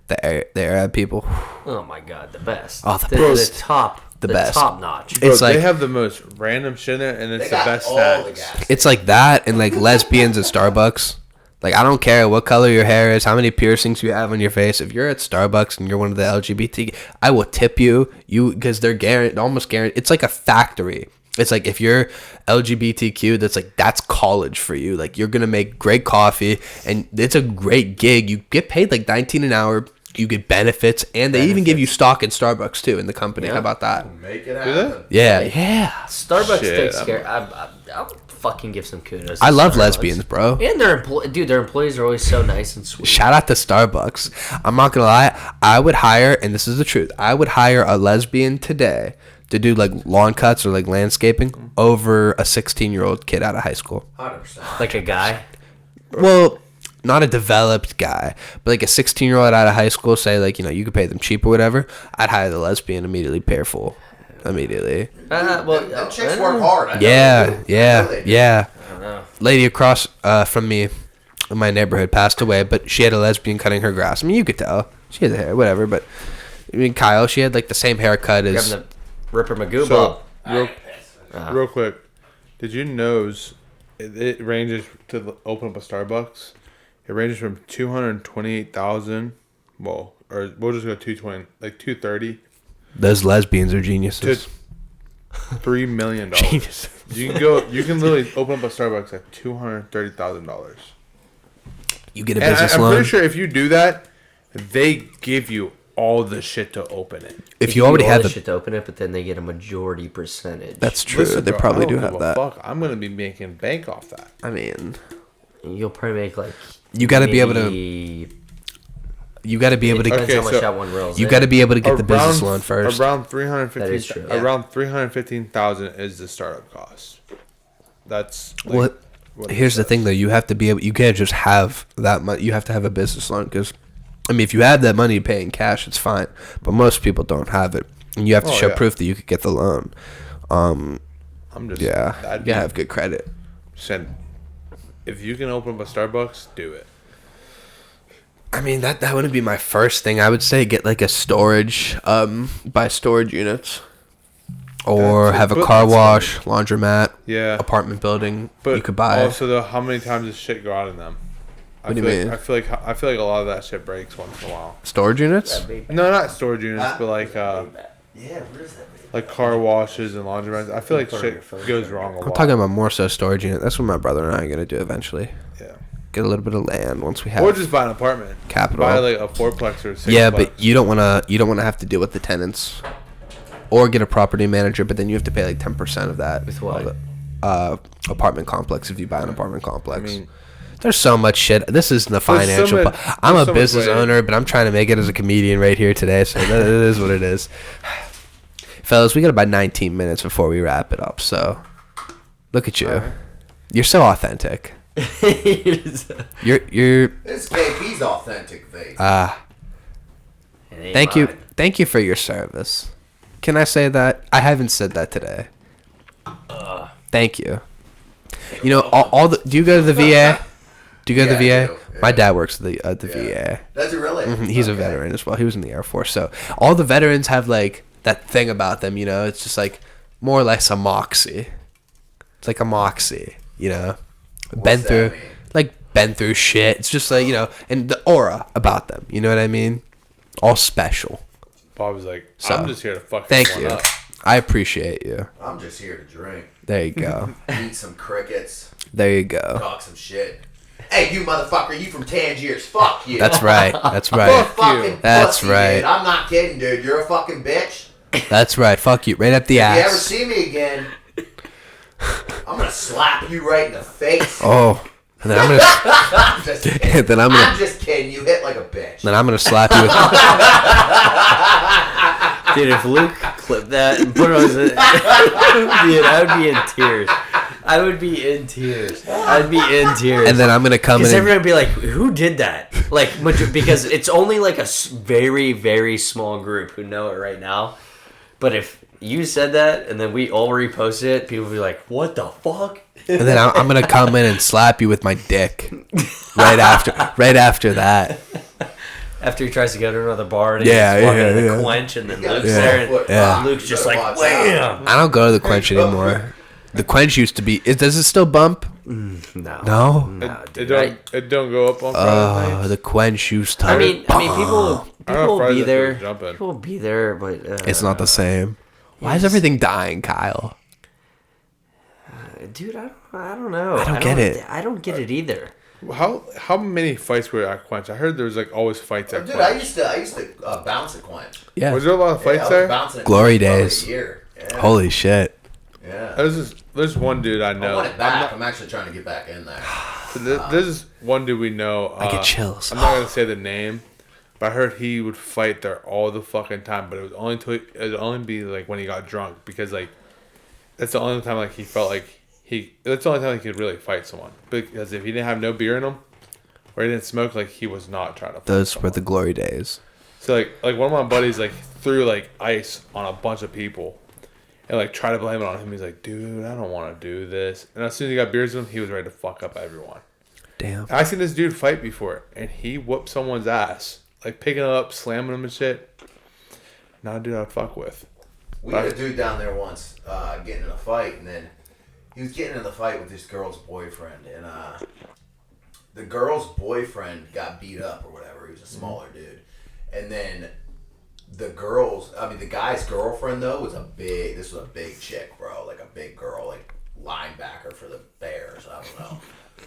The Arab people. Oh my god, the best. Oh, the the best. top. The The best. top notch. bro, It's like- they have the most random shit in there, and it's They the got best all the snacks. gas. It's like that and like lesbians at Starbucks. Like, I don't care what color your hair is, how many piercings you have on your face. If you're at Starbucks and you're one of the LGBT, I will tip you because they're almost guaranteed. It's like a factory. It's like if you're LGBTQ, that's college for you. Like, you're gonna make great coffee, and it's a great gig. You get paid like $19 an hour. You get benefits, and they even give you stock in Starbucks too in the company. Yeah. How about that? Make it Do they? happen. Yeah. Starbucks Shit, takes I'm- care. I'll fucking give some kudos. to I love Starbucks. lesbians, bro. And their employees are always so nice and sweet. Shout out to Starbucks. I'm not gonna lie. I would hire, and this is the truth, I would hire a lesbian today to do like lawn cuts or like landscaping over a 16-year-old kid out of high school. 100%. Like a guy. Well, not a developed guy, but like a 16-year-old out of high school. Say like you could pay them cheap or whatever. I'd hire the lesbian immediately, pay her full, immediately. Well, Them chicks work hard. I know they Yeah, do. I know yeah, they do. yeah. I don't know. Lady across from me in my neighborhood passed away, but she had a lesbian cutting her grass. I mean, you could tell she had the hair, whatever. But I mean, Kyle, she had like the same haircut as. Grabbing the Ripper Magoo So Bob. real quick, did you know it ranges to open up a Starbucks? It ranges from 228,000. Well, or we'll just go 220, like 230 Those lesbians are to geniuses. $3 million. Genius. You can literally open up a Starbucks at $230,000. You get a And business I'm loan. pretty sure if you do that, they give you all the shit to open it. If you already have the the, shit to open it, but then they get a majority percentage. that's true. Listen, They bro, probably I don't do give have a that. Fuck, I'm gonna be making bank off that. I mean, You'll probably make like. you got to be able to. maybe- You got to be able to. Depends Okay, how much so that one rolls. You in. got to be able to get the business loan first. Around That is true. Around 315,000 is the startup cost. That's like, What? Here's the thing, though. You have to be able. You can't just have that money. You have to have a business loan because, I mean, if you have that money to pay in cash, it's fine. But most people don't have it, and you have to show proof that you could get the loan. I'm just Yeah, that'd you be- have good credit. Said, if you can open up a Starbucks, do it. I mean, that wouldn't be my first thing. I would say get like a storage, buy storage units, or That's it. have a But car that's wash, laundromat, Yeah, apartment building. but you could buy. Also, though, how many times does shit go out in them? What do you mean? I feel like a lot of that shit breaks once in a while. Storage units? No, not storage units, but like Yeah, where is that? like car washes and laundromats. I feel like shit goes wrong a lot. I'm talking about more so storage unit. That's what my brother and I are gonna do eventually. Yeah. Get a little bit of land once we have. Or just buy an apartment. Capital. Buy like a fourplex or a sixplex. Yeah, but you don't wanna have to deal with the tenants, or get a property manager. But then you have to pay like 10% of that. With what? Apartment complex if you buy an apartment complex. I mean, There's so much shit. This isn't a There's so financial. much- I'm there's a so much business way- owner, but I'm trying to make it as a comedian right here today. So that it is what it is. Fellas, we got about 19 minutes before we wrap it up. So look at you. You're so authentic. You're. This KP's authentic vape. Thank you. Thank you for your service. Can I say that? I haven't said that today. Thank you. You know, all the. Do you go to the VA? Do you go to the Yeah, I VA? do, yeah. My dad works at the VA. Does it really? He's a Okay. veteran as well. He was in the Air Force. So all the veterans have like that thing about them, you know. It's just like more or less a moxie. It's like a moxie, you know. What's that mean? Been through shit. It's just like, you know, and the aura about them. You know what I mean? All special. Bob was like, So, I'm just here to fuck Thank everyone you. up. I appreciate you. I'm just here to drink, There you go. eat some crickets, There you go. talk some shit. Hey, you motherfucker, you from Tangiers? Fuck you. That's right. That's You're a right. fucking That's pussy, right. Dude. I'm not kidding, dude. You're a fucking bitch. That's right. Fuck you. Right up the If you ever ass. see me again, I'm gonna slap you right in the face. Oh. And then I'm gonna. I'm just kidding. Then I'm gonna. I'm just kidding. You hit like a bitch. Then I'm gonna slap you with. Dude, if Luke clipped that and put it on his, dude, I would be in tears. I would be in tears. I'd be in tears. And then I'm gonna come in. Because And, everyone would be like, who did that? Like, because it's only like a very, very small group who know it right now. But if you said that and then we all repost it, people would be like, what the fuck? and then I'm gonna come in and slap you with my dick. Right after that. After he tries to go to another bar and Yeah, he's walking in yeah. a quench and then You got Luke's a there 12-foot and Yeah. Luke's just You like, better watch out. wham! I don't go to the quench anymore. The quench used to be. Does it still bump? No. No. No, It dude. don't go up on Friday Oh, nights. the quench used to. I mean, people I don't know will Friday be nights there. was jumping. People will be there, but It's not the same. Why is everything dying, Kyle? dude. I don't know. I don't get it. I don't get it either. How many fights were at Quench? I heard there was like always fights at Dude, Quench. I used to bounce at Quench. Yeah. Was there a lot of Yeah, I fights was there? bouncing at Glory Quench for like days. a year. Yeah. Holy shit. Yeah. There's one dude I I know. want it back. I'm actually trying to get back in there. There's one dude we know. I get chills. I'm not gonna say the name, but I heard he would fight there all the fucking time. But it would only be like when he got drunk, because like that's the only time like he felt like that's the only time he could really fight someone. Because if he didn't have no beer in him or he didn't smoke, like he was not trying to fight Those someone. were the glory days. So like one of my buddies like threw like ice on a bunch of people and like tried to blame it on him. He's like, dude, I don't want to do this. And as soon as he got beers with him, he was ready to fuck up everyone. Damn. I seen this dude fight before, and he whooped someone's ass, like picking him up, slamming him and shit. Not a dude I'd fuck with. We had a dude down there once getting in a fight, and then he was getting in the fight with this girl's boyfriend, and the girl's boyfriend got beat up or whatever. He was a smaller dude, and then the guy's girlfriend though was a big chick, bro, like a big girl, like linebacker for the Bears. I don't know,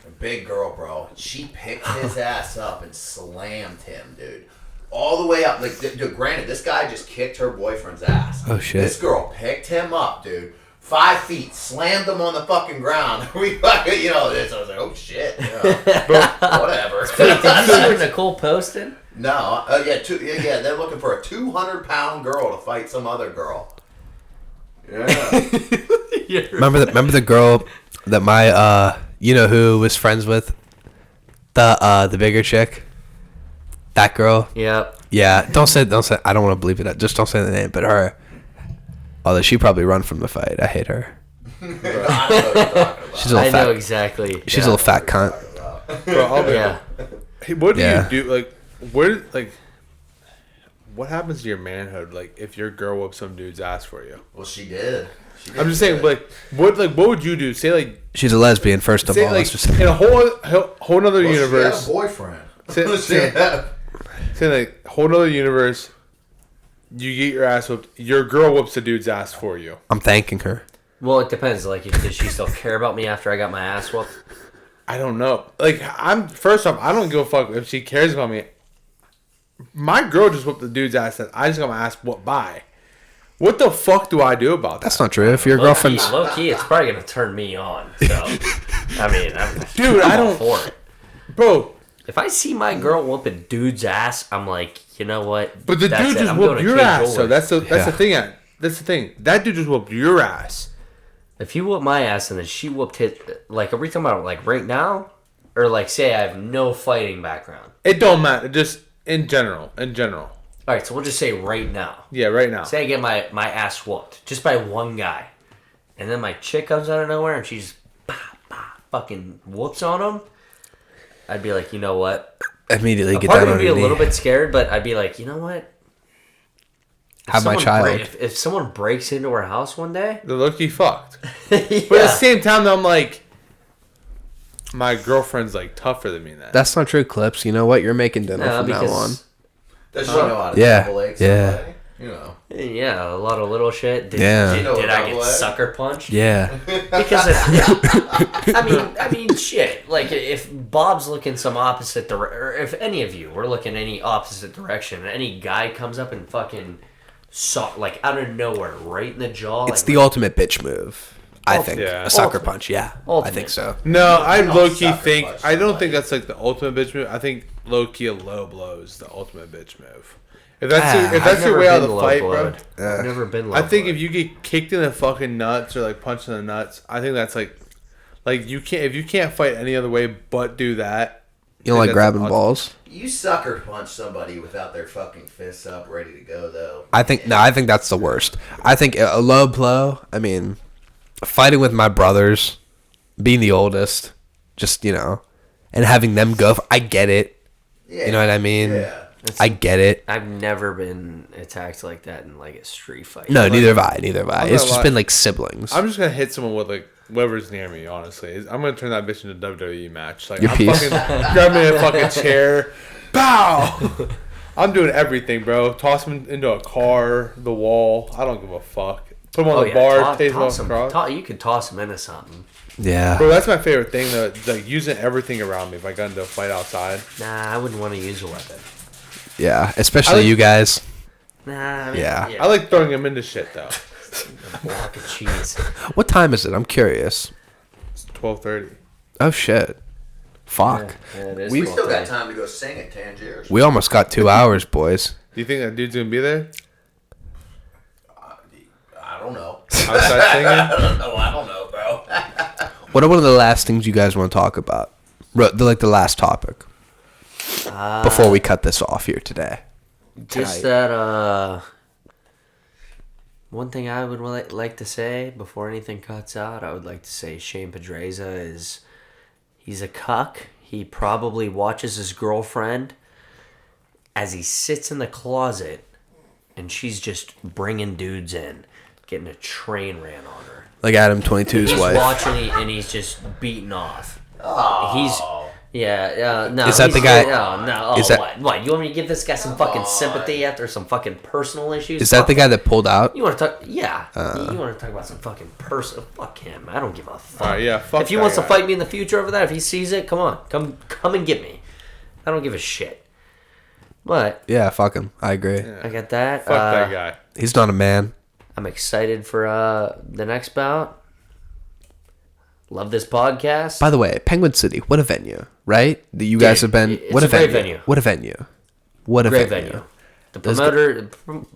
a big girl, bro. She picked his ass up and slammed him, dude. All the way up. Like, granted, this guy just kicked her boyfriend's ass. Oh, shit. This girl picked him up, dude. 5 feet, slammed him on the fucking ground. We fucking, you know, this. I was like, oh shit. Whatever. Wait, did you see what Nicole posted? No. Yeah, they're looking for a 200-pound girl to fight some other girl. Yeah. Remember the girl that my you know who was friends with the bigger chick. That girl. Yep. Yeah. Don't say. I don't want to bleep it out. Just don't say the name. But her. Although she probably run from the fight. I hate her. I don't know what you're talking about. She's a little I fat. know exactly. She's a little fat cunt. Bro, I'll be, Yeah. Hey, what do Yeah. you do? Like, where? Like, what happens to your manhood? Like, if your girl whoops some dude's ass for you? Well, she did. I'm just saying, like, what would you do? Say, like, She's a lesbian. First of say, all, like, let's just in a whole other universe. She had a boyfriend. Say, like, whole other universe. You get your ass whooped. Your girl whoops a dude's ass for you. I'm thanking her. Well, it depends. Like, does she still care about me after I got my ass whooped? I don't know. Like, first off, I don't give a fuck if she cares about me. My girl just whooped the dude's ass that I just got my ass whooped by. What the fuck do I do about that? That's not true. If your girlfriend's Low key, it's probably gonna turn me on. So, I mean, Dude, I'm I all don't- for it. Bro, If I see my girl whoop a dude's ass, I'm like, you know what? but the That's dude it. just I'm whooped going to your Cage ass. So Rollers. that's the Yeah. thing. That's the thing. That dude just whooped your ass. If you whoop my ass and then she whooped his, like, are we talking about like right now, or like say I have no fighting background? It don't matter. Just in general. In general. All right, so we'll just say right now. Yeah, right now. Say I get my ass whooped just by one guy, and then my chick comes out of nowhere and she just fucking whoops on him. I'd be like, you know what? immediately get Part down of on me would your be a little knee. bit scared, but I'd be like, you know what? If Have my someone child. if someone breaks into our house one day, The look fucked. yeah. But at the same time, though, I'm like, my girlfriend's like tougher than me in that. That's not true, Clips. You know what? You're making dinner No, from now on. because Does she know how to Yeah, double leg yeah. somebody? You know. yeah, a lot of little shit. Did, Yeah. did I Double get A? sucker punched? Yeah. Because I mean, shit. Like if Bob's looking some opposite direction, or if any of you were looking any opposite direction, and any guy comes up and fucking like out of nowhere, right in the jaw. It's like, the ultimate bitch move. I think. Yeah. A sucker Ultimate. punch, yeah. I Ultimate. think so. No, I don't low key sucker think punch I don't somebody. think that's like the ultimate bitch move. I think low key a low blow is the ultimate bitch move. If that's I've your never way out of been the fight, bro. low-blowed. I've never been low. I think if you get kicked in the fucking nuts or like punched in the nuts, I think that's like you can't if you can't fight any other way but do that. You don't I like think that's grabbing the balls? You sucker punch somebody without their fucking fists up, ready to go, though. I think that's the worst. I think a low blow, I mean, fighting with my brothers, being the oldest, just, you know, and having them go, I get it. Yeah. You know what I mean? Yeah. I get it. I've never been attacked like that in like a street fight. No, neither have I. I'm It's not just lying. been like siblings. I'm just gonna hit someone with like whoever's near me. Honestly, I'm gonna turn that bitch into a WWE match. Like Your I'm piece. fucking grab me a fucking chair, bow. I'm doing everything, bro. Toss him into a car, the wall. I don't give a fuck. Put him on Oh the yeah, bar, taste toss him him. across. You could toss him into something. Yeah. Bro, that's my favorite thing though. Like using everything around me. If I got into a fight outside, Nah, I wouldn't want to use a weapon. Yeah. Especially I like- you guys. Nah, I mean, Yeah. I like throwing him into shit though. a block of cheese. What time is it? I'm curious. It's 12:30. Oh, shit. Fuck. Yeah, it is We still got 12:30. time to go sing at Tangiers. We almost got 2 hours, boys. Do you think that dude's gonna be there? I don't know. Outside singing? I don't know, bro. What are one of the last things you guys want to talk about? The last topic. Before we cut this off here today. Just that, one thing I would like to say before anything cuts out, I would like to say Shane Pedreza he's a cuck. He probably watches his girlfriend as he sits in the closet and she's just bringing dudes in, getting a train ran on her. Like Adam 22's He's wife. watching and he's just beating off. Oh. He's, Yeah, no. Is that the guy- No. is that- What? You want me to give this guy some fucking sympathy after some fucking personal issues? Is that the guy that pulled out? You want to talk? Yeah. You want to talk about some fucking person? Fuck him. I don't give a fuck. Alright, yeah, fuck If he that wants guy. to fight me in the future over that, if he sees it, come on, come and get me. I don't give a shit. But Yeah, fuck him. I agree. I got that. Fuck that guy. He's not a man. I'm excited for the next bout. Love this podcast. By the way, Penguin City, what a venue, right? That you guys have been. it's What a a great venue. venue. What a venue. What a Great venue. venue. The Those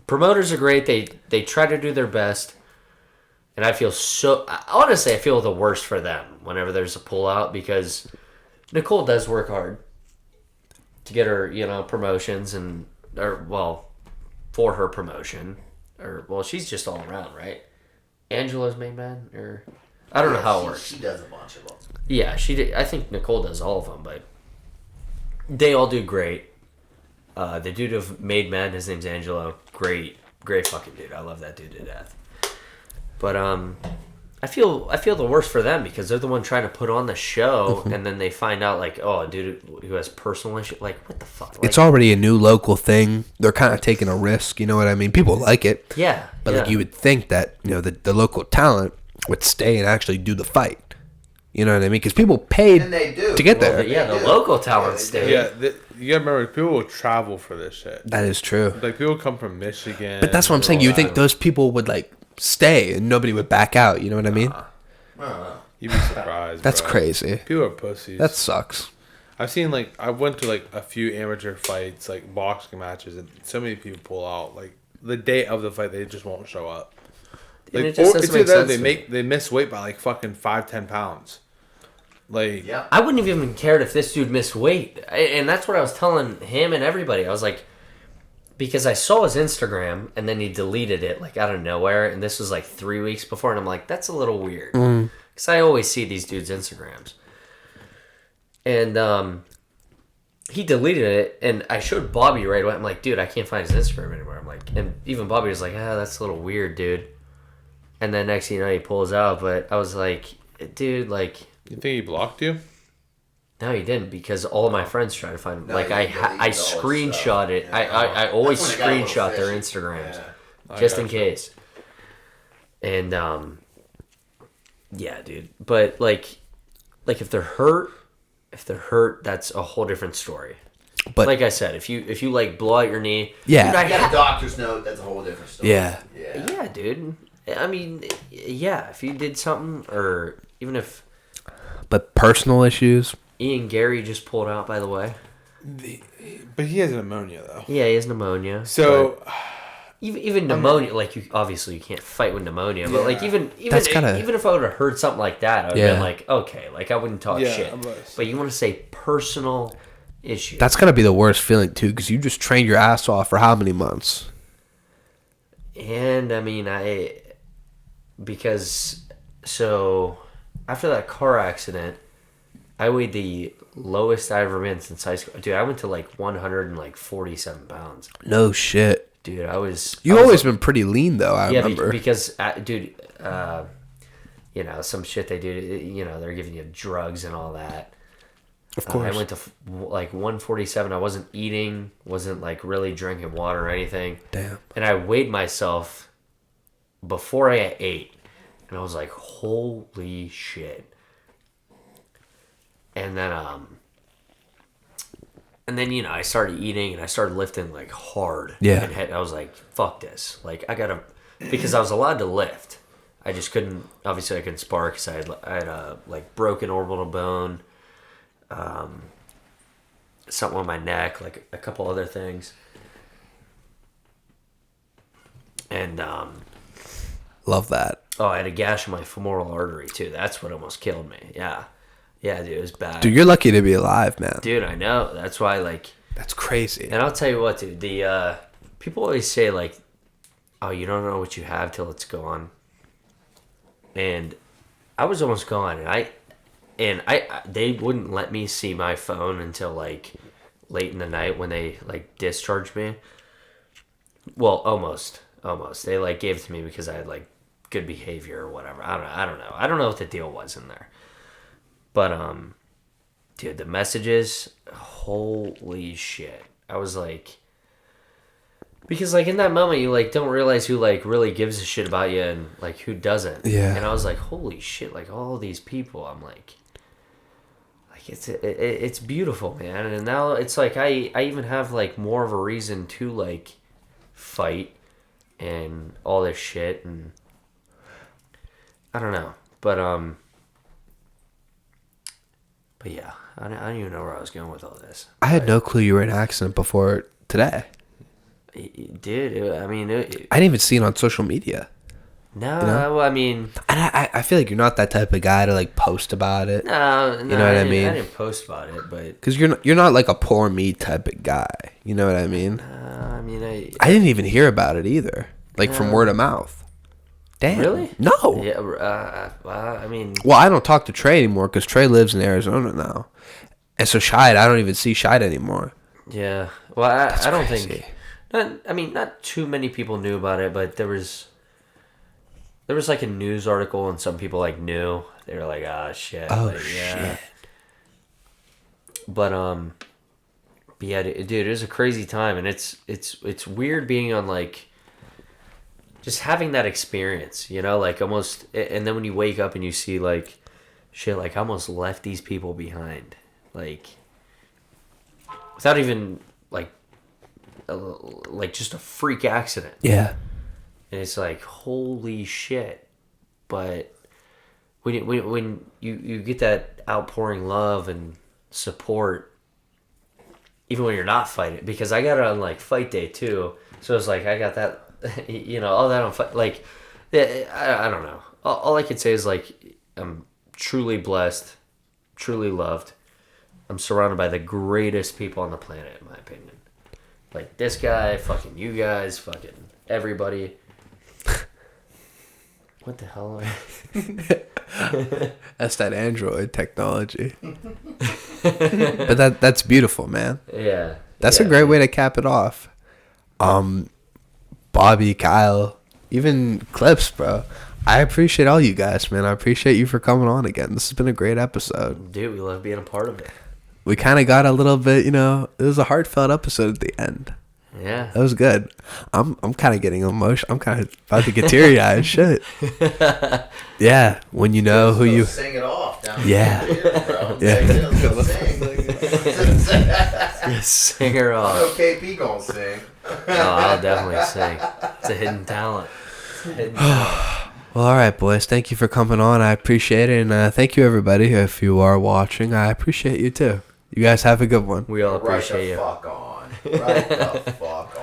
promoters are great. They try to do their best, and I feel honestly I feel the worst for them whenever there's a pullout because Nicole does work hard to get her promotions for her promotion she's just all around, right? Angela's main man, or I don't know how it works. She does a bunch of them. Yeah, she did. I think Nicole does all of them, but they all do great. The dude who made men, his name's Angelo. Great fucking dude. I love that dude to death. But I feel the worst for them because they're the one trying to put on the show, and then they find out like, oh, a dude who has personal issues. Like, what the fuck? Like, It's already a new local thing. They're kind of taking a risk. You know what I mean? People like it. yeah, But like you would think that the local talent would stay and actually do the fight. You know what I mean? Because people paid And they do. to get there. the local talent stay. Yeah, you gotta remember, people will travel for this shit. That is true. Like, people come from Michigan. But that's what I'm saying. You would think those people would like stay and nobody would back out. You know what I mean? You'd be surprised. That's bro. crazy. People are pussies. That sucks. I've seen, like, I went to, like, a few amateur fights, like, boxing matches, and so many people pull out. Like, the day of the fight, they just won't show up. And Like, it just or doesn't it's make either sense to me. they miss weight by, like, fucking 5-10 pounds. Like, Yeah. I wouldn't have even cared if this dude missed weight. And that's what I was telling him and everybody. I was like, because I saw his Instagram and then he deleted it like out of nowhere. And this was like 3 weeks before. And I'm like, that's a little weird. Because I always see these dudes' Instagrams. And he deleted it. And I showed Bobby right away. I'm like, dude, I can't find his Instagram anymore. I'm like, and even Bobby was like, that's a little weird, dude. And then next thing you know, he pulls out. But I was like, dude, like... you think he blocked you? No, he didn't because all of my friends try to find him. No, like he I deleted all his screenshot stuff. it. Yeah, I always that's when it got a screenshot their little Instagrams Yeah. just in gotcha. case. And yeah, dude. But like if they're hurt, that's a whole different story. But Like I said, if you like blow out your knee, Yeah. dude, I You got ha- a doctor's note, that's a whole different story. Yeah. Yeah. yeah, dude. I mean, yeah, if you did something, or even if But personal issues. Ian Gary just pulled out, by the way. But he has pneumonia, though. Yeah, he has pneumonia. So, Even pneumonia, like you obviously you can't fight with pneumonia, but like even That's gotta- even if I would have heard something like that, I would have Yeah. been like, okay, like I wouldn't talk Yeah, shit. but- But you want to say personal issues? That's gotta be the worst feeling too, because you just trained your ass off for how many months? And I mean, because after that car accident, I weighed the lowest I ever been since high school. Dude, I went to like 147 pounds. No shit. Dude, I was. You've I was always been pretty lean though. I remember. because dude, some shit they do. They're giving you drugs and all that. Of course. I went to like 147. I wasn't eating, wasn't like really drinking water or anything. Damn. And I weighed myself before I ate, and I was like, "Holy shit!" And then I started eating and I started lifting like hard. Yeah. And I was like, "Fuck this!" Like I gotta, because I was allowed to lift. I just couldn't. Obviously, I couldn't spar because I had a like broken orbital bone. Something on my neck, like a couple other things. And Love that. I had a gash in my femoral artery too. That's what almost killed me. Yeah, dude, it was bad. Dude, you're lucky to be alive, man. Dude, I know. That's why, like, That's crazy. and I'll tell you what, dude. The people always say like, "Oh, you don't know what you have till it's gone." And I was almost gone, and I they wouldn't let me see my phone until like late in the night when they like discharged me. Well, almost. They like gave it to me because I had like good behavior or whatever. I don't know what the deal was in there. But dude, the messages, holy shit. I was like, because like in that moment you like don't realize who like really gives a shit about you and like who doesn't. Yeah. And I was like, holy shit, like all these people. I'm like it's beautiful, man. And now it's like I even have like more of a reason to like fight and all this shit, and I don't know, but yeah, I don't even know where I was going with all this. I had no clue you were in an accident before today. Dude, I mean, I didn't even see it on social media. no, You know? I mean, And I feel like you're not that type of guy to like post about it. no, You know what I mean? I didn't post about it, but Because you're not like a poor me type of guy. You know what I mean? I mean, I didn't even hear about it either. Like from word of mouth. Damn. Really? No. yeah, I mean, Well, I don't talk to Trey anymore because Trey lives in Arizona now. And so Shide, I don't even see Shide anymore. yeah. Well, I don't crazy. think. Not too many people knew about it, but there was like a news article, and some people like knew. They were like, "Ah, shit." Oh, like, yeah. shit. But yeah, dude, it was a crazy time, and it's weird being on like just having that experience, you know, like almost, and then when you wake up and you see like shit, like I almost left these people behind, like without even like just a freak accident. Yeah. And it's like, holy shit. But when you get that outpouring love and support, even when you're not fighting, because I got it on like fight day too, so it's like I got that, you know, all that on fight. Like, I don't know. All I can say is like I'm truly blessed, truly loved. I'm surrounded by the greatest people on the planet, in my opinion. Like this guy, fucking you guys, fucking everybody. What the hell? That's that Android technology. But that's beautiful, man. Yeah. That's yeah. a great way to cap it off. Bobby, Kyle, even Clips, bro. I appreciate all you guys, man. I appreciate you for coming on again. This has been a great episode. Dude, we love being a part of it. We kind of got a little bit, you know, it was a heartfelt episode at the end. Yeah. That was good. I'm kind of getting emotional. I'm kind of about to get teary-eyed. Shit. Yeah, when you know who you... Sing it off down Yeah. here, bro. Yeah. Sing. Sing her off. KP gonna sing. Oh, I'll definitely sing. It's a hidden talent. Well, all right, boys. Thank you for coming on. I appreciate it. And thank you, everybody. If you are watching, I appreciate you, too. You guys have a good one. We all Right appreciate the you. fuck on. Right the fuck on.